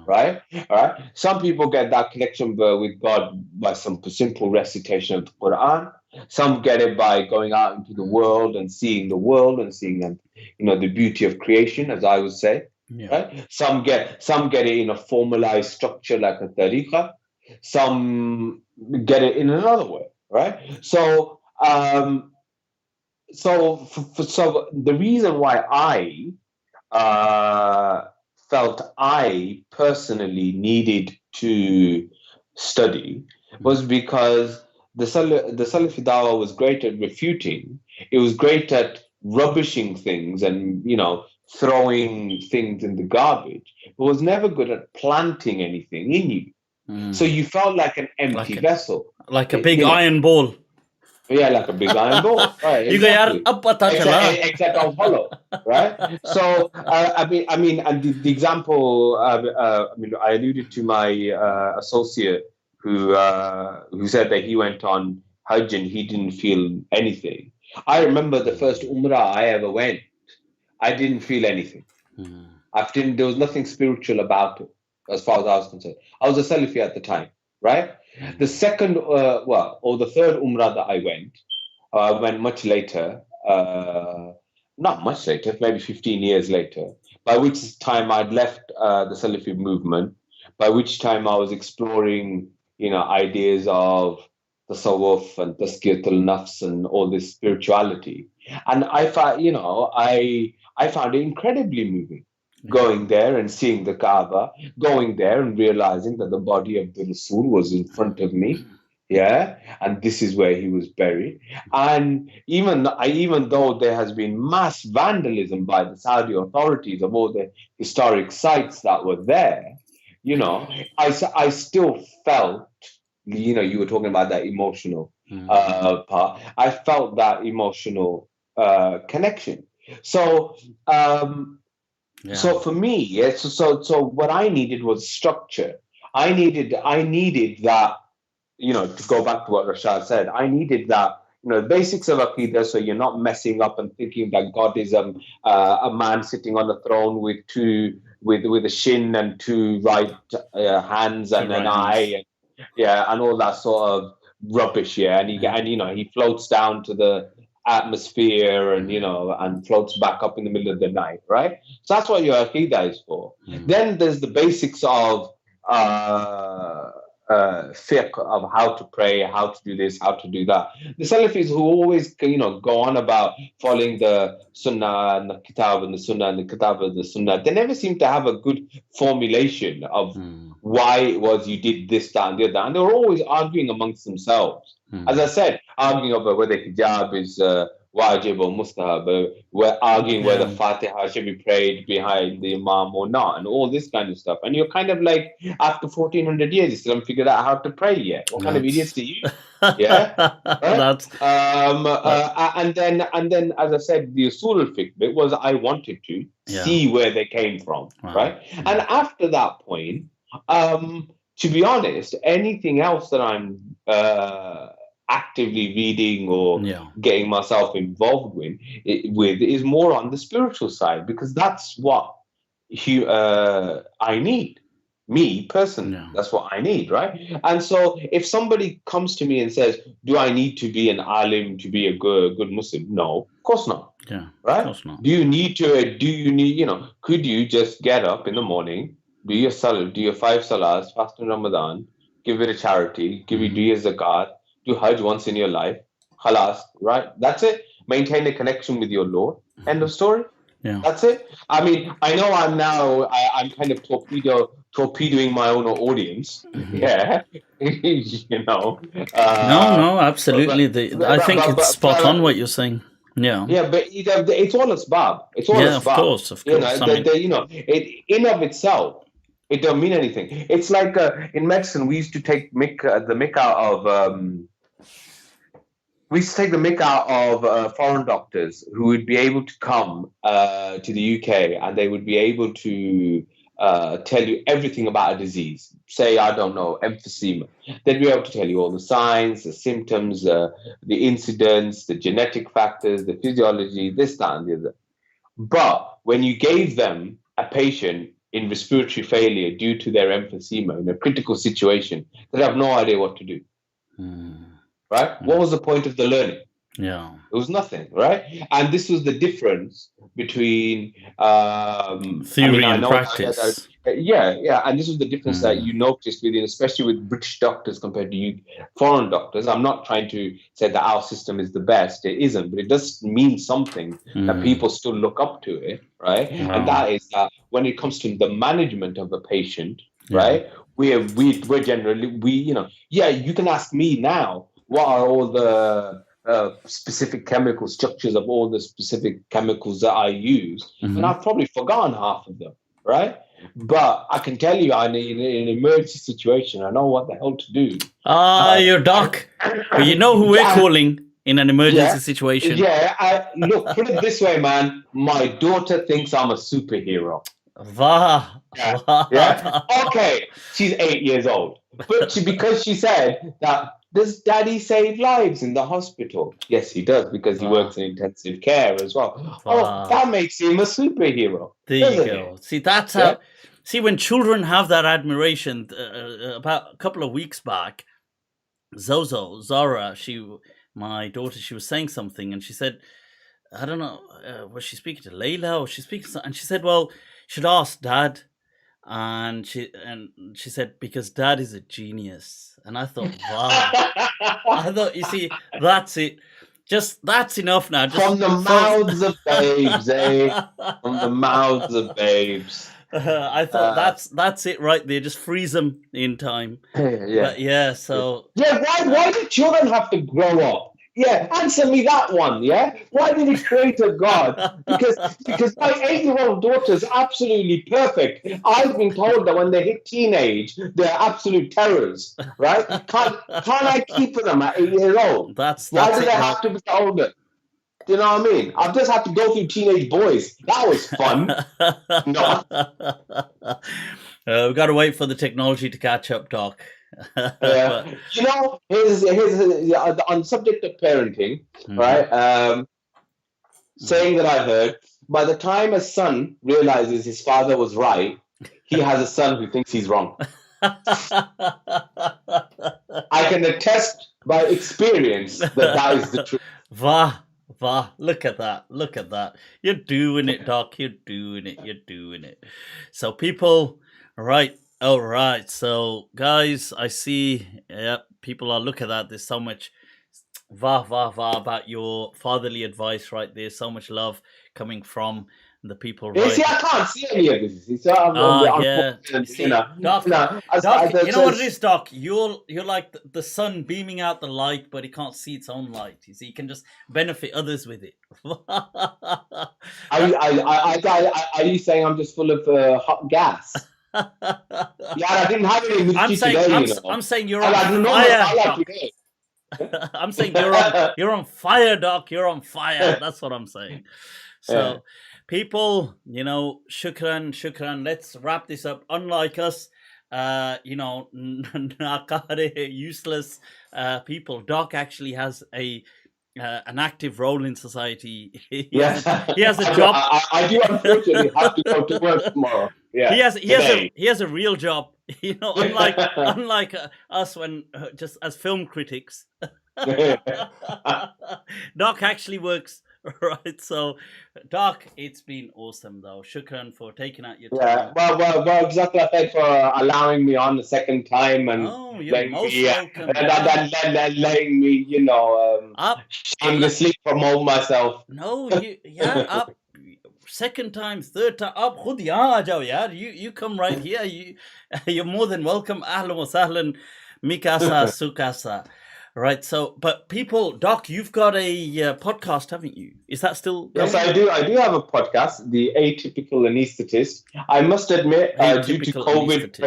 right? All right. Some people get that connection with God by some simple recitation of the Quran. Some get it by going out into the world and seeing the beauty of creation, as I would say. Right? Some get it in a formalized structure like a tariqah. Some get it in another way, right? So, so the reason why I felt I personally needed to study was because the Salafi Dawah was great at refuting. It was great at rubbishing things and throwing things in the garbage. It was never good at planting anything in you. So you felt like an empty vessel, like a big iron ball. Yeah, like a big iron ball, right? Exactly. Except on hollow, right? So I mean, and the example, I alluded to my associate who said that he went on Hajj and he didn't feel anything. I remember the first Umrah I ever went, I didn't feel anything. There was nothing spiritual about it, as far as I was concerned. I was a Salafi at the time, right? The second, or the third Umrah that I went much later, not much later, maybe 15 years later, by which time I'd left the Salafi movement, by which time I was exploring, ideas of tasawwuf and tazkiyatul nafs and all this spirituality. And I found, I found it incredibly moving. Going there and seeing the Kaaba, going there and realizing that the body of the Rasul was in front of me, and this is where he was buried. And even though there has been mass vandalism by the Saudi authorities of all the historic sites that were there, I still felt, you were talking about that emotional part. I felt that emotional connection. So. Yeah. So for me, so what I needed was structure. I needed that, to go back to what Rashad said, I needed that, the basics of Aqidah, so you're not messing up and thinking that God is a man sitting on a throne with with a shin and two right hands and an eye, and and all that sort of rubbish, and he floats down to the atmosphere, and and floats back up in the middle of the night, right? So that's what your Aqidah is for. Then there's the basics of fiqh, of how to pray, how to do this, how to do that. The Salafis, who always go on about following the Sunnah and the Kitab and the Sunnah and the Kitab and the Sunnah, they never seem to have a good formulation of why it was you did this, that, and the other, and they were always arguing amongst themselves. As I said, arguing over whether hijab is wajib or mustahab, we're arguing whether Fatiha should be prayed behind the Imam or not, and all this kind of stuff. And you're kind of like, after 1400 years, you still haven't figured out how to pray yet. What kind of idiots are you? Yeah. Right? And then, as I said, the usul al-fiqh bit was I wanted to see where they came from, right? And after that point, to be honest, anything else that I'm actively reading or getting myself involved with is more on the spiritual side, because that's what I need. Me personally, that's what I need, right? And so if somebody comes to me and says, do I need to be an alim to be a good Muslim? No, of course not. Yeah, right? Of course not. Do you need, could you just get up in the morning, do your 5 salahs, fast in Ramadan, give it a charity, do your zakat, do Hajj once in your life, khalas, right? That's it. Maintain a connection with your Lord. End of story. Yeah. That's it. I mean, I know I'm kind of torpedoing my own audience. Yeah. No, absolutely. I think it's spot on what you're saying. Yeah. Yeah, but it's all asbab. It's all asbab. Of course. In of itself, it don't mean anything. It's like in medicine, we used to take the mick out of foreign doctors who would be able to come to the UK, and they would be able to tell you everything about a disease. Say, I don't know, emphysema. They'd be able to tell you all the signs, the symptoms, the incidents, the genetic factors, the physiology, this, that, and the other. But when you gave them a patient in respiratory failure due to their emphysema in a critical situation, they'd have no idea what to do. Right? What was the point of the learning? Yeah. It was nothing, right? And this was the difference between theory and practice. And this was the difference that you noticed especially with British doctors compared to foreign doctors. I'm not trying to say that our system is the best. It isn't, but it does mean something that people still look up to it, right? Wow. And that is that when it comes to the management of a patient, right? We're generally, you can ask me now, what are all the specific chemical structures of all the specific chemicals that I use? And I've probably forgotten half of them, right? But I can tell you, in an emergency situation, I know what the hell to do. You're doc. But you know who we're calling in an emergency situation. Look, put it this way, man. My daughter thinks I'm a superhero. Okay, she's 8 years old. But because she said that, does daddy save lives in the hospital? Yes, he does, because he works in intensive care as well. That makes him a superhero. There you go. See, that's how. See, when children have that admiration, about a couple of weeks back, Zara, my daughter, she was saying something, and she said, I don't know, was she speaking to Layla or she said, well, should ask Dad. And she said, because Dad is a genius. And I thought, wow. You see, that's it. Just that's enough now. Just from the mouths of babes, eh? From the mouths of babes. I thought that's it right there. Just freeze them in time. So why do children have to grow up? Answer me that one. Why did he create a God? Because my 8-year-old daughter is absolutely perfect. I've been told that when they hit teenage, they're absolute terrors. Right? Can't I keep them at 8 years old? Why do they have to be older? Do you know what I mean? I've just had to go through teenage boys. That was fun. No. We've got to wait for the technology to catch up, Doc. But, you know, here's on the subject of parenting, right? Saying that I heard, by the time a son realizes his father was right, he has a son who thinks he's wrong. I can attest by experience that is the truth. Vah. Look at that. You're doing it, Doc. You're doing it. So people, right. All right. So guys, I see, people are, look at that. There's so much vah about your fatherly advice right there. So much love coming from the people. Right? See, I can't see any of this. See, Doc, you know what it is, Doc? You're like the sun beaming out the light, but it can't see its own light. You see, you can just benefit others with it. Are you saying I'm just full of hot gas? Yeah, I didn't have any. I'm saying you're on fire. I'm saying you're on fire, Doc. You're on fire. That's what I'm saying. So, people, you know, shukran. Let's wrap this up. Unlike us, you know, useless people. Doc actually has an active role in society. He has a job. I do unfortunately have to go to work tomorrow. Yeah, he has a real job. You know, unlike us when just as film critics. Doc actually works. Right, so Doc, it's been awesome though. Shukran for taking out your time. Well, exactly. Thanks for allowing me on the second time and you're most welcome. Letting me, you know, shamelessly promote myself. No, up. Second time, third time, up. Khud yahan aa jao yaar. You come right here. You're more than welcome. Ahlan wa sahlan, mikasa sukasa. Right, so, but people, Doc, you've got a podcast, haven't you? Is that still going? Yes, I do. I do have a podcast, the Atypical Anaesthetist. I must admit, due to COVID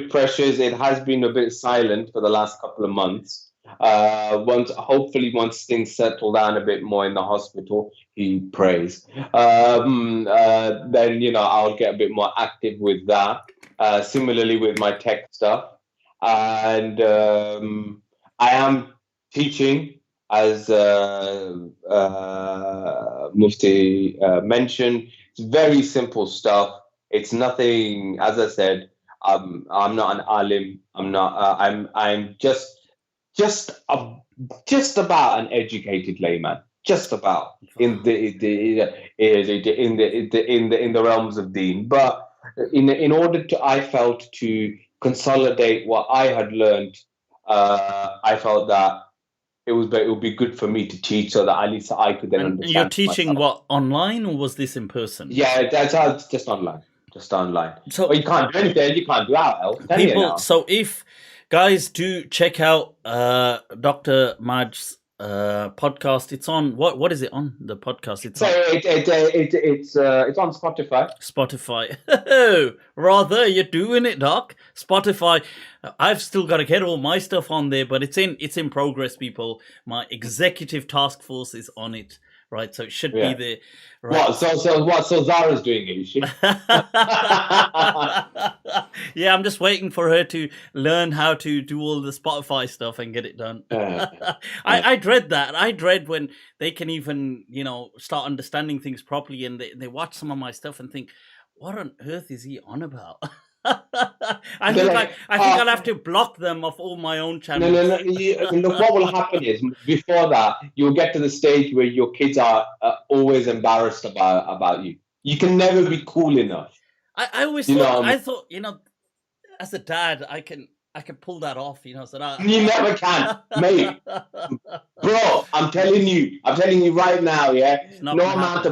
pressures, it has been a bit silent for the last couple of months. Hopefully, once things settle down a bit more in the hospital, he prays. Then, you know, I'll get a bit more active with that. Similarly with my tech stuff. And I am teaching, as Mufti mentioned. It's very simple stuff. It's nothing. As I said, I'm not an alim. I'm not. I'm just about an educated layman. Just about in the realms of deen. But in order to, I felt to consolidate what I had learned, I felt that it would be good for me to teach so that at least I could then understand. You're teaching myself. What, online, or was this in person? Yeah, that's just online. Just online. So well, you can't do anything. You can't do out else. People. So if guys do check out Dr. Maj's podcast, it's on what is it on the podcast? It's on Spotify. Rather, you're doing it, Doc. Spotify. I've still got to get all my stuff on there, but it's in progress, people. My executive task force is on it. Right, so it should be there. Right. So Zara's doing it, is she? Yeah, I'm just waiting for her to learn how to do all the Spotify stuff and get it done. I dread that. I dread when they can even, you know, start understanding things properly, and they watch some of my stuff and think, what on earth is he on about? I think I'll have to block them off all my own channels. No. Look, what will happen is, before that, you'll get to the stage where your kids are always embarrassed about you. You can never be cool enough. I always thought, I thought, you know, as a dad, I can pull that off, you know. So you never can, mate. Bro, I'm telling you right now, yeah. No amount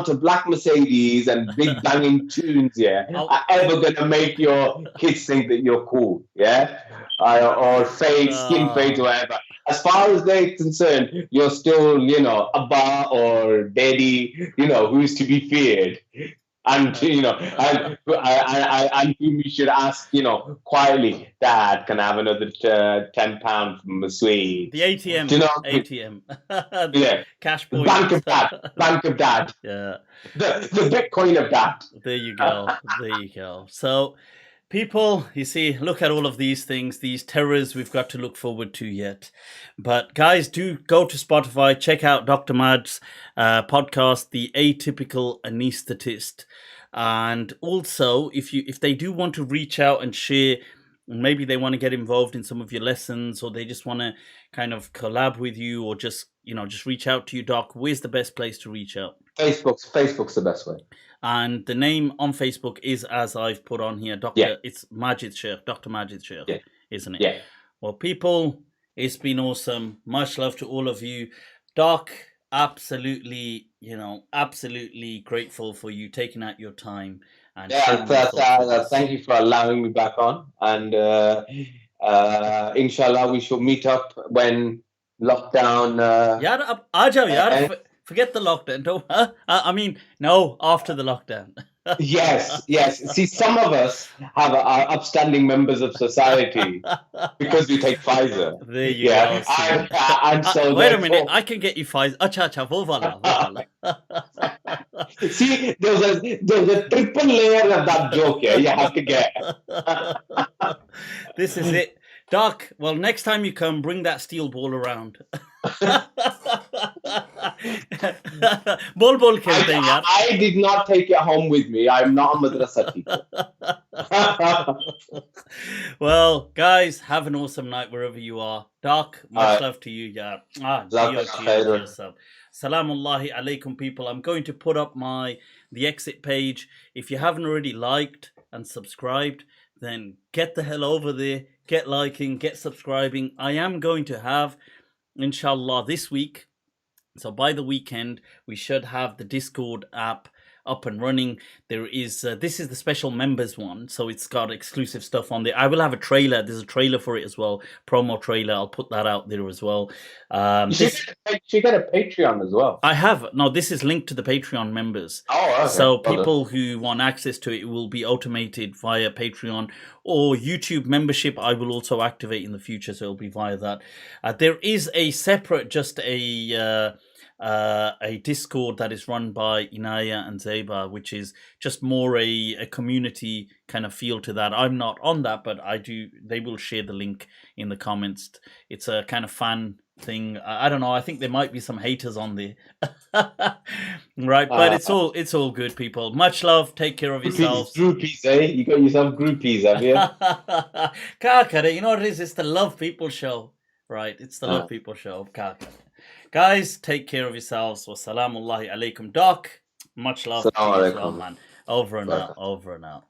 of black Mercedes and big banging tunes, yeah, are ever gonna make your kids think that you're cool, yeah, or fade, skin fade, or whatever. As far as they're concerned, you're still, you know, Abba or Daddy, you know, who's to be feared. And and whom you should ask, quietly, Dad, can I have another £10 from the sweet? The ATM. Do you know? ATM. The Yeah, cash the point. Bank of Dad, Bank of Dad, Yeah. the Bitcoin of Dad. There you go. There you go. So, people, you see, look at all of these things, these terrors we've got to look forward to yet. But guys, do go to Spotify, check out Dr. Mad's podcast, The Atypical Anesthetist. And also, if they do want to reach out and share, maybe they want to get involved in some of your lessons, or they just want to kind of collab with you, or just reach out to you, Doc, where's the best place to reach out? Facebook's the best way. And the name on Facebook is, as I've put on here, it's Majid Sheikh, Dr. Majid Sheikh, isn't it? Yeah. Well, people, it's been awesome. Much love to all of you. Doc, absolutely grateful for you taking out your time. And thank you for allowing me back on. And inshallah, we shall meet up when lockdown. Forget the lockdown. No, after the lockdown. Yes. See, some of us are upstanding members of society because we take Pfizer. There you go. And so wait a minute, I can get you Pfizer. See, there's a triple layer of that joke here. You have to get. This is it. Doc, well, next time you come, bring that steel ball around. I did not take it home with me. I'm not a madrasa teacher. Well, guys, have an awesome night wherever you are. Doc, much love to you. Yeah. Salamullahi alaikum, people. I'm going to put up the exit page. If you haven't already liked and subscribed, then get the hell over there. Get liking, get subscribing. I am going to have, inshallah, this week, so by the weekend, we should have the Discord app up and running. There is this is the special members one, so it's got exclusive stuff on there. I will have a trailer. There's a trailer for it as well, promo trailer. I'll put that out there as well. You get a Patreon as well. I have. No, this is linked to the Patreon members. Oh, okay. So people who want access to it will be automated via Patreon or YouTube membership. I will also activate in the future, so it'll be via that. There is a separate, just a Discord that is run by Inaya and Zeba, which is just more a community kind of feel to that. I'm not on that, but they will share the link in the comments. It's a kind of fan thing. I don't know. I think there might be some haters on there. Right, but it's all good, people. Much love. Take care of yourselves. Groupies, eh? You got yourself groupies, have you? Kakare, you know what it is? It's the Love People show. Right, it's the Love People show. Kakare. Guys, take care of yourselves. Wassalamullahi alaikum. Doc, much love to you as well, man. Over and out.